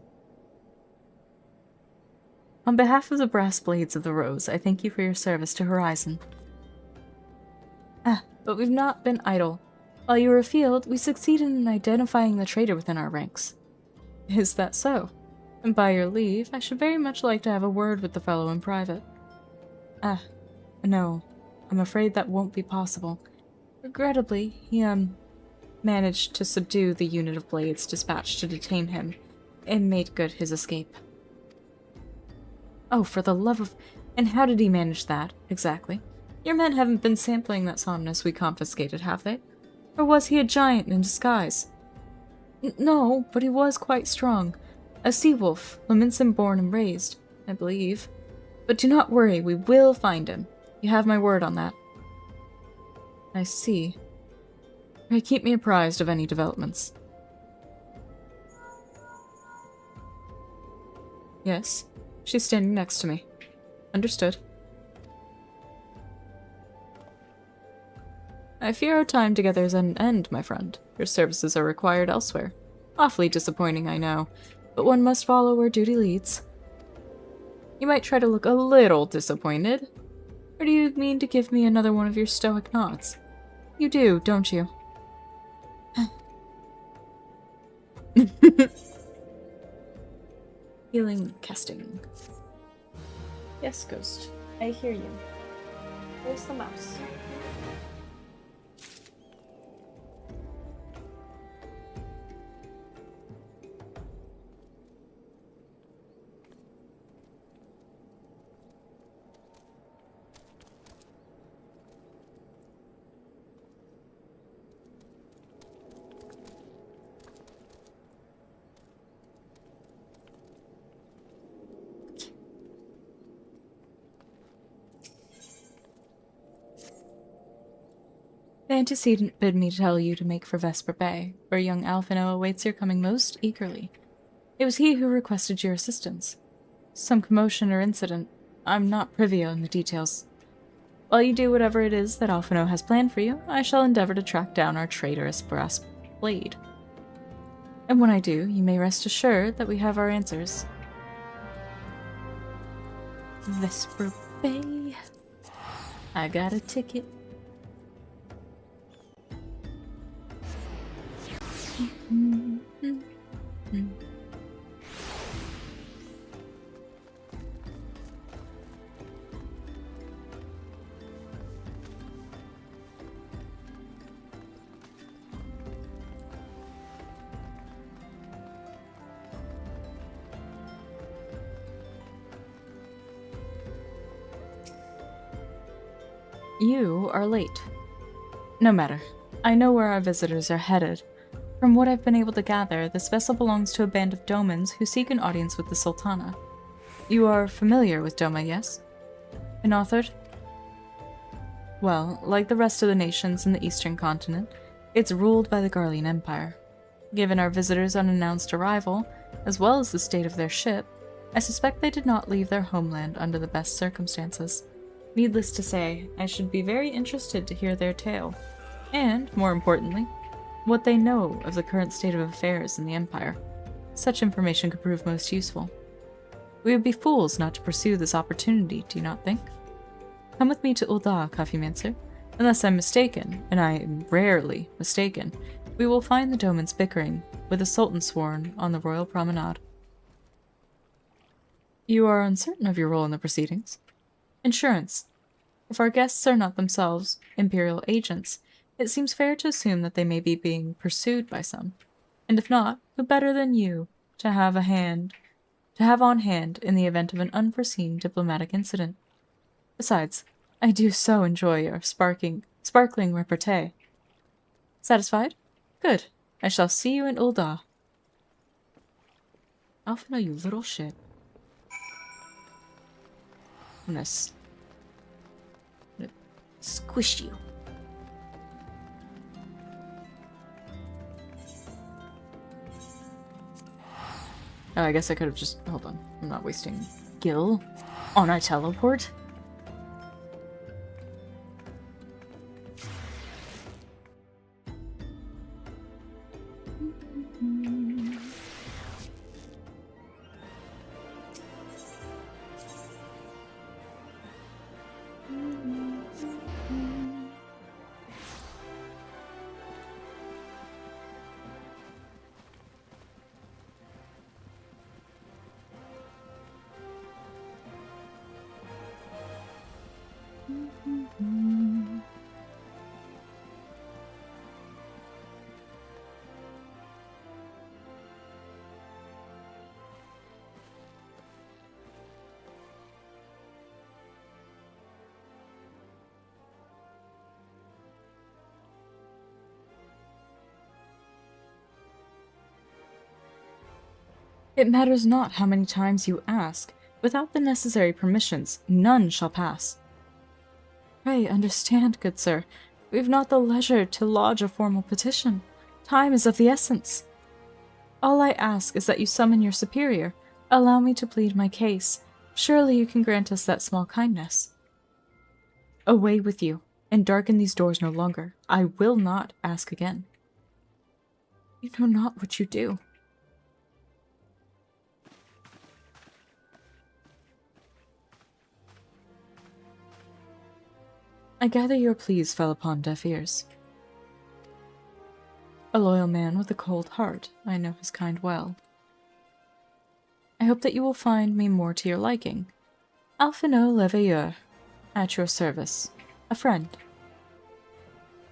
On behalf of the Brass Blades of the Rose, I thank you for your service to Horizon. But we've not been idle. While you were afield, we succeeded in identifying the traitor within our ranks. Is that so? And by your leave, I should very much like to have a word with the fellow in private. No. I'm afraid that won't be possible. Regrettably, he, managed to subdue the unit of blades dispatched to detain him, and made good his escape. Oh, for the love of... And how did he manage that, exactly? Your men haven't been sampling that somnus we confiscated, have they? Or was he a giant in disguise? No, but he was quite strong. A sea-wolf, Laminson born and raised, I believe. But do not worry, we will find him. You have my word on that. I see. Pray keep me apprised of any developments. Yes, she's standing next to me. Understood. I fear our time together is at an end, my friend. Your services are required elsewhere. Awfully disappointing, I know, but one must follow where duty leads. You might try to look a little disappointed. Or do you mean to give me another one of your stoic nods? You do, don't you? Healing casting. Yes, Ghost. I hear you. Where's the mouse? The antecedent bid me tell you to make for Vesper Bay, where young Alphino awaits your coming most eagerly. It was he who requested your assistance. Some commotion or incident. I'm not privy on the details. While you do whatever it is that Alphino has planned for you, I shall endeavor to track down our traitorous brass blade. And when I do, you may rest assured that we have our answers. Vesper Bay. I got a ticket. You are late. No matter. I know where our visitors are headed. From what I've been able to gather, this vessel belongs to a band of Domans who seek an audience with the Sultana. You are familiar with Doma, yes? Unauthored? Well, like the rest of the nations in the eastern continent, it's ruled by the Garlean Empire. Given our visitors' unannounced arrival, as well as the state of their ship, I suspect they did not leave their homeland under the best circumstances. Needless to say, I should be very interested to hear their tale, and, more importantly, what they know of the current state of affairs in the Empire. Such information could prove most useful. We would be fools not to pursue this opportunity, do you not think? Come with me to Ul'dah, Kafimancer. Unless I'm mistaken, and I am rarely mistaken, we will find the Domans bickering, with the Sultan sworn on the royal promenade. You are uncertain of your role in the proceedings? Insurance. If our guests are not themselves Imperial agents, it seems fair to assume that they may be being pursued by some. And if not, who better than you to have on hand in the event of an unforeseen diplomatic incident? Besides, I do so enjoy your sparkling repartee. Satisfied? Good. I shall see you in Ul'dah. Alphino, you little shit. I'm gonna squish you. Oh, I guess I could have just... Hold on. I'm not wasting gil on a teleport. It matters not how many times you ask. Without the necessary permissions, none shall pass. Pray understand, good sir, we've not the leisure to lodge a formal petition. Time is of the essence. All I ask is that you summon your superior. Allow me to plead my case. Surely you can grant us that small kindness. Away with you, and darken these doors no longer. I will not ask again. You know not what you do. I gather your pleas fell upon deaf ears. A loyal man with a cold heart, I know his kind well. I hope that you will find me more to your liking. Alphino Leveilleur, at your service, a friend.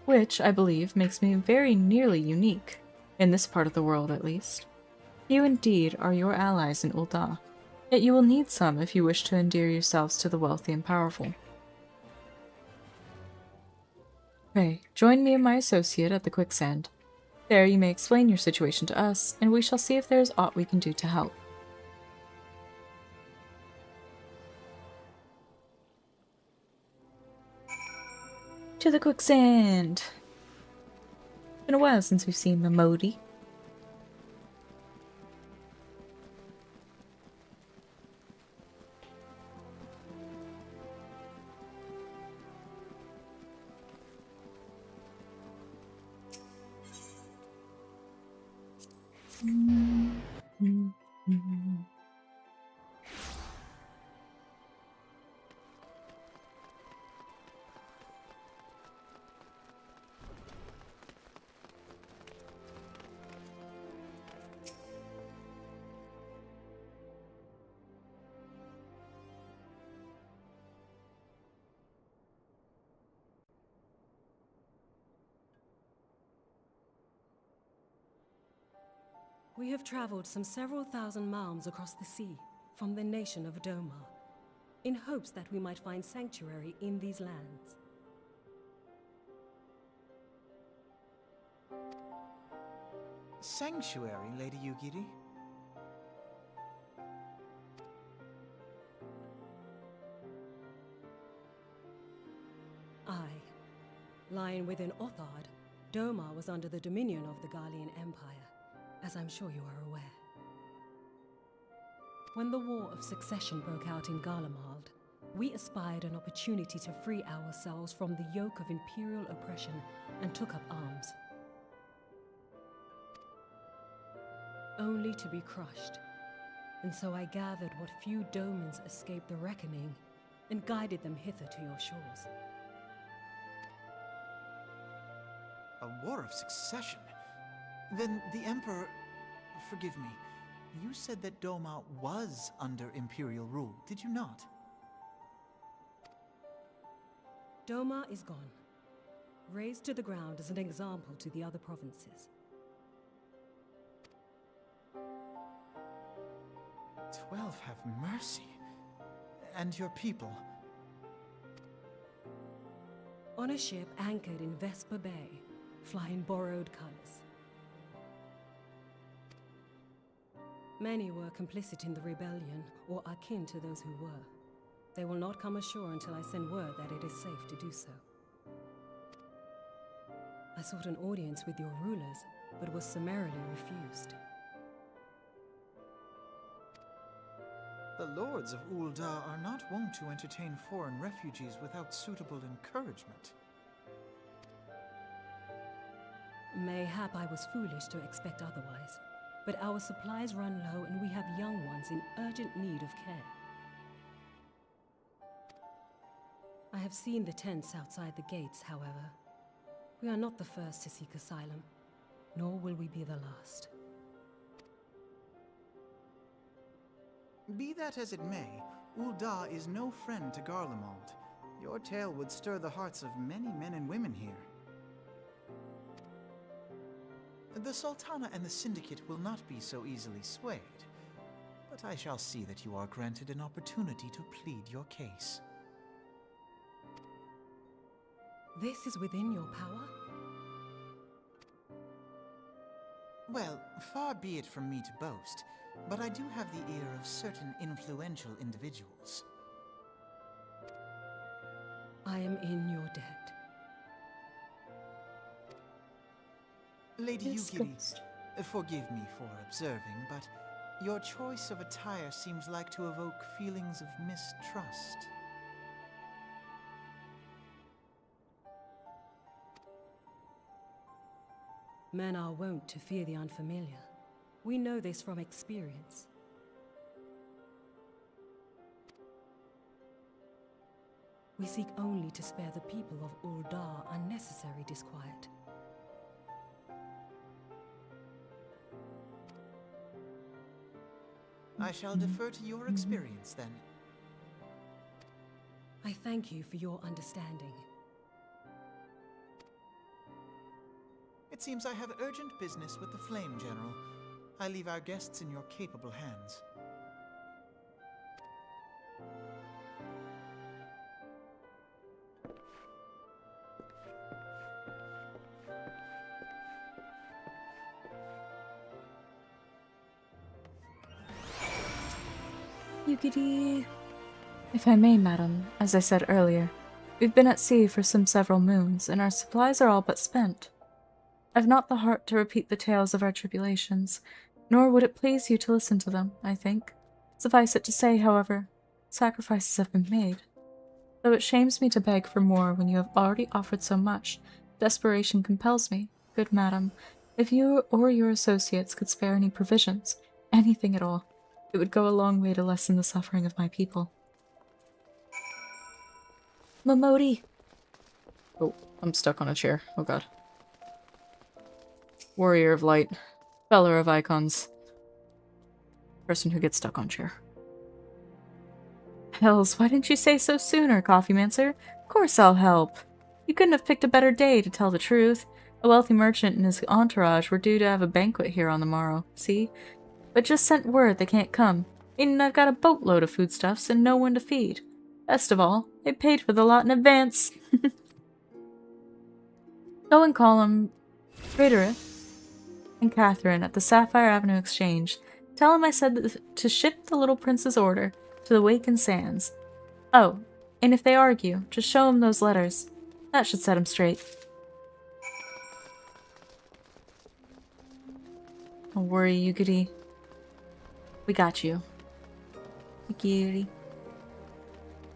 Which, I believe, makes me very nearly unique, in this part of the world at least. You indeed are your allies in Ul'dah, yet you will need some if you wish to endear yourselves to the wealthy and powerful. Pray, join me and my associate at the quicksand. There you may explain your situation to us, and we shall see if there is aught we can do to help. To the quicksand! Been a while since we've seen Mamodi. We have traveled some several thousand miles across the sea from the nation of Doma, in hopes that we might find sanctuary in these lands. Sanctuary, Lady Yugiri? Aye. Lying within Othard, Doma was under the dominion of the Garlean Empire, as I'm sure you are aware. When the War of Succession broke out in Garlemald, we espied an opportunity to free ourselves from the yoke of imperial oppression and took up arms. Only to be crushed. And so I gathered what few Domans escaped the reckoning and guided them hither to your shores. A war of succession? Then the Emperor... Forgive me. You said that Doma was under Imperial rule, did you not? Doma is gone. Razed to the ground as an example to the other provinces. 12 have mercy. And your people? On a ship anchored in Vesper Bay, flying borrowed colors. Many were complicit in the rebellion, or akin to those who were. They will not come ashore until I send word that it is safe to do so. I sought an audience with your rulers, but was summarily refused. The lords of Ul'dah are not wont to entertain foreign refugees without suitable encouragement. Mayhap I was foolish to expect otherwise, but our supplies run low and we have young ones in urgent need of care. I have seen the tents outside the gates, however. We are not the first to seek asylum, nor will we be the last. Be that as it may, Ul'dah is no friend to Garlemald. Your tale would stir the hearts of many men and women here. The Sultana and the Syndicate will not be so easily swayed, but I shall see that you are granted an opportunity to plead your case. This is within your power? Well, far be it from me to boast. but I do have the ear of certain influential individuals. I am in your debt. Lady Yes, Yugiri, ghost. forgive me for observing, but your choice of attire seems like to evoke feelings of mistrust. Men are wont to fear the unfamiliar. We know this from experience. We seek only to spare the people of Uldar unnecessary disquiet. I shall defer to your experience, then. I thank you for your understanding. It seems I have urgent business with the Flame General. I leave our guests in your capable hands. Yugiri. If I may, madam, as I said earlier, we've been at sea for some several moons, and our supplies are all but spent. I've not the heart to repeat the tales of our tribulations, nor would it please you to listen to them, I think. Suffice it to say, however, sacrifices have been made. Though it shames me to beg for more when you have already offered so much, desperation compels me, good madam. If you or your associates could spare any provisions, anything at all, it would go a long way to lessen the suffering of my people. Momodi! Oh, I'm stuck on a chair. Oh god. Warrior of light. Feller of icons. Person who gets stuck on chair. Hells, why didn't you say so sooner, Coffee Mancer? Of course I'll help. You couldn't have picked a better day, to tell the truth. A wealthy merchant and his entourage were due to have a banquet here on the morrow, see? But just sent word they can't come, meaning I've got a boatload of foodstuffs and no one to feed. Best of all, they paid for the lot in advance. Go and call them Frederick and Catherine at the Sapphire Avenue Exchange. Tell him I said to ship the little prince's order to the Waken Sands. Oh, and if they argue, just show him those letters. That should set him straight. Don't worry, Yugiri. We got you. Yugiri.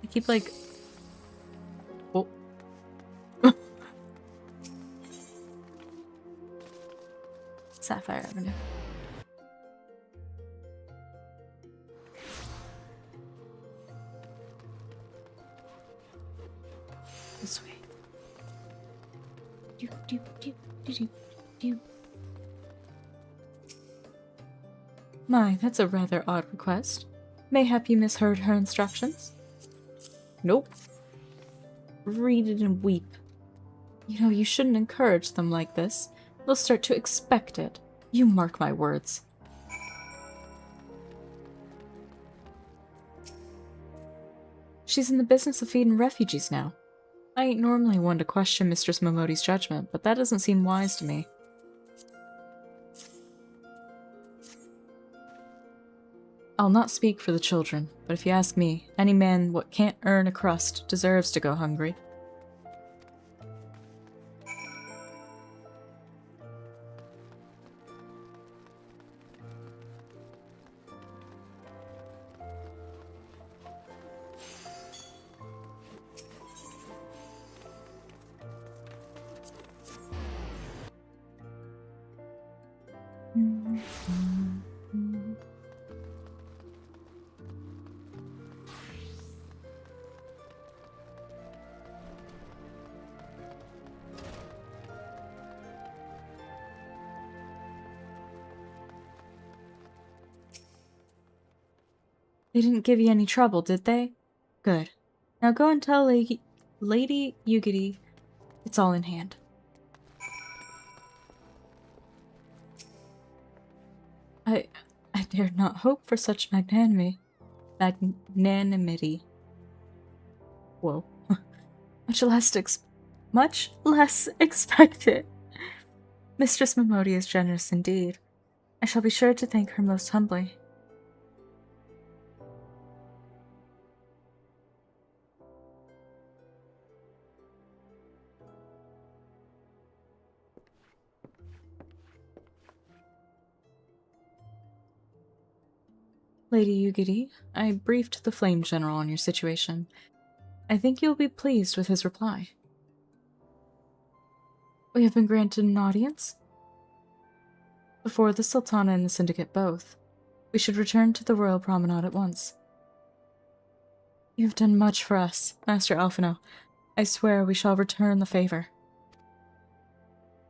I keep like... Oh. Sapphire Avenue. This way. Do, do, do, do, do, do. My, that's a rather odd request. Mayhap you misheard her instructions? Nope. Read it and weep. You know, you shouldn't encourage them like this. They'll start to expect it. You mark my words. She's in the business of feeding refugees now. I ain't normally one to question Mistress Momodi's judgment, but that doesn't seem wise to me. I'll not speak for the children, but if you ask me, any man what can't earn a crust deserves to go hungry. They didn't give you any trouble, did they? Good. Now go and tell Lady Yugiri it's all in hand. I dare not hope for such magnanimity. Whoa. Much less expected. Mistress Momodi is generous indeed. I shall be sure to thank her most humbly. Lady Yugiri, I briefed the Flame General on your situation. I think you'll be pleased with his reply. We have been granted an audience before the Sultana and the Syndicate both. We should return to the Royal Promenade at once. You have done much for us, Master Alphino. I swear we shall return the favor.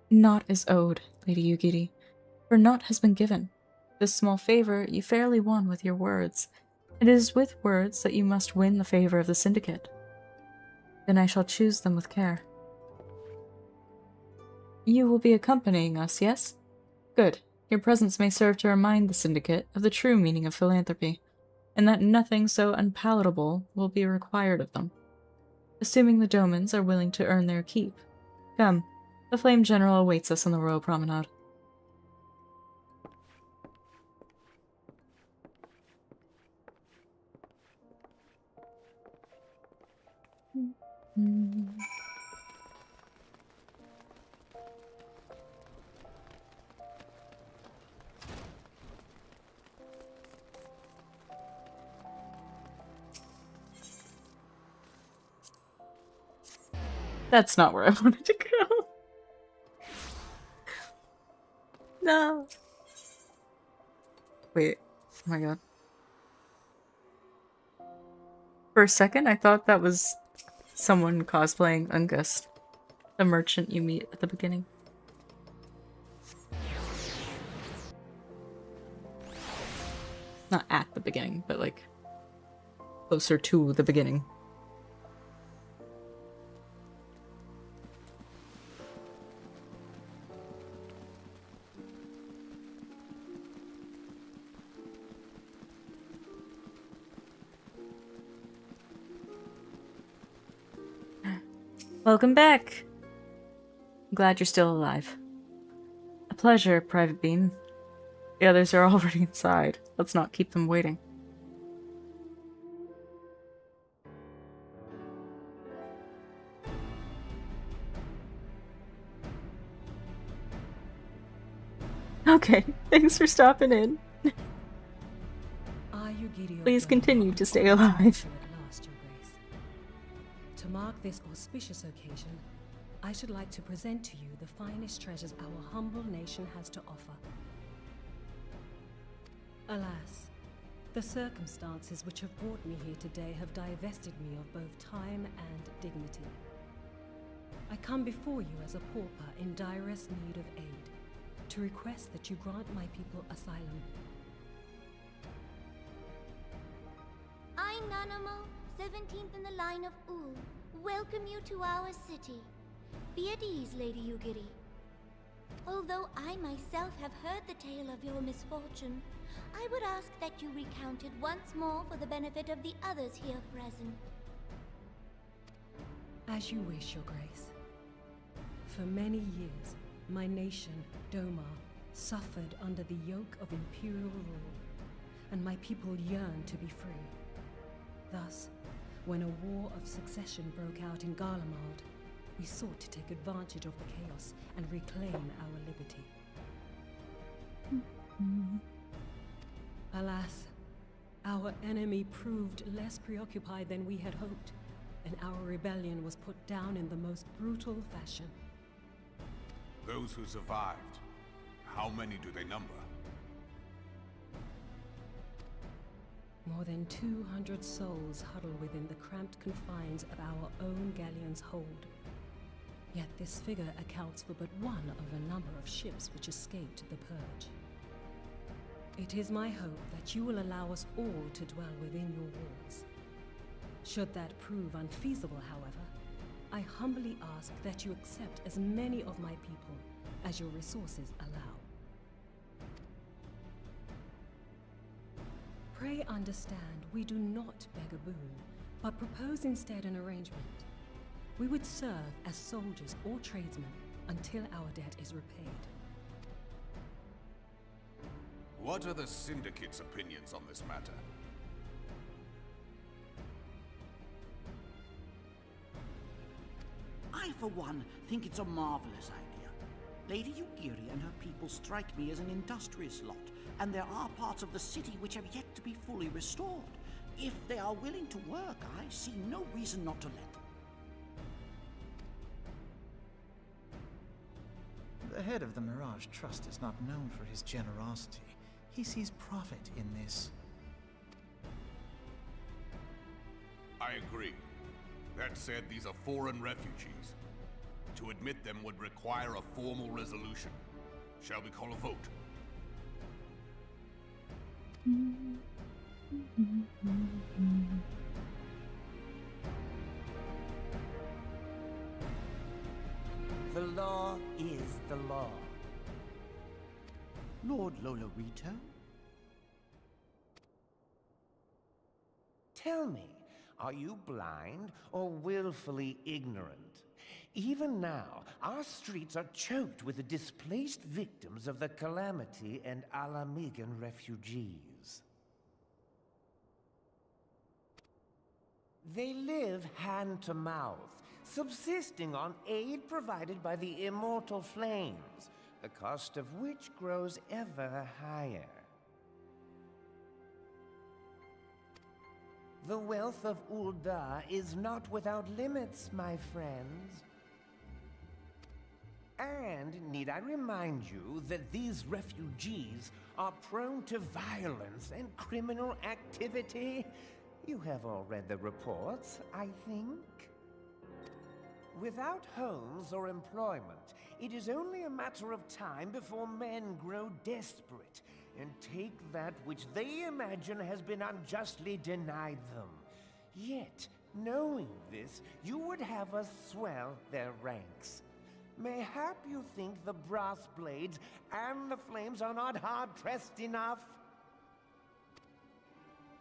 Naught is owed, Lady Yugiri, for naught has been given. This small favor you fairly won with your words. It is with words that you must win the favor of the Syndicate. Then I shall choose them with care. You will be accompanying us, yes? Good. Your presence may serve to remind the Syndicate of the true meaning of philanthropy, and that nothing so unpalatable will be required of them. Assuming the Domans are willing to earn their keep. Come, the Flame General awaits us on the Royal Promenade. That's not where I wanted to go. No. Wait. Oh my god. For a second, I thought that was someone cosplaying Ungus, the merchant you meet at the beginning. Not at the beginning, but like closer to the beginning. Welcome back! I'm glad you're still alive. A pleasure, Private Bean. The others are already inside. Let's not keep them waiting. Okay, thanks for stopping in. Please continue to stay alive. To mark this auspicious occasion, I should like to present to you the finest treasures our humble nation has to offer. Alas, the circumstances which have brought me here today have divested me of both time and dignity. I come before you as a pauper in direst need of aid, to request that you grant my people asylum. I, Nanamo, 17th in the line of Ul, welcome you to our city. Be at ease, Lady Yugiri. Although I myself have heard the tale of your misfortune, I would ask that you recount it once more for the benefit of the others here present. As you wish, Your Grace. For many years, my nation, Doma, suffered under the yoke of imperial rule, and my people yearned to be free. Thus, when a war of succession broke out in Garlemald, we sought to take advantage of the chaos and reclaim our liberty. Alas, our enemy proved less preoccupied than we had hoped, and our rebellion was put down in the most brutal fashion. Those who survived, how many do they number? More than 200 souls huddle within the cramped confines of our own galleon's hold. Yet this figure accounts for but one of a number of ships which escaped the purge. It is my hope that you will allow us all to dwell within your walls. Should that prove unfeasible, however, I humbly ask that you accept as many of my people as your resources allow. Pray understand, we do not beg a boon, but propose instead an arrangement. We would serve as soldiers or tradesmen until our debt is repaid. What are the Syndicate's opinions on this matter? I, for one, think it's a marvelous idea. Lady Yugiri and her people strike me as an industrious lot, and there are parts of the city which have yet to be fully restored. If they are willing to work, I see no reason not to let them. The head of the Mirage Trust is not known for his generosity. He sees profit in this. I agree. That said, these are foreign refugees. To admit them would require a formal resolution. Shall we call a vote? The law is the law. Lord Lolorito? Tell me, are you blind or willfully ignorant? Even now, our streets are choked with the displaced victims of the Calamity and Alamigan refugees. They live hand to mouth, subsisting on aid provided by the immortal flames, the cost of which grows ever higher. The wealth of Ul'dah is not without limits, my friends. And need I remind you that these refugees are prone to violence and criminal activity? You have all read the reports, I think. Without homes or employment, it is only a matter of time before men grow desperate and take that which they imagine has been unjustly denied them. Yet, knowing this, you would have us swell their ranks. Mayhap you think the brass blades and the flames are not hard-pressed enough?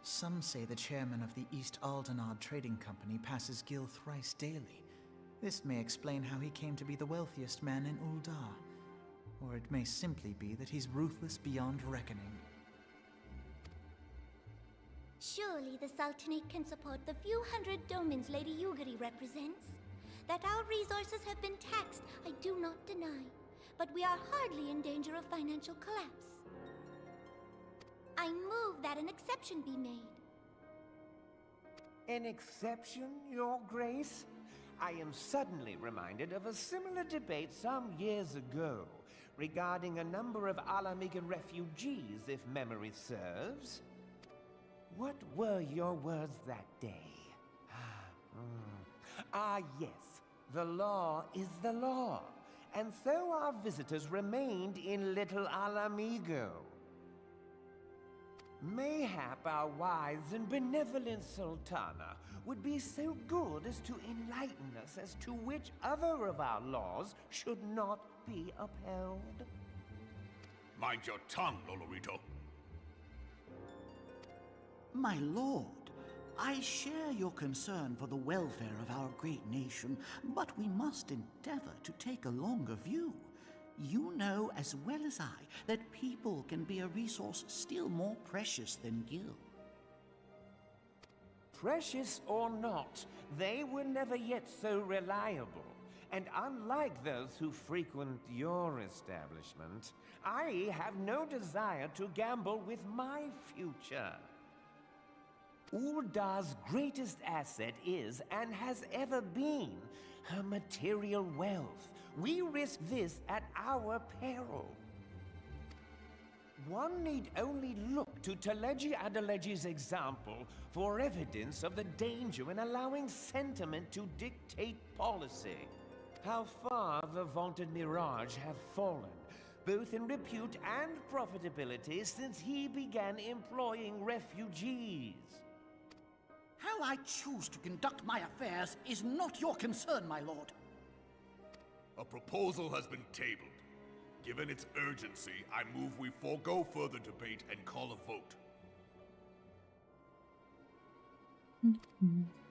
Some say the chairman of the East Aldenard Trading Company passes Gil thrice daily. This may explain how he came to be the wealthiest man in Ul'dah. Or it may simply be that he's ruthless beyond reckoning. Surely the Sultanate can support the few hundred domins Lady Yugiri represents. That our resources have been taxed, I do not deny. But we are hardly in danger of financial collapse. I move that an exception be made. An exception, Your Grace? I am suddenly reminded of a similar debate some years ago regarding a number of Alamigan refugees, if memory serves. What were your words that day? Yes. The law is the law, and so our visitors remained in Little Alamigo. Mayhap our wise and benevolent Sultana would be so good as to enlighten us as to which other of our laws should not be upheld. Mind your tongue, Lolorito. My lord, I share your concern for the welfare of our great nation, but we must endeavor to take a longer view. You know as well as I that people can be a resource still more precious than Gil. Precious or not, they were never yet so reliable. And unlike those who frequent your establishment, I have no desire to gamble with my future. Ul'dah's greatest asset is, and has ever been, her material wealth. We risk this at our peril. One need only look to Teleji Adeleji's example for evidence of the danger in allowing sentiment to dictate policy. How far the vaunted Mirage have fallen, both in repute and profitability, since he began employing refugees. How I choose to conduct my affairs is not your concern, my lord. A proposal has been tabled. Given its urgency, I move we forego further debate and call a vote.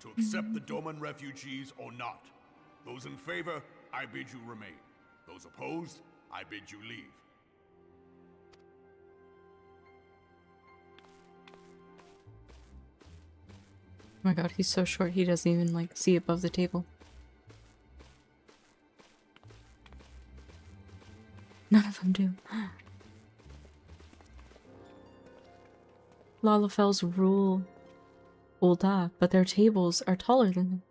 To accept the Doman refugees or not. Those in favor, I bid you remain. Those opposed, I bid you leave. Oh my god, he's so short he doesn't even like see above the table. from doom. Lalafells rule Ul'dah, but their tables are taller than them.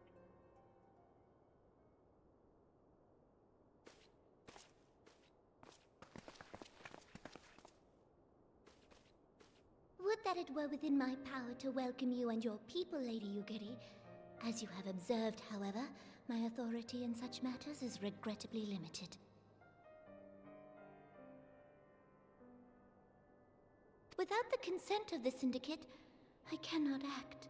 Would that it were within my power to welcome you and your people, Lady Yugiri. As you have observed, however, my authority in such matters is regrettably limited. Without the consent of the Syndicate, I cannot act.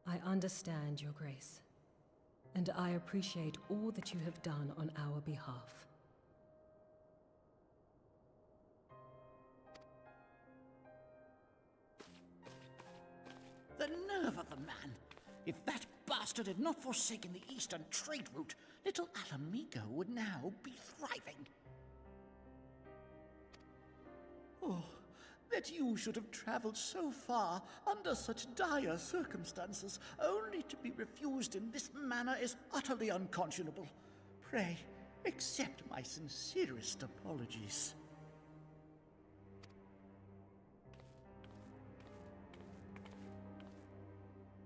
I understand, Your Grace, and I appreciate all that you have done on our behalf. The nerve of the man! If that bastard had not forsaken the eastern trade route, little Alamigo would now be thriving. Oh, that you should have traveled so far under such dire circumstances, only to be refused in this manner is utterly unconscionable. Pray, accept my sincerest apologies.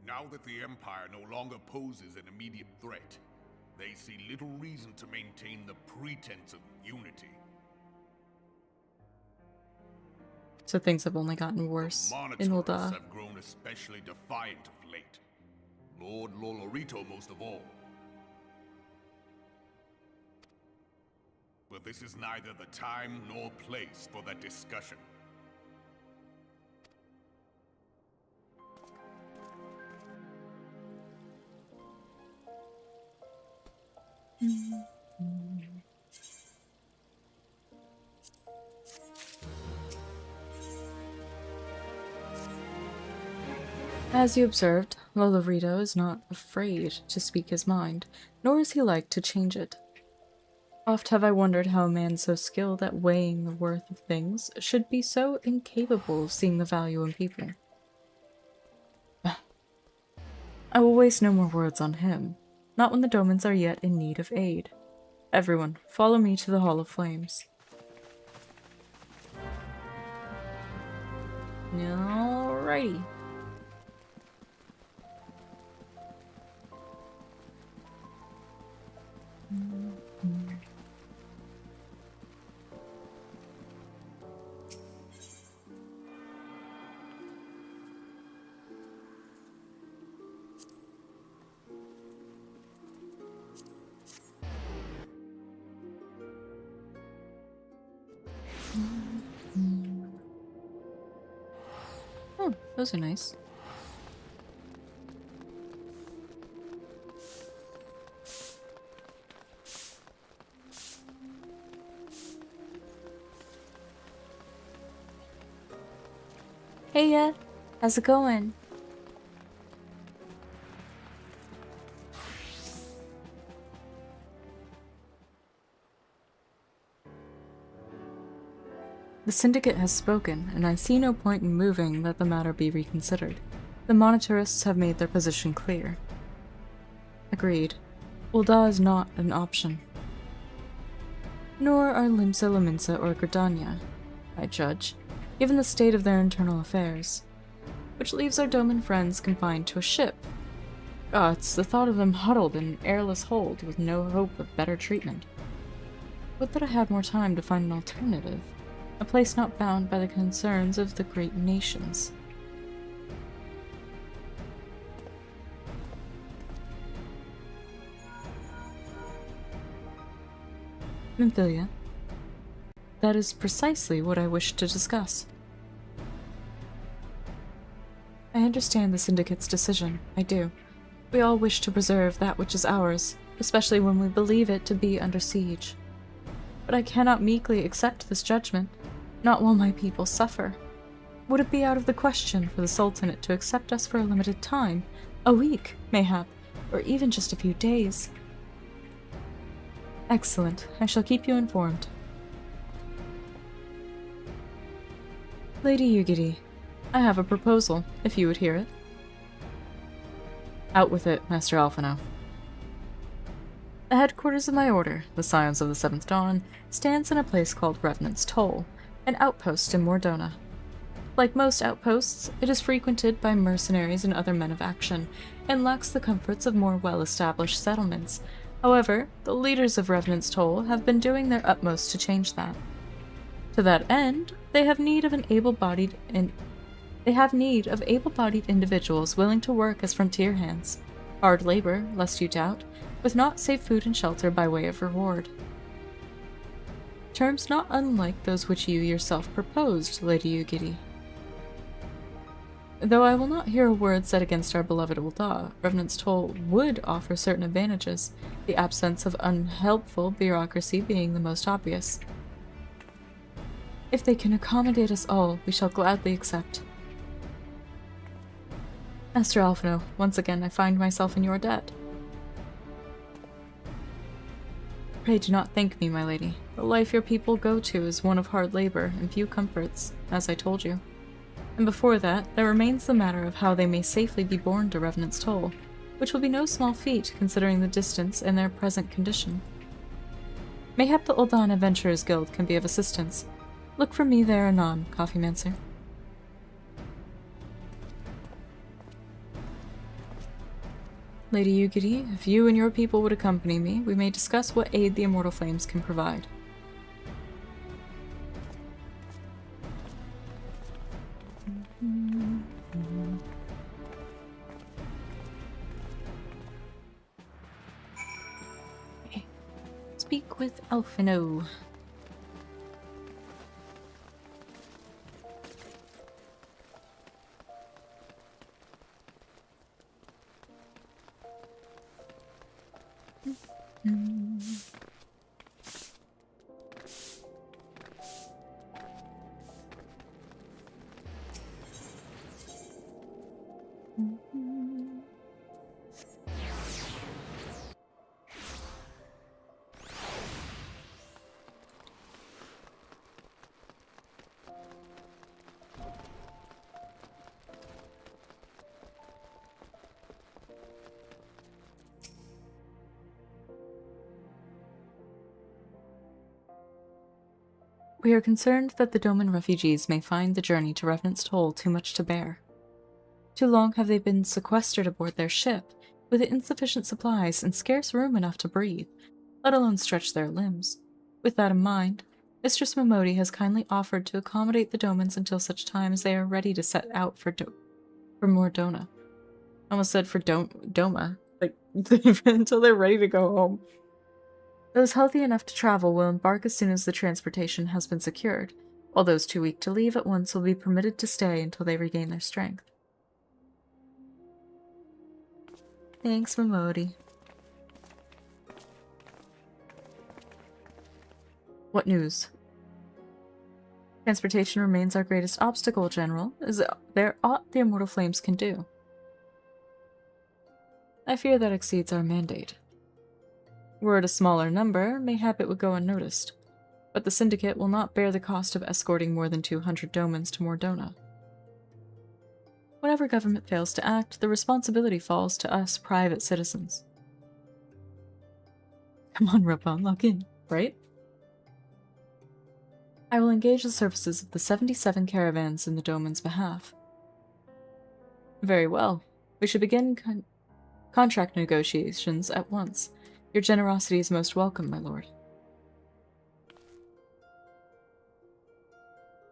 Now that the Empire no longer poses an immediate threat, they see little reason to maintain the pretense of unity. So things have only gotten worse in Monitors Ul'dah. have grown especially defiant of late. Lord Lolorito most of all. But this is neither the time nor place for that discussion. As you observed, Lolorito is not afraid to speak his mind, nor is he like to change it. Oft have I wondered how a man so skilled at weighing the worth of things should be so incapable of seeing the value in people. I will waste no more words on him, not when the Domans are yet in need of aid. Everyone, follow me to the Hall of Flames. Alrighty. Oh, those are nice. Hey, how's it going? The Syndicate has spoken, and I see no point in moving that the matter be reconsidered. The Monitarists have made their position clear. Agreed. Ul'dah is not an option. Nor are Limsa, Laminsa, or Gridania, I judge, given the state of their internal affairs, which leaves our Doman friends confined to a ship. It's the thought of them huddled in an airless hold with no hope of better treatment. Would that I had more time to find an alternative. A place not bound by the concerns of the great nations. Nymphilia, that is precisely what I wish to discuss. I understand the Syndicate's decision, I do. We all wish to preserve that which is ours, especially when we believe it to be under siege. But I cannot meekly accept this judgment. Not while my people suffer. Would it be out of the question for the Sultanate to accept us for a limited time? A week, mayhap, or even just a few days? Excellent. I shall keep you informed. Lady Yugiri, I have a proposal, if you would hear it. Out with it, Master Alphino. The headquarters of my order, the Scions of the Seventh Dawn, stands in a place called Revenant's Toll, an outpost in Mordona. Like most outposts, it is frequented by mercenaries and other men of action, and lacks the comforts of more well-established settlements. However, the leaders of Revenant's Toll have been doing their utmost to change that. To that end, they have need of able-bodied individuals willing to work as frontier hands. Hard labor, lest you doubt, with naught save food and shelter by way of reward. Terms not unlike those which you yourself proposed, Lady Ugiri. Though I will not hear a word said against our beloved Ul'dah, Revenant's Toll would offer certain advantages, the absence of unhelpful bureaucracy being the most obvious. If they can accommodate us all, we shall gladly accept. Master Alphino, once again I find myself in your debt. Pray do not thank me, my lady. The life your people go to is one of hard labor and few comforts, as I told you. And before that, there remains the matter of how they may safely be borne to Revenant's Toll, which will be no small feat considering the distance and their present condition. Mayhap the Ul'dah Adventurers Guild can be of assistance. Look for me there anon, Coffeemancer. Lady Ugiri, if you and your people would accompany me, we may discuss what aid the Immortal Flames can provide. Okay. Speak with Alphino. We are concerned that the Doman refugees may find the journey to Revenant's Toll too much to bear. Too long have they been sequestered aboard their ship, with insufficient supplies and scarce room enough to breathe, let alone stretch their limbs. With that in mind, Mistress Momodi has kindly offered to accommodate the Domans until such time as they are ready to set out for Mordona. I almost said for Doma, like, until they're ready to go home. Those healthy enough to travel will embark as soon as the transportation has been secured, while those too weak to leave at once will be permitted to stay until they regain their strength. Thanks, Momodi. What news? Transportation remains our greatest obstacle, General. Is there aught the Immortal Flames can do? I fear that exceeds our mandate. Were it a smaller number, mayhap it would go unnoticed. But the Syndicate will not bear the cost of escorting more than 200 Domans to Mordona. Whenever government fails to act, the responsibility falls to us private citizens. Come on, Robon, log in, right? I will engage the services of the 77 caravans in the Doman's behalf. Very well. We should begin contract negotiations at once. Your generosity is most welcome, my lord.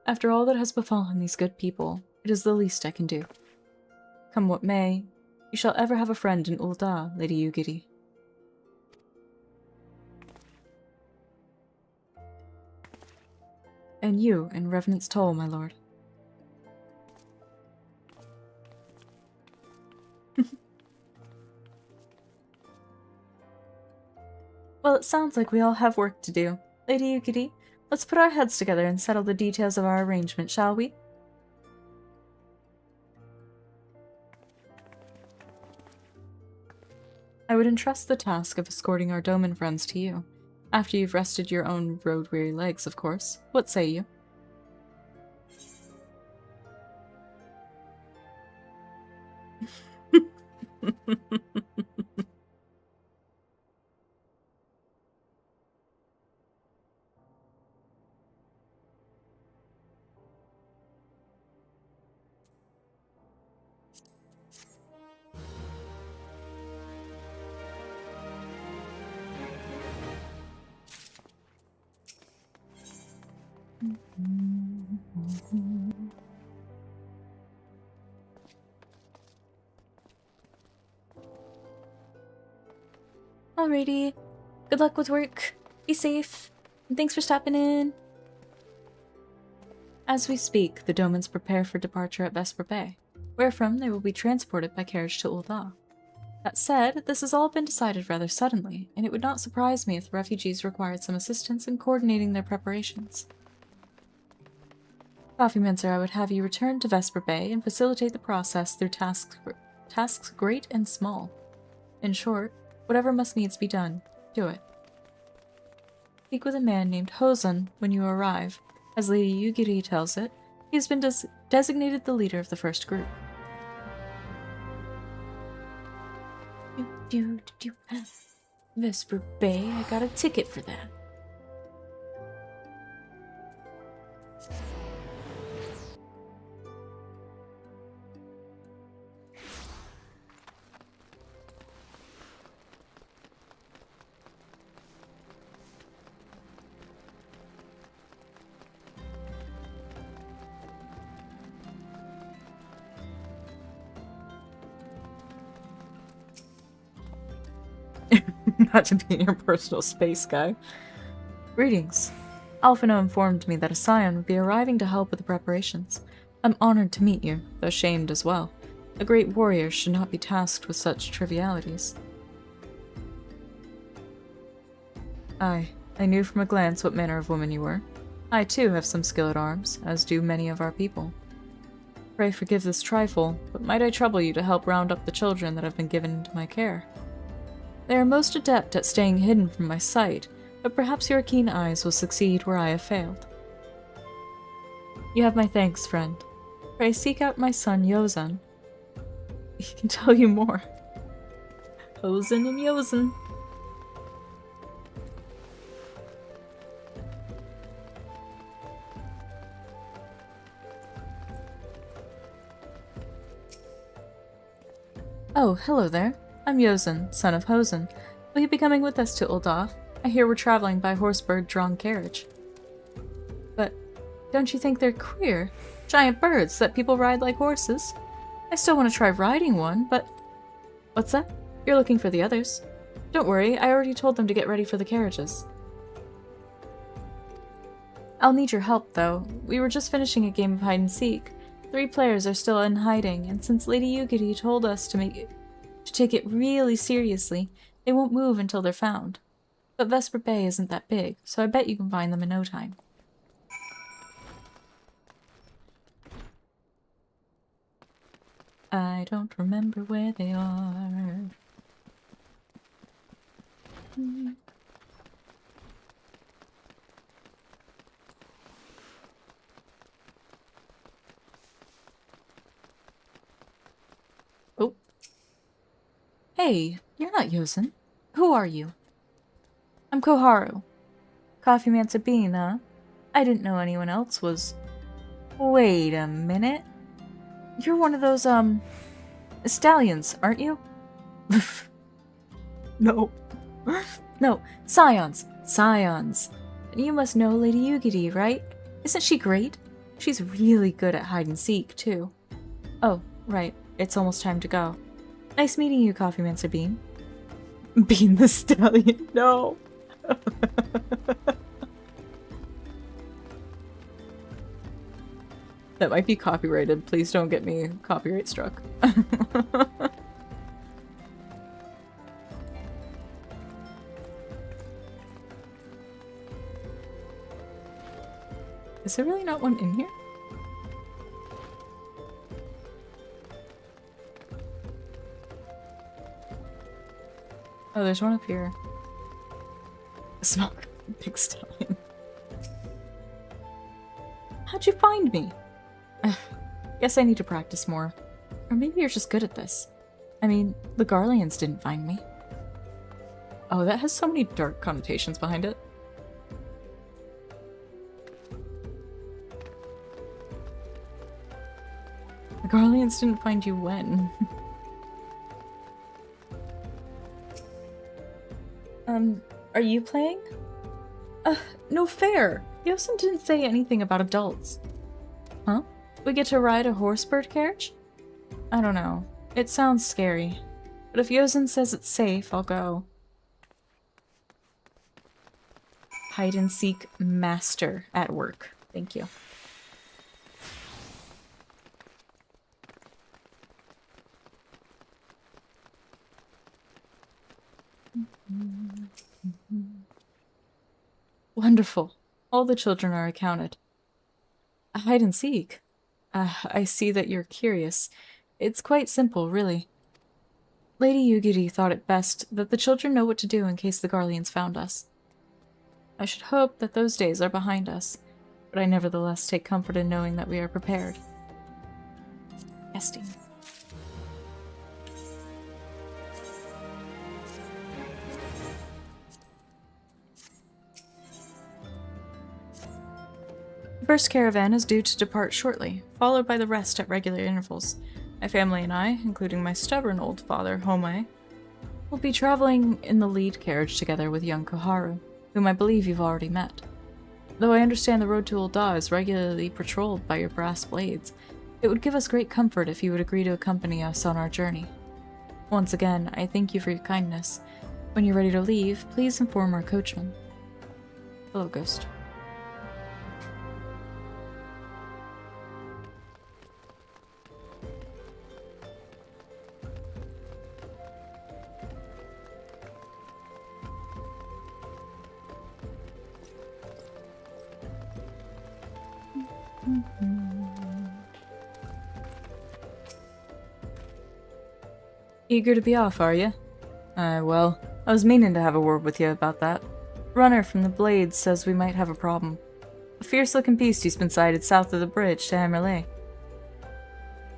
After all that has befallen these good people, it is the least I can do. Come what may, you shall ever have a friend in Ul'dah, Lady Ugiri. And you in Revenant's Toll, my lord. Well, it sounds like we all have work to do. Lady Ugiri, let's put our heads together and settle the details of our arrangement, shall we? I would entrust the task of escorting our Doman friends to you. After you've rested your own road-weary legs, of course. What say you? Alrighty. Good luck with work. Be safe. And thanks for stopping in. As we speak, the Domans prepare for departure at Vesper Bay, wherefrom they will be transported by carriage to Ul'dah. That said, this has all been decided rather suddenly, and it would not surprise me if the refugees required some assistance in coordinating their preparations. Coffeemancer, I would have you return to Vesper Bay and facilitate the process through tasks great and small. In short, whatever must needs be done, do it. Speak with a man named Hozun when you arrive. As Lady Yugiri tells it, he has been designated the leader of the first group. Vesper Bay, I got a ticket for that. Not to be in your personal space, guy. Greetings. Alphino informed me that a scion would be arriving to help with the preparations. I'm honored to meet you, though shamed as well. A great warrior should not be tasked with such trivialities. I knew from a glance what manner of woman you were. I too have some skill at arms, as do many of our people. Pray forgive this trifle, but might I trouble you to help round up the children that have been given into my care? They are most adept at staying hidden from my sight, but perhaps your keen eyes will succeed where I have failed. You have my thanks, friend. Pray seek out my son, Yozan. He can tell you more. Hozun and Yozan. Oh, hello there. I'm Yozan, son of Hozun. Will you be coming with us to Ul'dah? I hear we're traveling by horse-bird-drawn carriage. But don't you think they're queer? Giant birds that people ride like horses? I still want to try riding one, but... What's that? You're looking for the others. Don't worry, I already told them to get ready for the carriages. I'll need your help, though. We were just finishing a game of hide-and-seek. 3 players are still in hiding, and since Lady Yugiri told us to take it really seriously, they won't move until they're found. But Vesper Bay isn't that big, so I bet you can find them in no time. I don't remember where they are. Oh. Hey, you're not Yozan. Who are you? I'm Koharu. Coffeemancer Bean, huh? I didn't know anyone else was... Wait a minute. You're one of those, stallions, aren't you? No. No, scions. Scions. You must know Lady Yugiri, right? Isn't she great? She's really good at hide-and-seek, too. Oh, right. It's almost time to go. Nice meeting you, Coffeemancer Bean. Bean the Stallion, no. That might be copyrighted. Please don't get me copyright struck. Is there really not one in here? Oh, there's one up here. Small big stallion. How'd you find me? Guess I need to practice more. Or maybe you're just good at this. I mean, the Garleans didn't find me. Oh, that has so many dark connotations behind it. The Garleans didn't find you when? Are you playing? No fair! Yosen didn't say anything about adults. Huh? We get to ride a horse-bird carriage? I don't know. It sounds scary. But if Yosen says it's safe, I'll go. Hide-and-seek master at work. Thank you. Wonderful. All the children are accounted. A hide-and-seek? I see that you're curious. It's quite simple, really. Lady Yugiri thought it best that the children know what to do in case the Garleans found us. I should hope that those days are behind us, but I nevertheless take comfort in knowing that we are prepared. Testing. The first caravan is due to depart shortly, followed by the rest at regular intervals. My family and I, including my stubborn old father, Homai, will be traveling in the lead carriage together with young Koharu, whom I believe you've already met. Though I understand the road to Ul'dah is regularly patrolled by your brass blades, it would give us great comfort if you would agree to accompany us on our journey. Once again, I thank you for your kindness. When you're ready to leave, please inform our coachman. Hello, Ghost. Eager to be off, are you? Well, I was meaning to have a word with you about that. Runner from the Blades says we might have a problem. A fierce-looking beastie's been sighted south of the bridge to Amerlay.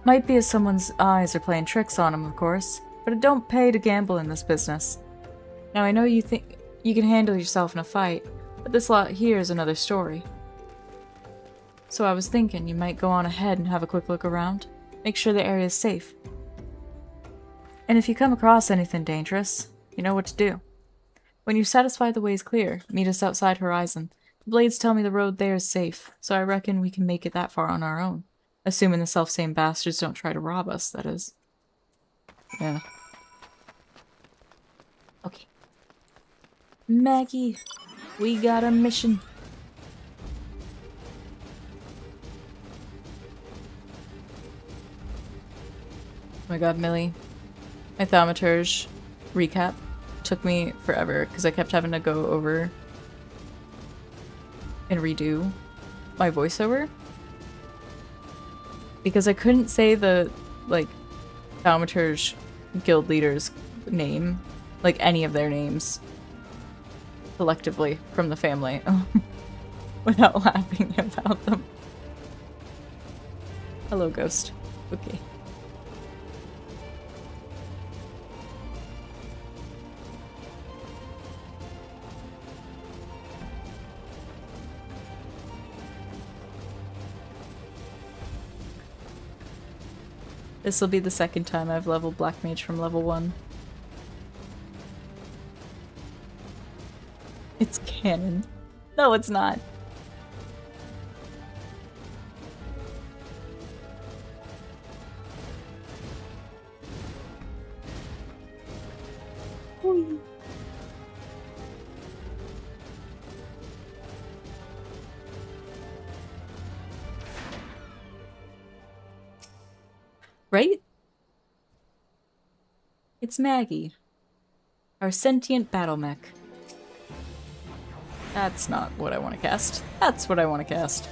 Might be as someone's eyes are playing tricks on him, of course, but it don't pay to gamble in this business. Now, I know you think you can handle yourself in a fight, but this lot here is another story. So I was thinking you might go on ahead and have a quick look around. Make sure the area is safe. And if you come across anything dangerous, you know what to do. When you're satisfied the way's clear, meet us outside Horizon. The Blades tell me the road there is safe, so I reckon we can make it that far on our own. Assuming the self-same bastards don't try to rob us, that is. Yeah. Okay. Maggie, we got a mission. Oh my god, Millie. My thaumaturge recap took me forever because I kept having to go over and redo my voiceover because I couldn't say the, like, thaumaturge guild leader's name, like any of their names collectively from the family without laughing about them. Hello, Ghost. Okay. This will be the second time I've leveled Black Mage from level 1. It's canon. No, it's not. Whee. Right? It's Maggie. Our sentient battle mech. That's not what I want to cast. That's what I want to cast.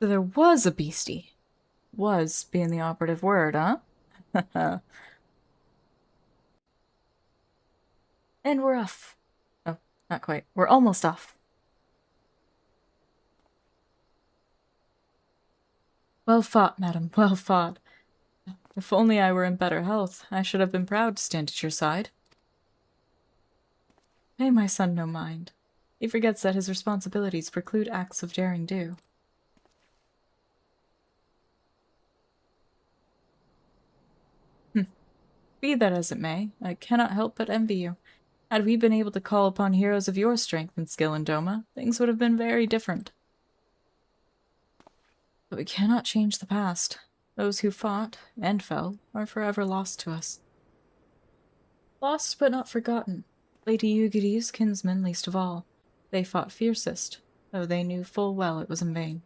So there was a beastie. Was being the operative word, huh? And we're off. Oh, not quite. We're almost off. Well fought, madam, well fought. If only I were in better health, I should have been proud to stand at your side. Pay my son no mind. He forgets that his responsibilities preclude acts of daring do. Be that as it may, I cannot help but envy you. Had we been able to call upon heroes of your strength and skill in Doma, things would have been very different. But we cannot change the past. Those who fought, and fell, are forever lost to us. Lost but not forgotten. Lady Yugiri's kinsmen least of all. They fought fiercest, though they knew full well it was in vain.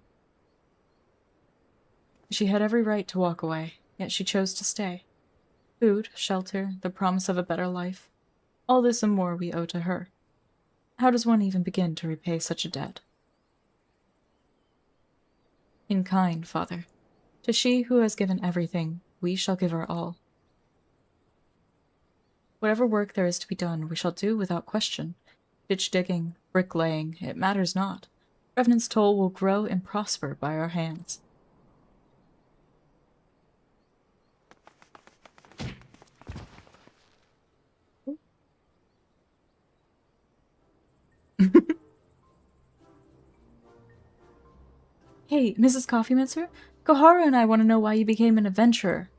She had every right to walk away, yet she chose to stay. Food, shelter, the promise of a better life. All this and more we owe to her. How does one even begin to repay such a debt? In kind, father. To she who has given everything, we shall give her all. Whatever work there is to be done, we shall do without question. Ditch digging, bricklaying, it matters not. Revenant's Toll will grow and prosper by our hands. Hey, Mrs. Coffeemincer? Koharu and I want to know why you became an adventurer.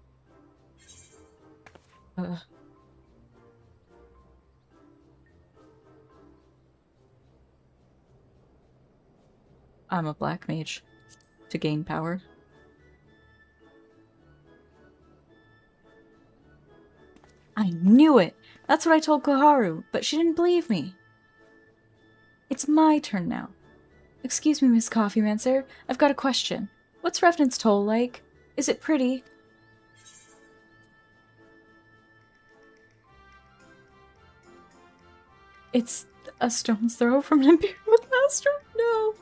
I'm a black mage. To gain power. I knew it! That's what I told Koharu, but she didn't believe me. It's my turn now. Excuse me, Miss Coffeemancer. I've got a question. What's Revenant's Toll like? Is it pretty? It's a stone's throw from an Imperial Master? No.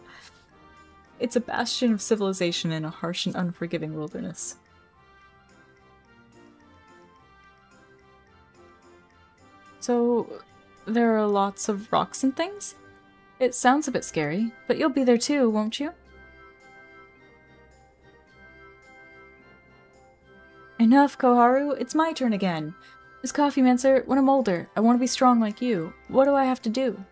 It's a bastion of civilization in a harsh and unforgiving wilderness. So, there are lots of rocks and things? It sounds a bit scary, but you'll be there too, won't you? Enough, Koharu. It's my turn again. Miss Coffeemancer, when I'm older, I want to be strong like you. What do I have to do?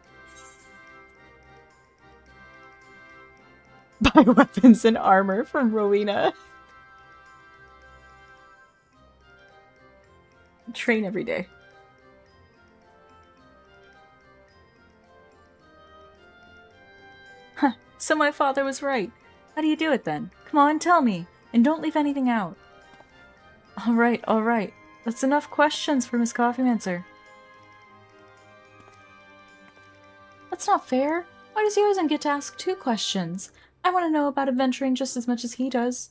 Buy weapons and armor from Rowena. Train every day. Huh, so my father was right. How do you do it then? Come on, tell me, and don't leave anything out. Alright, alright. That's enough questions for Miss Coffeemancer. That's not fair. Why does Yozen get to ask 2 questions? I want to know about adventuring just as much as he does.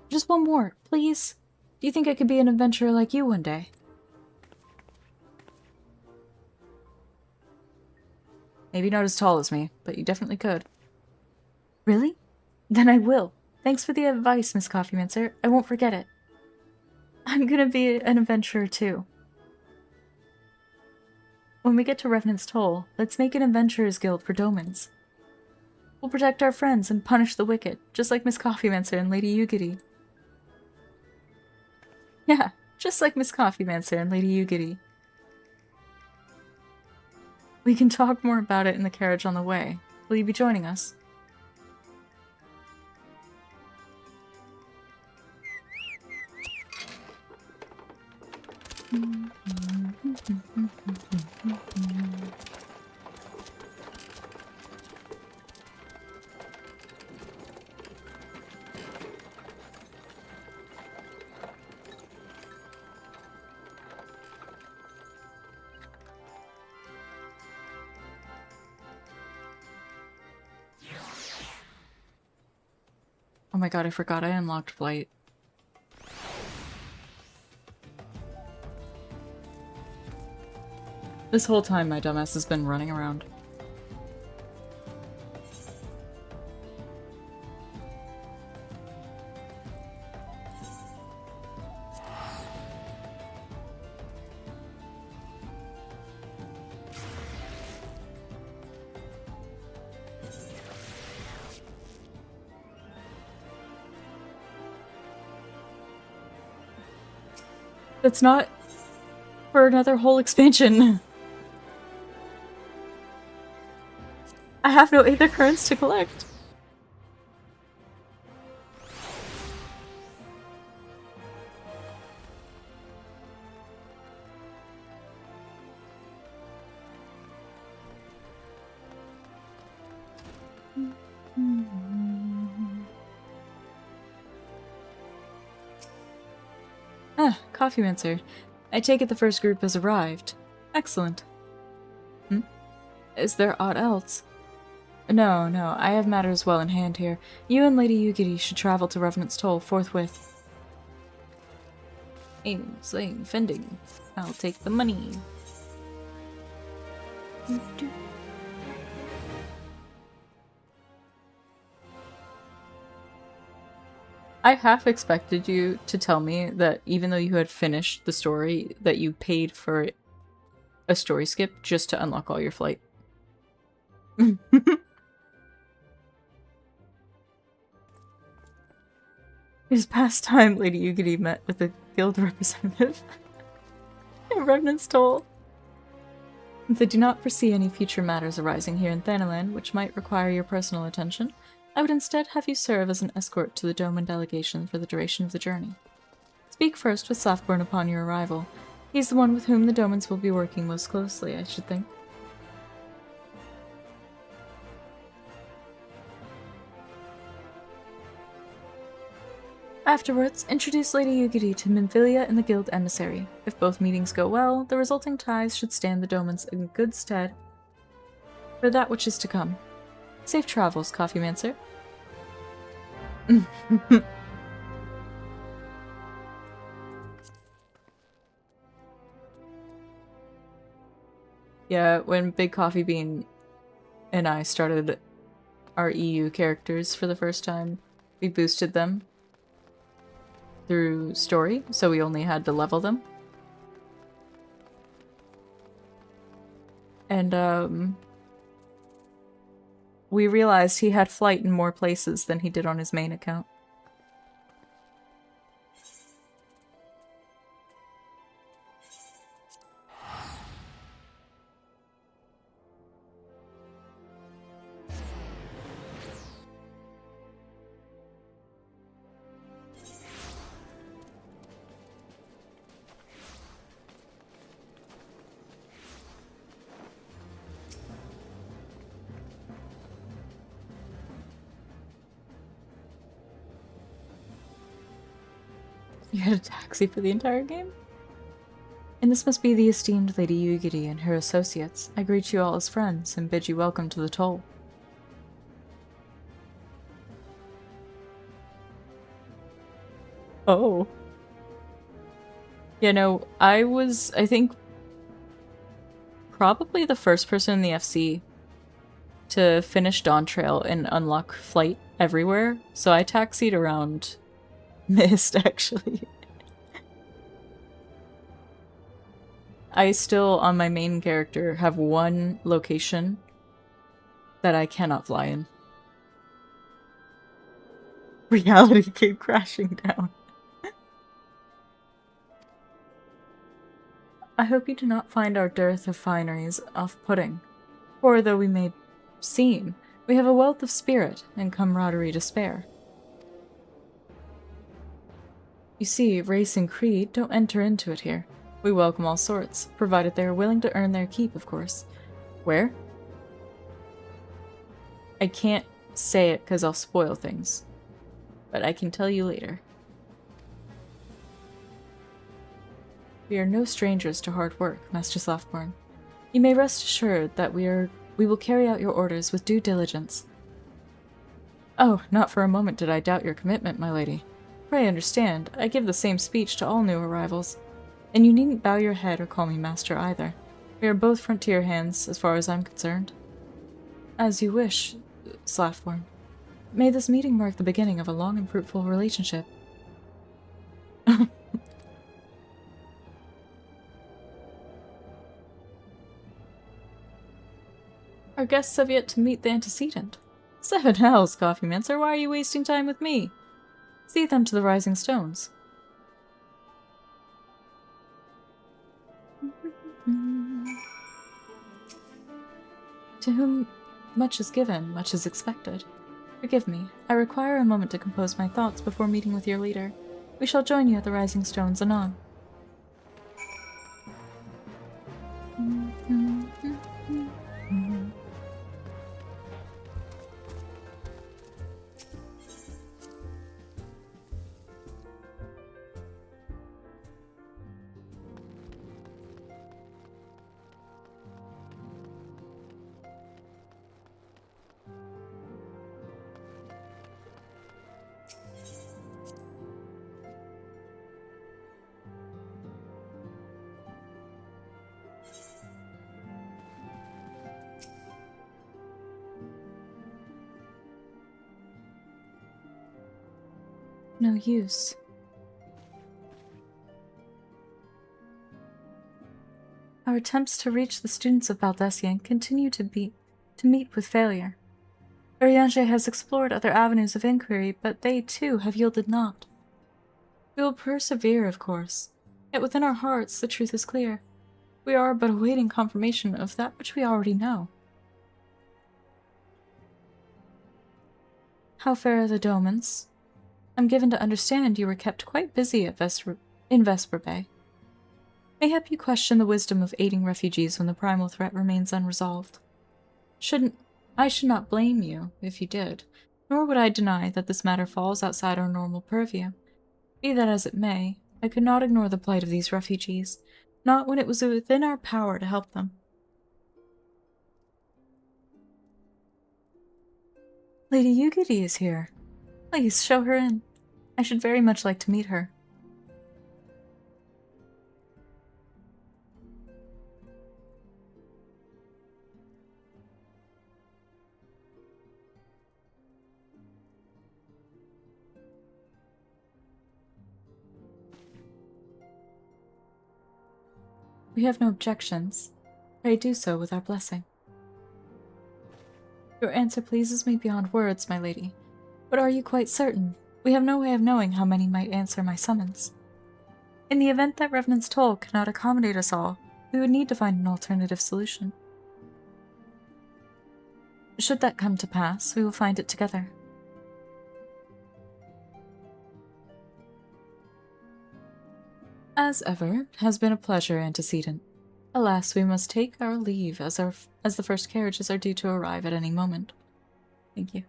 Just one more, please. Do you think I could be an adventurer like you one day? Maybe not as tall as me, but you definitely could. Really? Then I will. Thanks for the advice, Miss Coffeemancer. I won't forget it. I'm gonna be an adventurer too. When we get to Revenant's Toll, let's make an adventurers guild for Domans. We'll protect our friends and punish the wicked, just like Miss Coffeemancer and Lady Yugiri. Yeah, just like Miss Coffeemancer and Lady Yugiri. We can talk more about it in the carriage on the way. Will you be joining us? Oh my god, I forgot I unlocked Flight. This whole time my dumbass has been running around. That's not for another whole expansion. I have no Aether Currents to collect. Ah, Coffee Mancer. I take it the first group has arrived. Excellent. Is there aught else? No, I have matters well in hand here. You and Lady Yugiri should travel to Revenant's Toll forthwith. Aiming, slaying, fending. I'll take the money. I half expected you to tell me that even though you had finished the story, that you paid for a story skip just to unlock all your flight. It is past time Lady Yugiri met with the guild representative at Revenant's Toll. If they do not foresee any future matters arising here in Thanalan which might require your personal attention, I would instead have you serve as an escort to the Doman delegation for the duration of the journey. Speak first with Slafborn upon your arrival. He's the one with whom the Domans will be working most closely, I should think. Afterwards, introduce Lady Yugiri to Minfilia and the Guild Emissary. If both meetings go well, the resulting ties should stand the Domans in good stead for that which is to come. Safe travels, Coffee Mancer. Yeah, when Big Coffee Bean and I started our EU characters for the first time, we boosted them through story, so we only had to level them. And, we realized he had flight in more places than he did on his main account. You had a taxi for the entire game? And this must be the esteemed Lady Yugiri and her associates. I greet you all as friends and bid you welcome to the Toll. Oh. Yeah, no, I think, probably the first person in the FC to finish Dawn Trail and unlock flight everywhere, so I taxied around Mist, actually. I still, on my main character, have one location that I cannot fly in. Reality came crashing down. I hope you do not find our dearth of fineries off-putting, for though we may seem, we have a wealth of spirit and camaraderie to spare. You see, race and creed don't enter into it here. We welcome all sorts, provided they are willing to earn their keep, of course. Where? I can't say it because I'll spoil things, but I can tell you later. We are no strangers to hard work, Master Slafborn. You may rest assured that we will carry out your orders with due diligence. Oh, not for a moment did I doubt your commitment, my lady. Pray understand, I give the same speech to all new arrivals. And you needn't bow your head or call me master either. We are both frontier hands, as far as I'm concerned. As you wish, Slafborn. May this meeting mark the beginning of a long and fruitful relationship. Our guests have yet to meet the antecedent. 7 hells, Coffee Mancer, why are you wasting time with me? See them to the Rising Stones. To whom much is given, much is expected. Forgive me, I require a moment to compose my thoughts before meeting with your leader. We shall join you at the Rising Stones anon. No use. Our attempts to reach the students of Baldessian continue to meet with failure. Urianger has explored other avenues of inquiry, but they too have yielded naught. We will persevere, of course, yet within our hearts the truth is clear. We are but awaiting confirmation of that which we already know. How fare the Domans? I'm given to understand you were kept quite busy at in Vesper Bay. Mayhap you question the wisdom of aiding refugees when the primal threat remains unresolved. I should not blame you if you did, nor would I deny that this matter falls outside our normal purview. Be that as it may, I could not ignore the plight of these refugees, not when it was within our power to help them. Lady Yugiri is here. Please, show her in. I should very much like to meet her. We have no objections. Pray do so with our blessing. Your answer pleases me beyond words, my lady. But are you quite certain? We have no way of knowing how many might answer my summons. In the event that Revenant's toll cannot accommodate us all, we would need to find an alternative solution. Should that come to pass, we will find it together. As ever, it has been a pleasure, antecedent. Alas, we must take our leave as the first carriages are due to arrive at any moment. Thank you.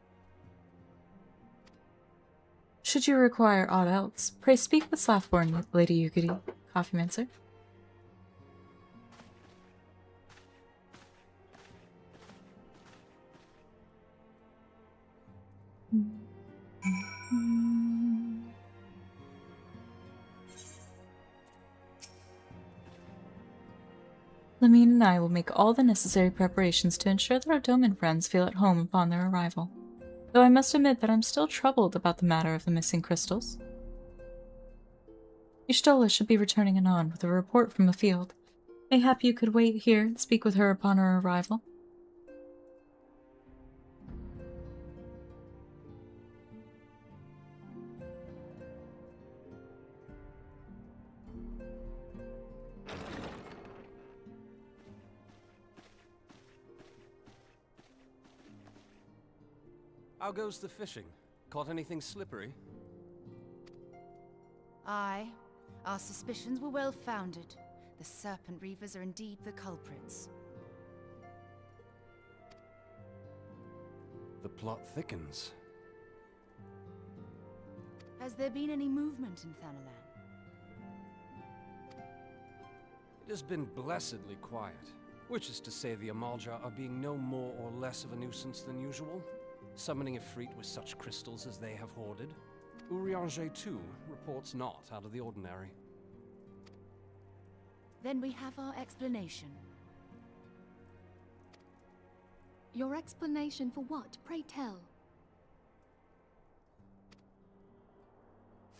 Should you require aught else, pray speak with Slathborn, Lady Yugiri. Coffeemancer. Lamine and I will make all the necessary preparations to ensure that our Doman friends feel at home upon their arrival. Though I must admit that I'm still troubled about the matter of the missing crystals. Y'shtola should be returning anon with a report from the field. Mayhap you could wait here and speak with her upon her arrival. How goes the fishing? Caught anything slippery? Aye. Our suspicions were well founded. The Serpent Reavers are indeed the culprits. The plot thickens. Has there been any movement in Thanalan? It has been blessedly quiet, which is to say the Amalja are being no more or less of a nuisance than usual, summoning Ifrit with such crystals as they have hoarded. Urianger, too, reports not out of the ordinary. Then we have our explanation. Your explanation for what, pray tell?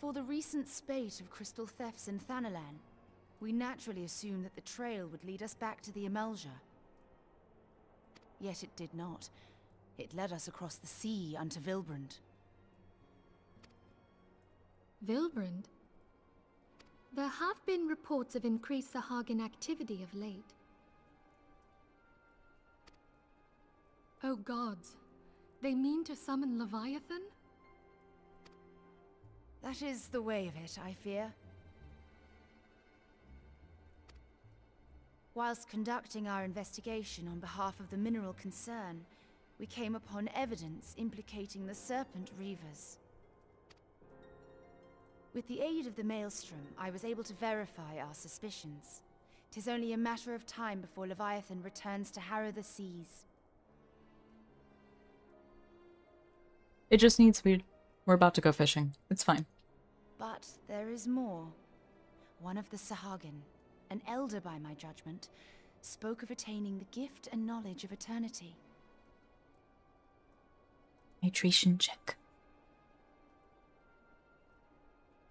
For the recent spate of crystal thefts in Thanalan, we naturally assumed that the trail would lead us back to the Amalja. Yet it did not. It led us across the sea unto Vilbrand. Vilbrand? There have been reports of increased Sahagin activity of late. Oh gods, they mean to summon Leviathan? That is the way of it, I fear. Whilst conducting our investigation on behalf of the mineral concern, we came upon evidence implicating the Serpent Reavers. With the aid of the Maelstrom, I was able to verify our suspicions. 'Tis only a matter of time before Leviathan returns to harrow the seas. It just needs to be... We're about to go fishing. It's fine. But there is more. One of the Sahagin, an elder by my judgment, spoke of attaining the gift and knowledge of eternity. Hydration check.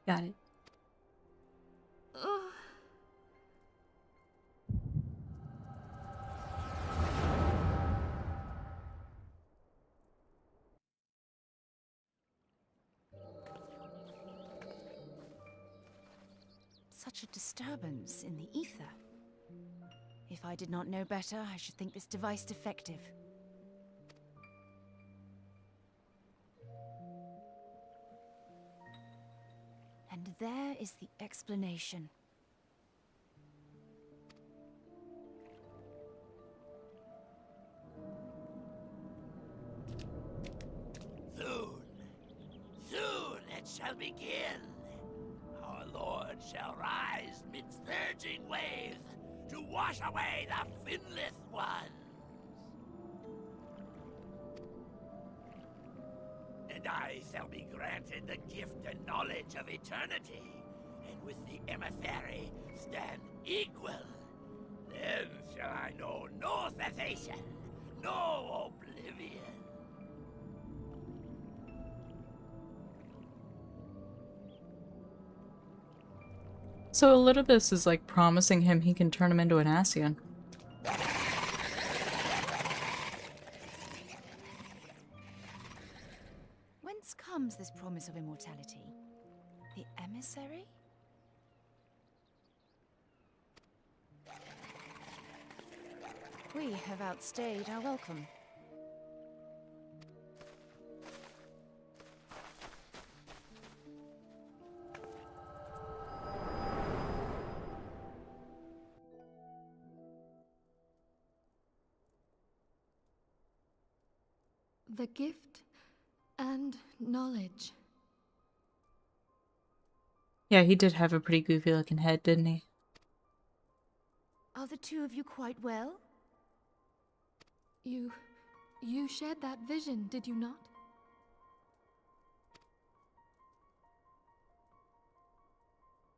Got it. Ugh. Such a disturbance in the ether. If I did not know better, I should think this device defective. And there is the explanation. Soon it shall begin. Our Lord shall rise midst surging waves to wash away the finless ones. And I shall be granted the gift and knowledge of eternity, and with the emissary stand equal. Then shall I know no cessation, no oblivion. So Elidibus is like promising him he can turn him into an Ascian. Whence comes this promise of immortality? The emissary? We have outstayed our welcome. The gift and knowledge. Yeah, he did have a pretty goofy looking head, didn't he? Are the two of you quite well? You shared that vision, did you not?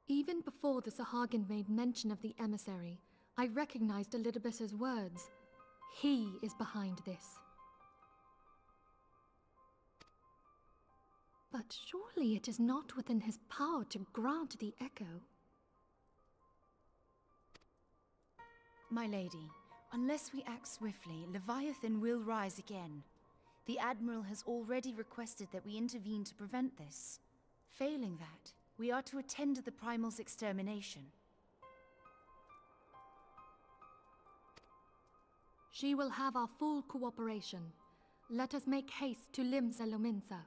Even before the Sahagin made mention of the emissary, I recognized Elidibus's words. He is behind this. But surely it is not within his power to grant the echo. My lady, unless we act swiftly, Leviathan will rise again. The Admiral has already requested that we intervene to prevent this. Failing that, we are to attend to the Primal's extermination. She will have our full cooperation. Let us make haste to Limsa Lominsa.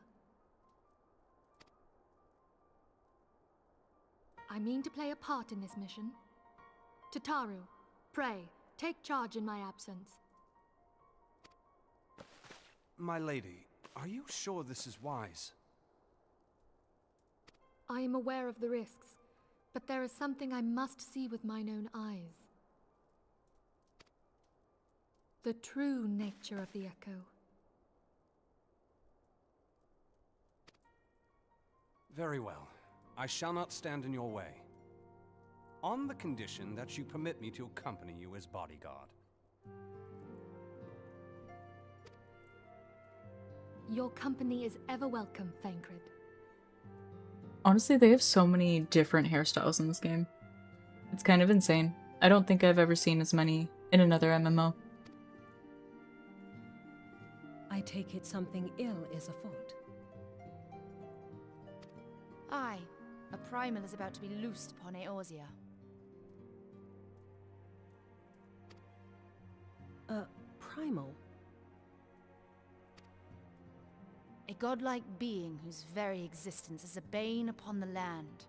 I mean to play a part in this mission. Tataru, pray, take charge in my absence. My lady, are you sure this is wise? I am aware of the risks, but there is something I must see with mine own eyes. The true nature of the echo. Very well. I shall not stand in your way. On the condition that you permit me to accompany you as bodyguard. Your company is ever welcome, Thancred. Honestly, they have so many different hairstyles in this game. It's kind of insane. I don't think I've ever seen as many in another MMO. I take it something ill is afoot. Aye, a Primal is about to be loosed upon Eorzea. A primal? A godlike being whose very existence is a bane upon the land.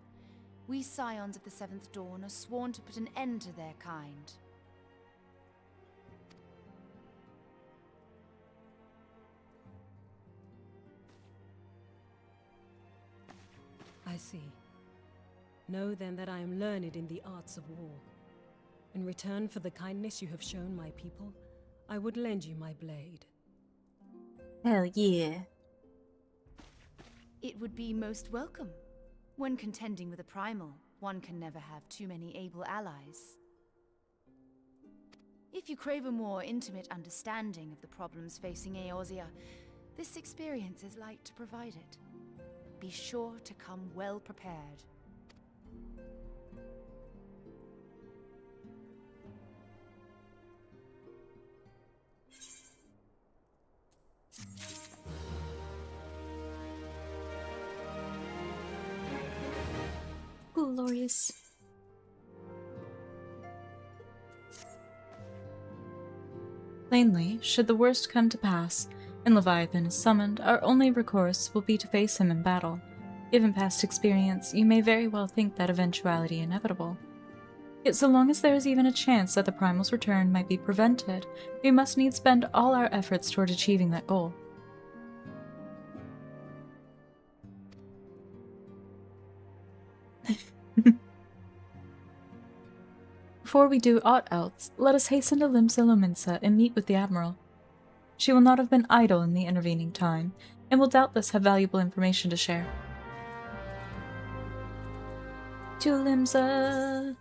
We scions of the Seventh Dawn are sworn to put an end to their kind. I see. Know then that I am learned in the arts of war. In return for the kindness you have shown my people, I would lend you my blade. Hell yeah. It would be most welcome. When contending with a primal, one can never have too many able allies. If you crave a more intimate understanding of the problems facing Eorzea, this experience is like to provide it. Be sure to come well prepared. Glorious. Plainly, should the worst come to pass, and Leviathan is summoned, our only recourse will be to face him in battle. Given past experience, you may very well think that eventuality inevitable. Yet so long as there is even a chance that the Primal's return might be prevented, we must needs spend all our efforts toward achieving that goal. Before we do aught else, let us hasten to Limsa Lominsa and meet with the Admiral. She will not have been idle in the intervening time, and will doubtless have valuable information to share. To Limsa!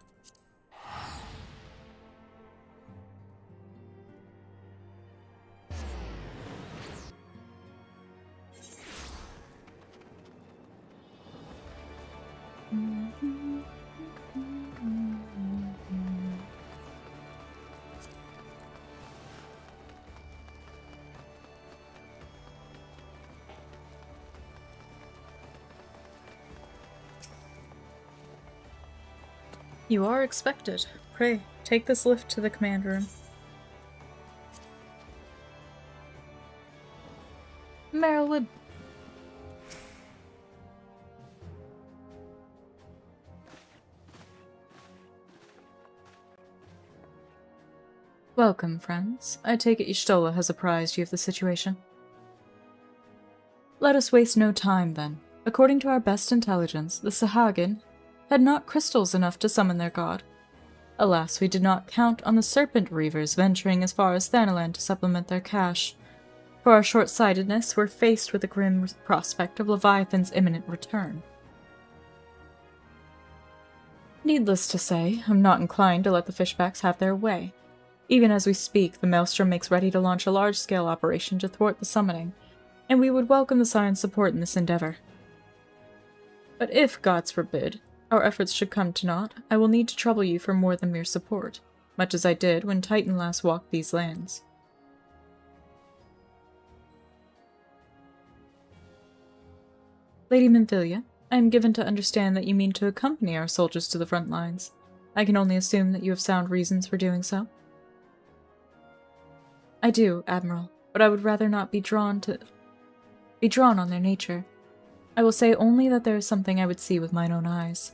You are expected. Pray, take this lift to the command room. Merylwood. Welcome, friends. I take it Y'shtola has apprised you of the situation. Let us waste no time, then. According to our best intelligence, the Sahagin had not crystals enough to summon their god. Alas, we did not count on the Serpent Reavers venturing as far as Thanalan to supplement their cache. For our short-sightedness, we're faced with the grim prospect of Leviathan's imminent return. Needless to say, I'm not inclined to let the Fishbacks have their way. Even as we speak, the Maelstrom makes ready to launch a large-scale operation to thwart the summoning, and we would welcome the Scion's support in this endeavor. But if, gods forbid, our efforts should come to naught, I will need to trouble you for more than mere support, much as I did when Titan last walked these lands. Lady Minfilia, I am given to understand that you mean to accompany our soldiers to the front lines. I can only assume that you have sound reasons for doing so. I do, Admiral, but I would rather not be drawn on their nature. I will say only that there is something I would see with mine own eyes.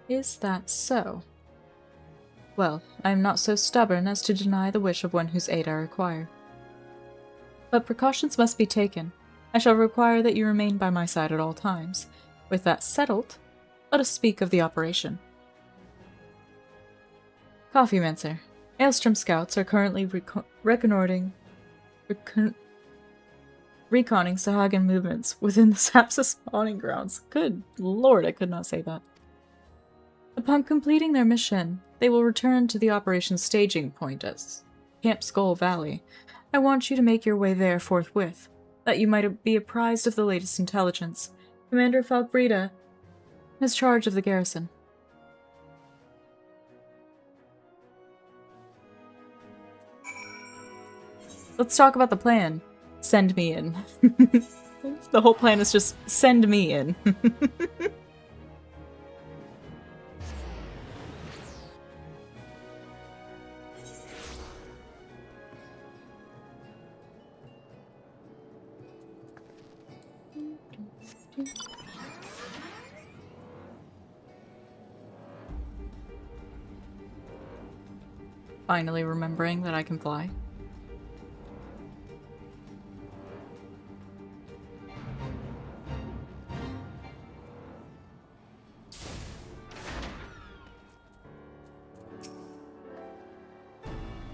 Is that so? Well, I am not so stubborn as to deny the wish of one whose aid I require. But precautions must be taken. I shall require that you remain by my side at all times. With that settled, let us speak of the operation. Coffee Mancer. Aelstrom scouts are currently reconning Sahagin movements within the Sapsa spawning grounds. Good lord, I could not say that. Upon completing their mission, they will return to the operation staging point at Camp Skull Valley. I want you to make your way there forthwith, that you might be apprised of the latest intelligence. Commander Falkbreda has charge of the garrison. Let's talk about the plan. Send me in. The whole plan is just send me in. Finally remembering that I can fly.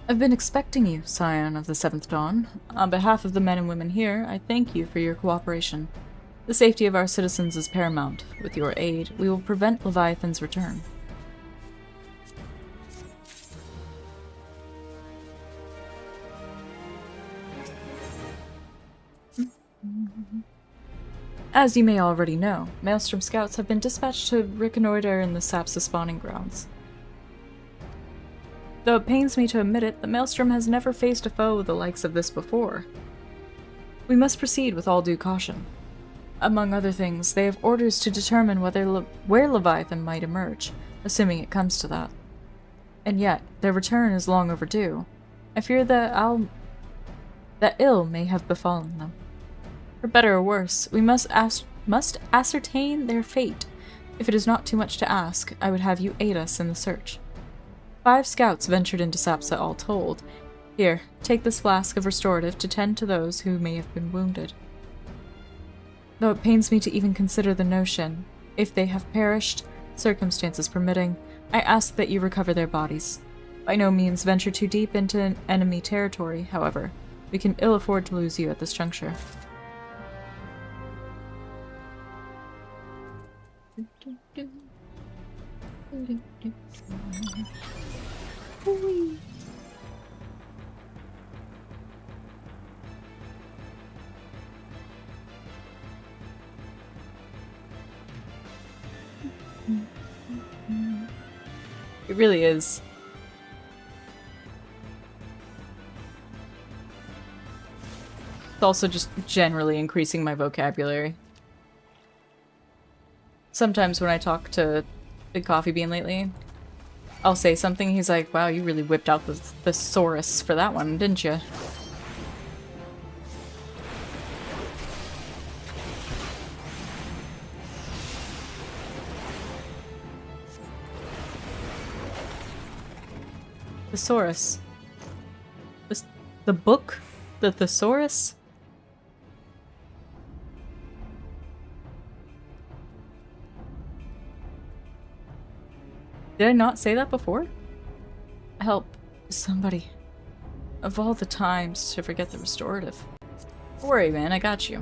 I've been expecting you, Scion of the Seventh Dawn. On behalf of the men and women here, I thank you for your cooperation. The safety of our citizens is paramount. With your aid, we will prevent Leviathan's return. As you may already know, Maelstrom scouts have been dispatched to reconnoiter in the Sapsa spawning grounds. Though it pains me to admit it, the Maelstrom has never faced a foe the likes of this before. We must proceed with all due caution. Among other things, they have orders to determine where Leviathan might emerge, assuming it comes to that. And yet, their return is long overdue. I fear that ill may have befallen them. For better or worse, we must ascertain their fate. If it is not too much to ask, I would have you aid us in the search. 5 scouts ventured into Sapsa all told. Here, take this flask of restorative to tend to those who may have been wounded. Though it pains me to even consider the notion, if they have perished, circumstances permitting, I ask that you recover their bodies. By no means venture too deep into enemy territory, however. We can ill afford to lose you at this juncture. It really is. It's also just generally increasing my vocabulary. Sometimes when I talk to Big Coffee Bean lately, I'll say something, he's like, wow, you really whipped out the thesaurus for that one, didn't you? Thesaurus. The book? The thesaurus? Did I not say that before? Help somebody. Of all the times to forget the restorative. Don't worry, man, I got you.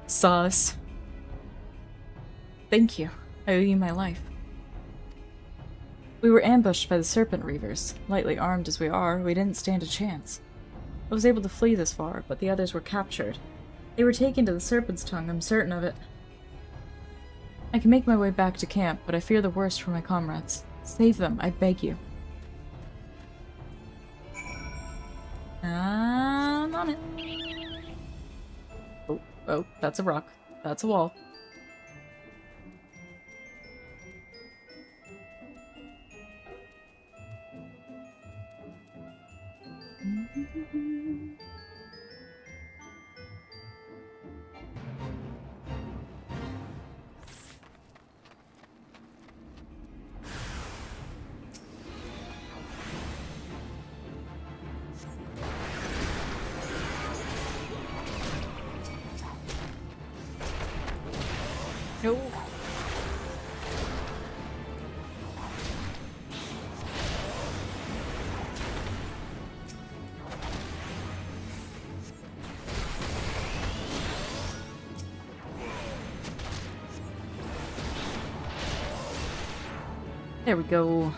Sauce. Thank you. I owe you my life. We were ambushed by the Serpent Reavers. Lightly armed as we are, we didn't stand a chance. I was able to flee this far, but the others were captured. They were taken to the Serpent's Tongue, I'm certain of it. I can make my way back to camp, but I fear the worst for my comrades. Save them, I beg you. I'm on it. Oh, that's a rock. That's a wall. No. There we go.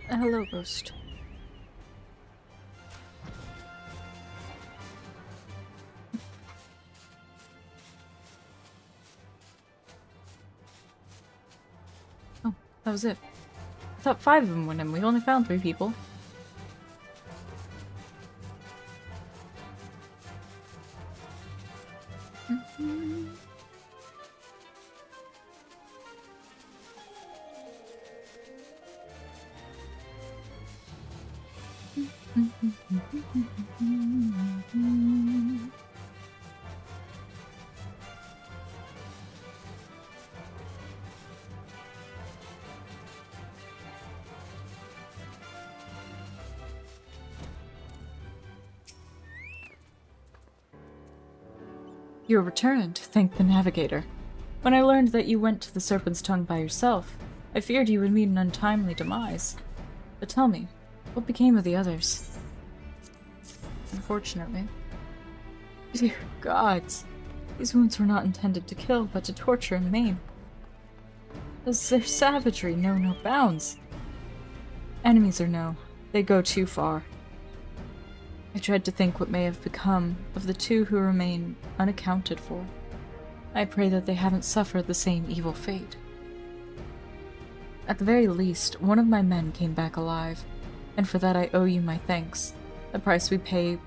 Hello, Ghost. Oh, that was it. I thought 5 of them went in. We only found 3 people. You returned, thank the Navigator. When I learned that you went to the Serpent's Tongue by yourself, I feared you would meet an untimely demise. But tell me, what became of the others? Unfortunately. Dear gods, these wounds were not intended to kill, but to torture and maim. Does their savagery know no bounds? Enemies or no, they go too far. I dread to think what may have become of the 2 who remain unaccounted for. I pray that they haven't suffered the same evil fate. At the very least, one of my men came back alive, and for that I owe you my thanks. The price we paid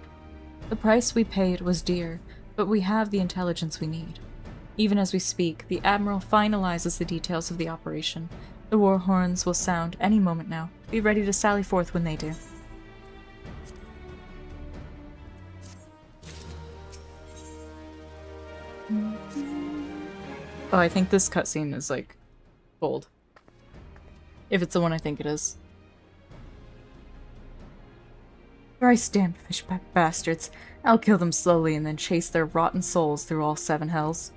was dear, but we have the intelligence we need. Even as we speak, the Admiral finalizes the details of the operation. The war horns will sound any moment now. Be ready to sally forth when they do. Oh, I think this cutscene is, like, bold. If it's the one I think it is. Thrice damned fishback bastards. I'll kill them slowly and then chase their rotten souls through all 7 hells.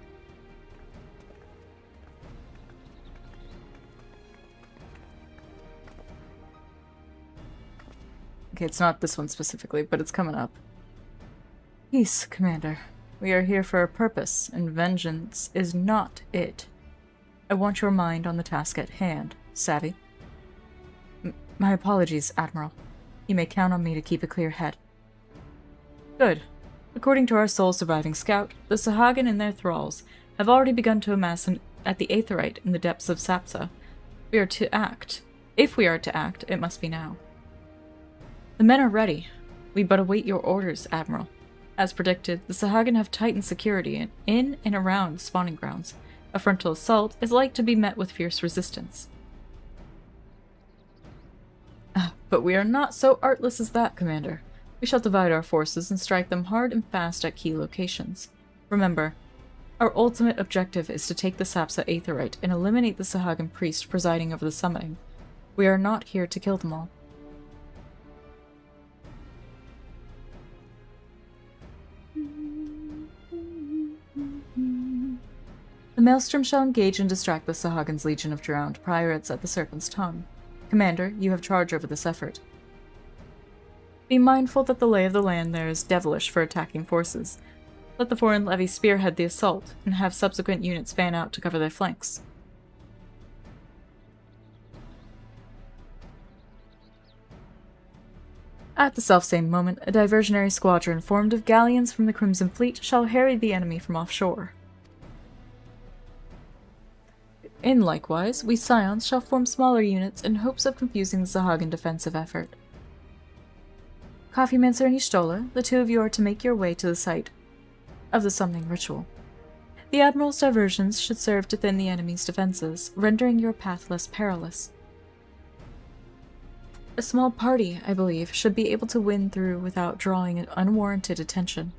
Okay, it's not this one specifically, but it's coming up. Peace, Commander. We are here for a purpose, and vengeance is not it. I want your mind on the task at hand. Savvy? My apologies, Admiral. You may count on me to keep a clear head. Good. According to our sole surviving scout, the Sahagin and their thralls have already begun to amass at the Aetherite in the depths of Sapsa. We are to act. If we are to act, it must be now. The men are ready. We but await your orders, Admiral. As predicted, the Sahagin have tightened security in and around the spawning grounds. A frontal assault is like to be met with fierce resistance. But we are not so artless as that, Commander. We shall divide our forces and strike them hard and fast at key locations. Remember, our ultimate objective is to take the Sapsa Aetherite and eliminate the Sahagin priest presiding over the summoning. We are not here to kill them all. The Maelstrom shall engage and distract the Sahagin's Legion of Drowned pirates at the Serpent's Tongue. Commander, you have charge over this effort. Be mindful that the lay of the land there is devilish for attacking forces. Let the foreign levy spearhead the assault, and have subsequent units fan out to cover their flanks. At the selfsame moment, a diversionary squadron formed of galleons from the Crimson Fleet shall harry the enemy from offshore. In likewise, we Scions shall form smaller units in hopes of confusing the Sahagin defensive effort. Coffeemancer and Y'shtola, the 2 of you are to make your way to the site of the summoning ritual. The Admiral's diversions should serve to thin the enemy's defenses, rendering your path less perilous. A small party, I believe, should be able to win through without drawing unwarranted attention.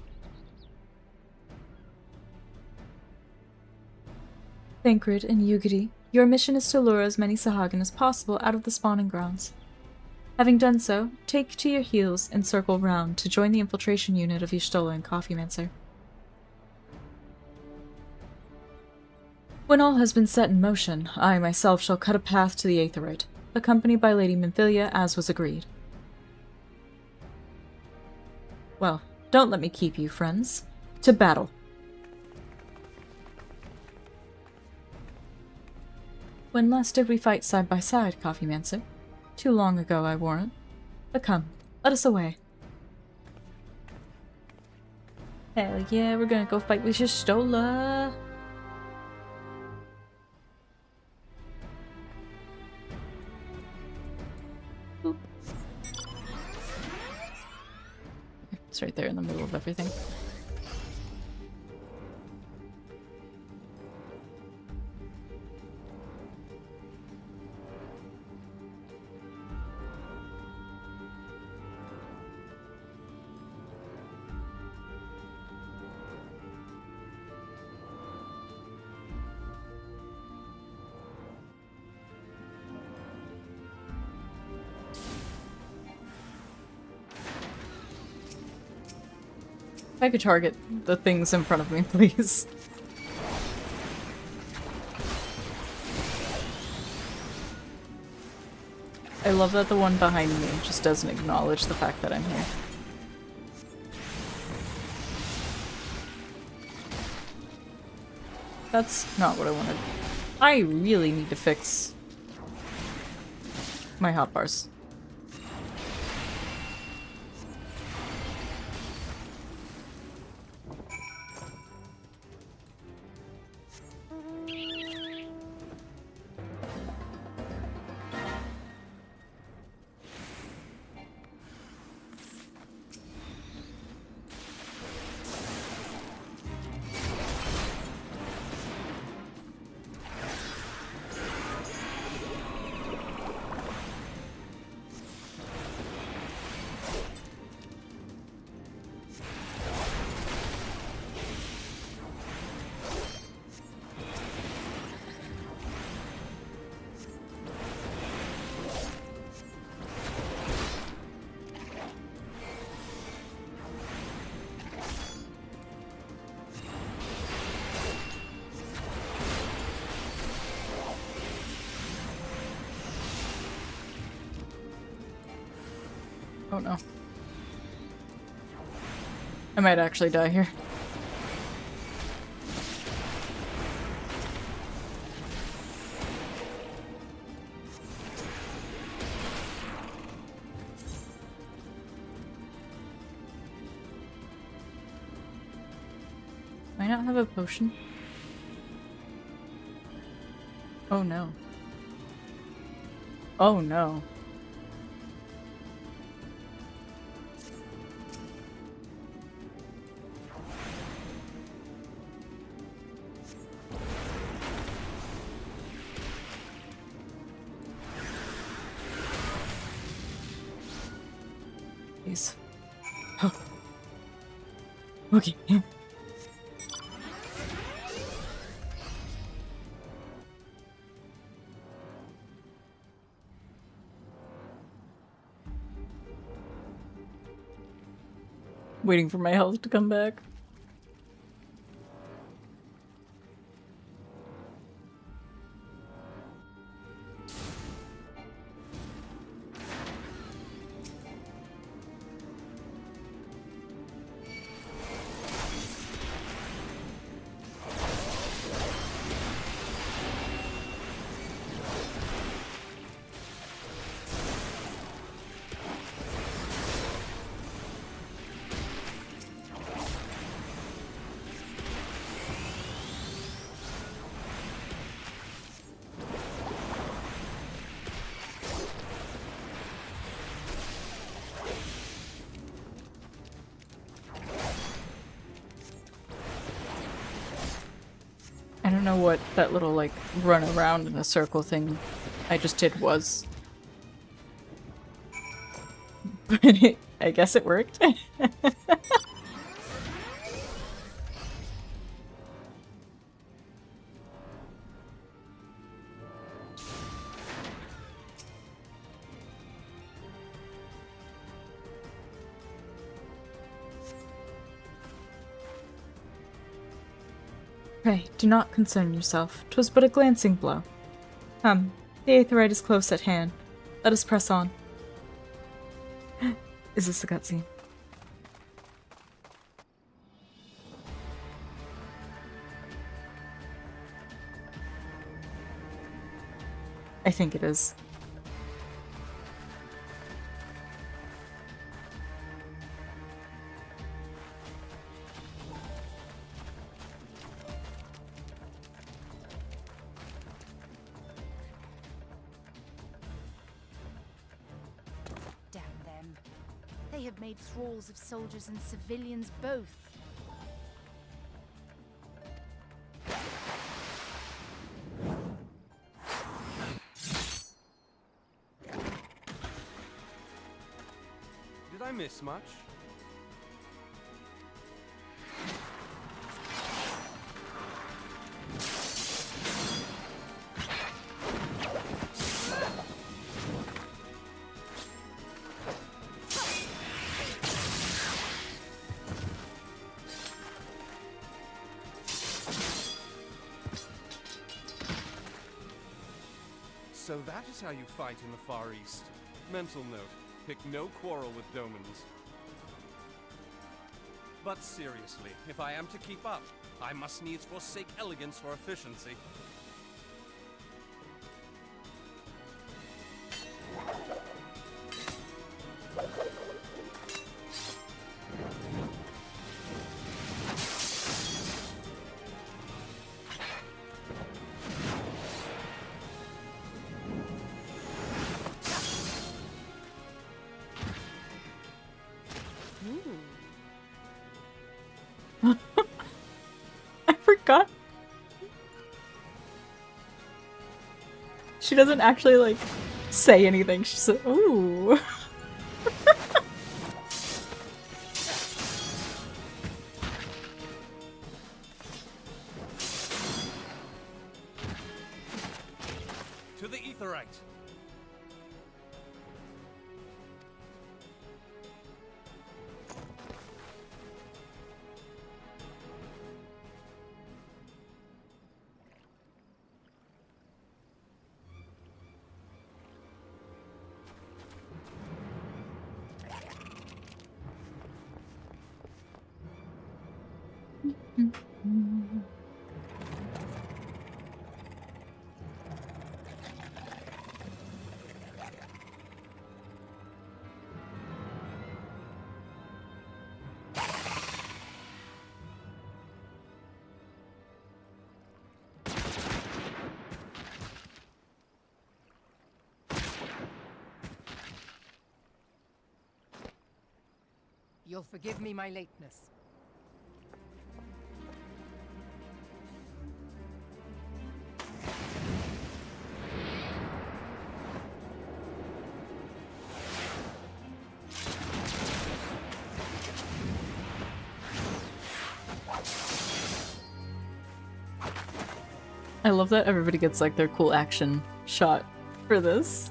Thancred and Yugiri, your mission is to lure as many Sahagin as possible out of the spawning grounds. Having done so, take to your heels and circle round to join the infiltration unit of Y'shtola and Coffeemancer. When all has been set in motion, I myself shall cut a path to the Aetherite, accompanied by Lady Minfilia as was agreed. Well, don't let me keep you, friends. To battle! When last did we fight side by side, Coffeemancer? Too long ago, I warrant. But come, let us away. Hell yeah, we're gonna go fight with Shistola. Boop. It's right there in the middle of everything. If I could target the things in front of me, please. I love that the one behind me just doesn't acknowledge the fact that I'm here. That's not what I wanted. I really need to fix my hotbars. Oh no. I might actually die here. Do I not have a potion? Oh no. Oh no. Please. Oh. Okay. Waiting for my health to come back. I don't know what that little, like, run around in a circle thing I just did was. But I guess it worked. Pray, do not concern yourself. 'Twas but a glancing blow. Come, the Aetheryte is close at hand. Let us press on. Is this a cutscene? I think it is. They have made thralls of soldiers and civilians both. Did I miss much? So that is how you fight in the Far East. Mental note, pick no quarrel with Domans. But seriously, if I am to keep up, I must needs forsake elegance for efficiency. I forgot. She doesn't actually, like, say anything. She said, ooh. To the Aetheryte! You'll forgive me my lateness. I love that everybody gets like their cool action shot for this.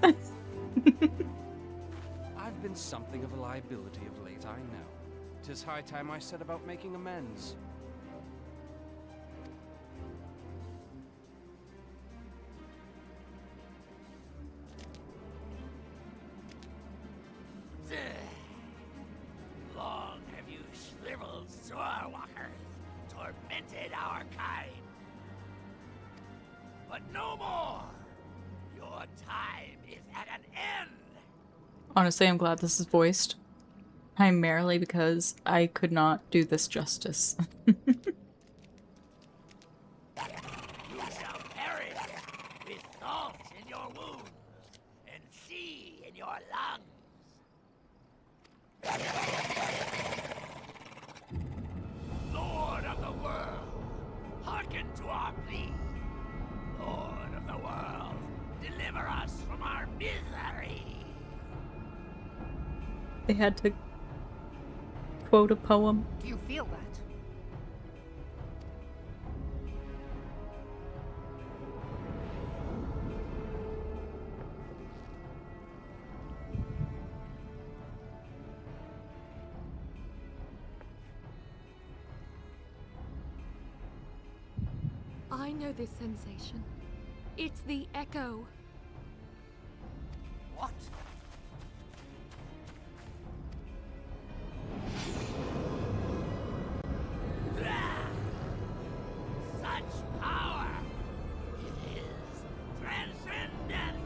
I've been something of a liability of late, I know. 'Tis high time I set about making amends. Long have you shriveled Zorwalkers tormented our kind. But no more! Your time is at an end! Honestly, I'm glad this is voiced. Primarily because I could not do this justice. You shall perish with salt in your wounds and sea in your lungs. Lord of the world, hearken to our plea. Lord of the world, deliver us from our misery. They had to quote a poem. Do you feel that? I know this sensation. It's the echo. What? Such power! It is transcendent!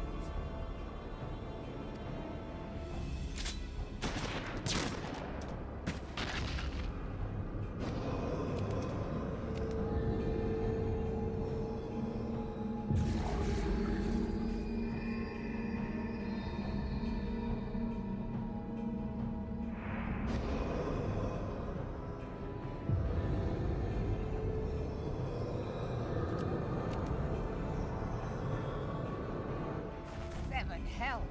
hells.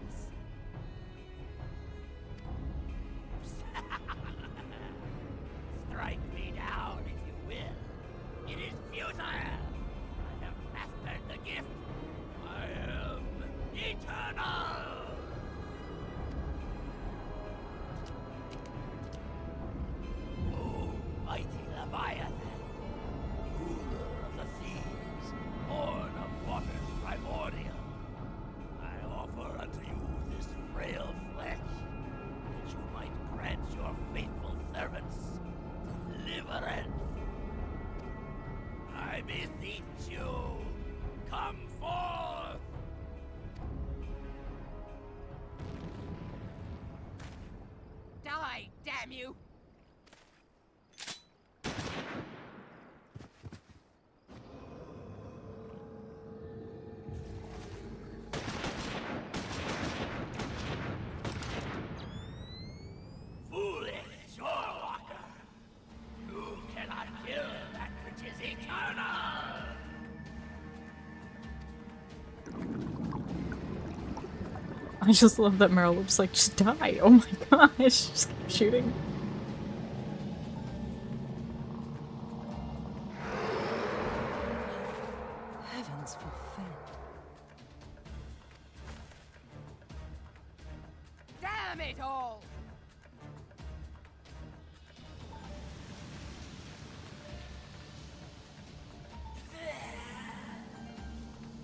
Strike me down if you will. It is futile. I have mastered the gift. I am eternal. Oh, mighty Leviathan, ruler of the seas, born of waters primordial, I offer unto you this frail flesh, that you might grant your faithful servants deliverance. I beseech you, come forth! Die, damn you! Foolish shorewalker! You cannot kill that which is eternal! I just love that Meryl looks like, just die. Oh my gosh, just keep shooting. Heavens forfend. Damn it all!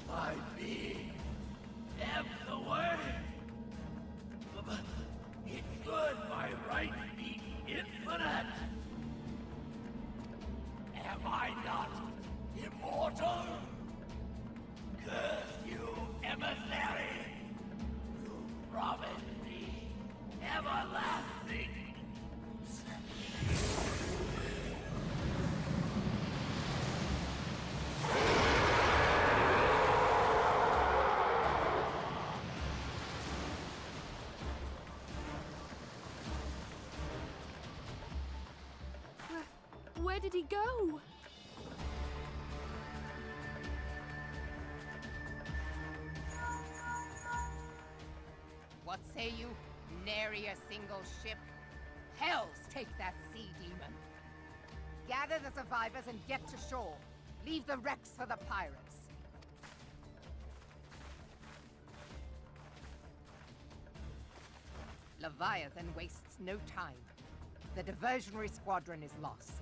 My being am the way. It should by right be infinite. Am I not immortal? Curse you, emissary! You promised me everlasting. Where did he go? What say you? Nary a single ship? Hells take that sea demon! Gather the survivors and get to shore. Leave the wrecks for the pirates. Leviathan wastes no time. The diversionary squadron is lost.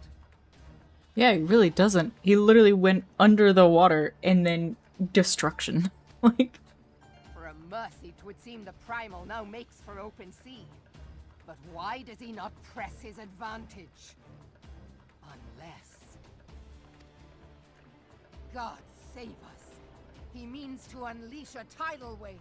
Yeah, he really doesn't. He literally went under the water and then destruction. Like, For a mercy, 'twould seem the primal now makes for open sea. But why does he not press his advantage? Unless... God save us. He means to unleash a tidal wave.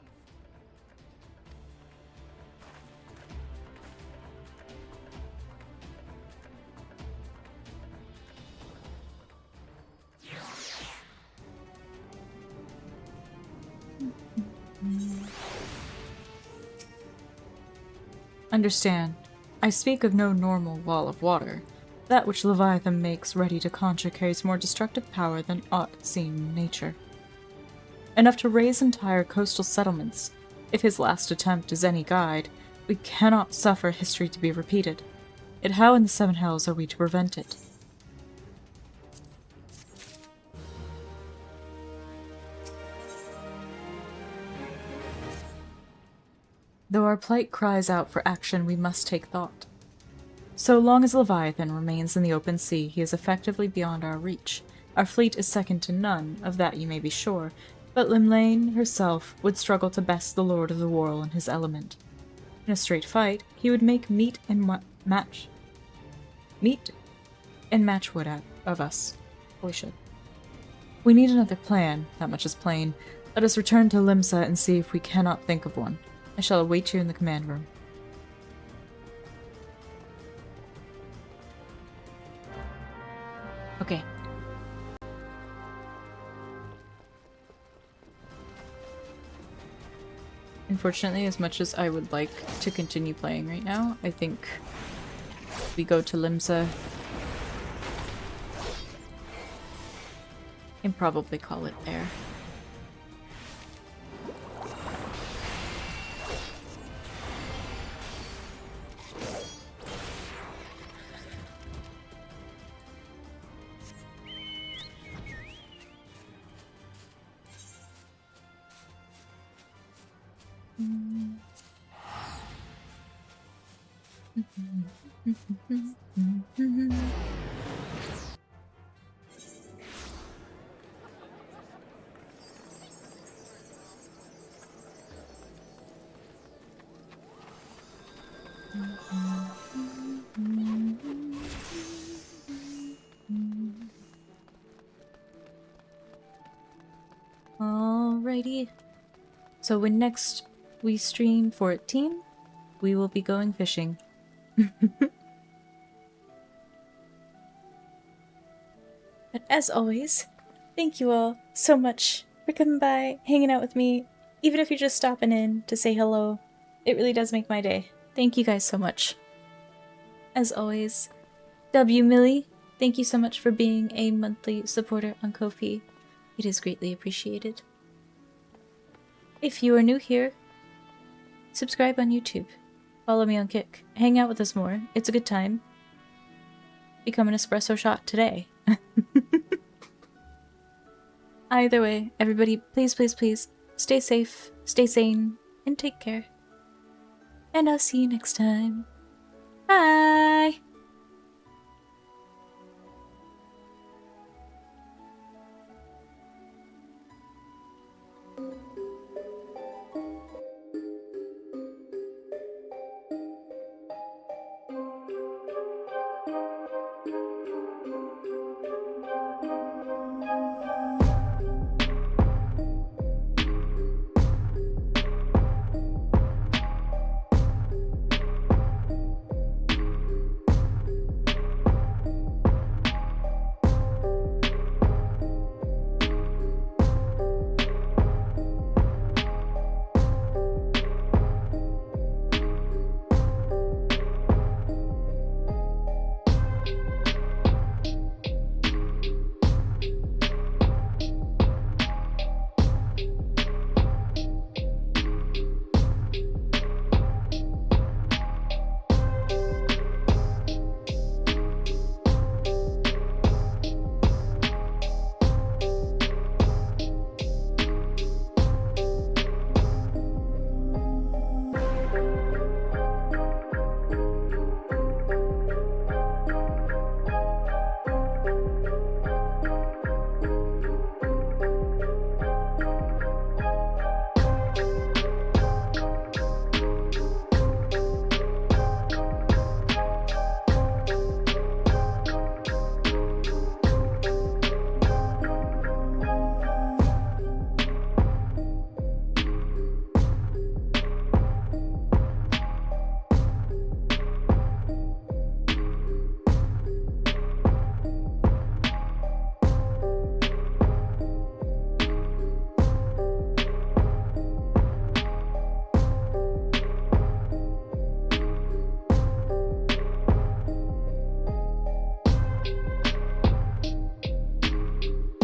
understand, I speak of no normal wall of water. That which Leviathan makes ready to conjure carries more destructive power than aught seen in nature. Enough to raze entire coastal settlements. If his last attempt is any guide, we cannot suffer history to be repeated. Yet how in the Seven Hells are we to prevent it? Though our plight cries out for action, we must take thought. So long as Leviathan remains in the open sea, he is effectively beyond our reach. Our fleet is second to none, of that you may be sure, but Limlane herself would struggle to best the Lord of the Whirl in his element. In a straight fight, he would make meat and match wood out of us. Holy shit. We need another plan, that much is plain. Let us return to Limsa and see if we cannot think of one. I shall await you in the command room. Okay. Unfortunately, as much as I would like to continue playing right now, I think we go to Limsa and probably call it there. Alrighty. So when next we stream 14, we will be going fishing. But as always, thank you all so much for coming by, hanging out with me, even if you're just stopping in to say hello. It really does make my day. Thank you guys so much. As always, W. Millie, thank you so much for being a monthly supporter on Ko-fi. It is greatly appreciated. If you are new here, subscribe on YouTube. Follow me on Kick. Hang out with us more. It's a good time. Become an espresso shot today. Either way, everybody, please, please, please, stay safe, stay sane, and take care. And I'll see you next time. Bye!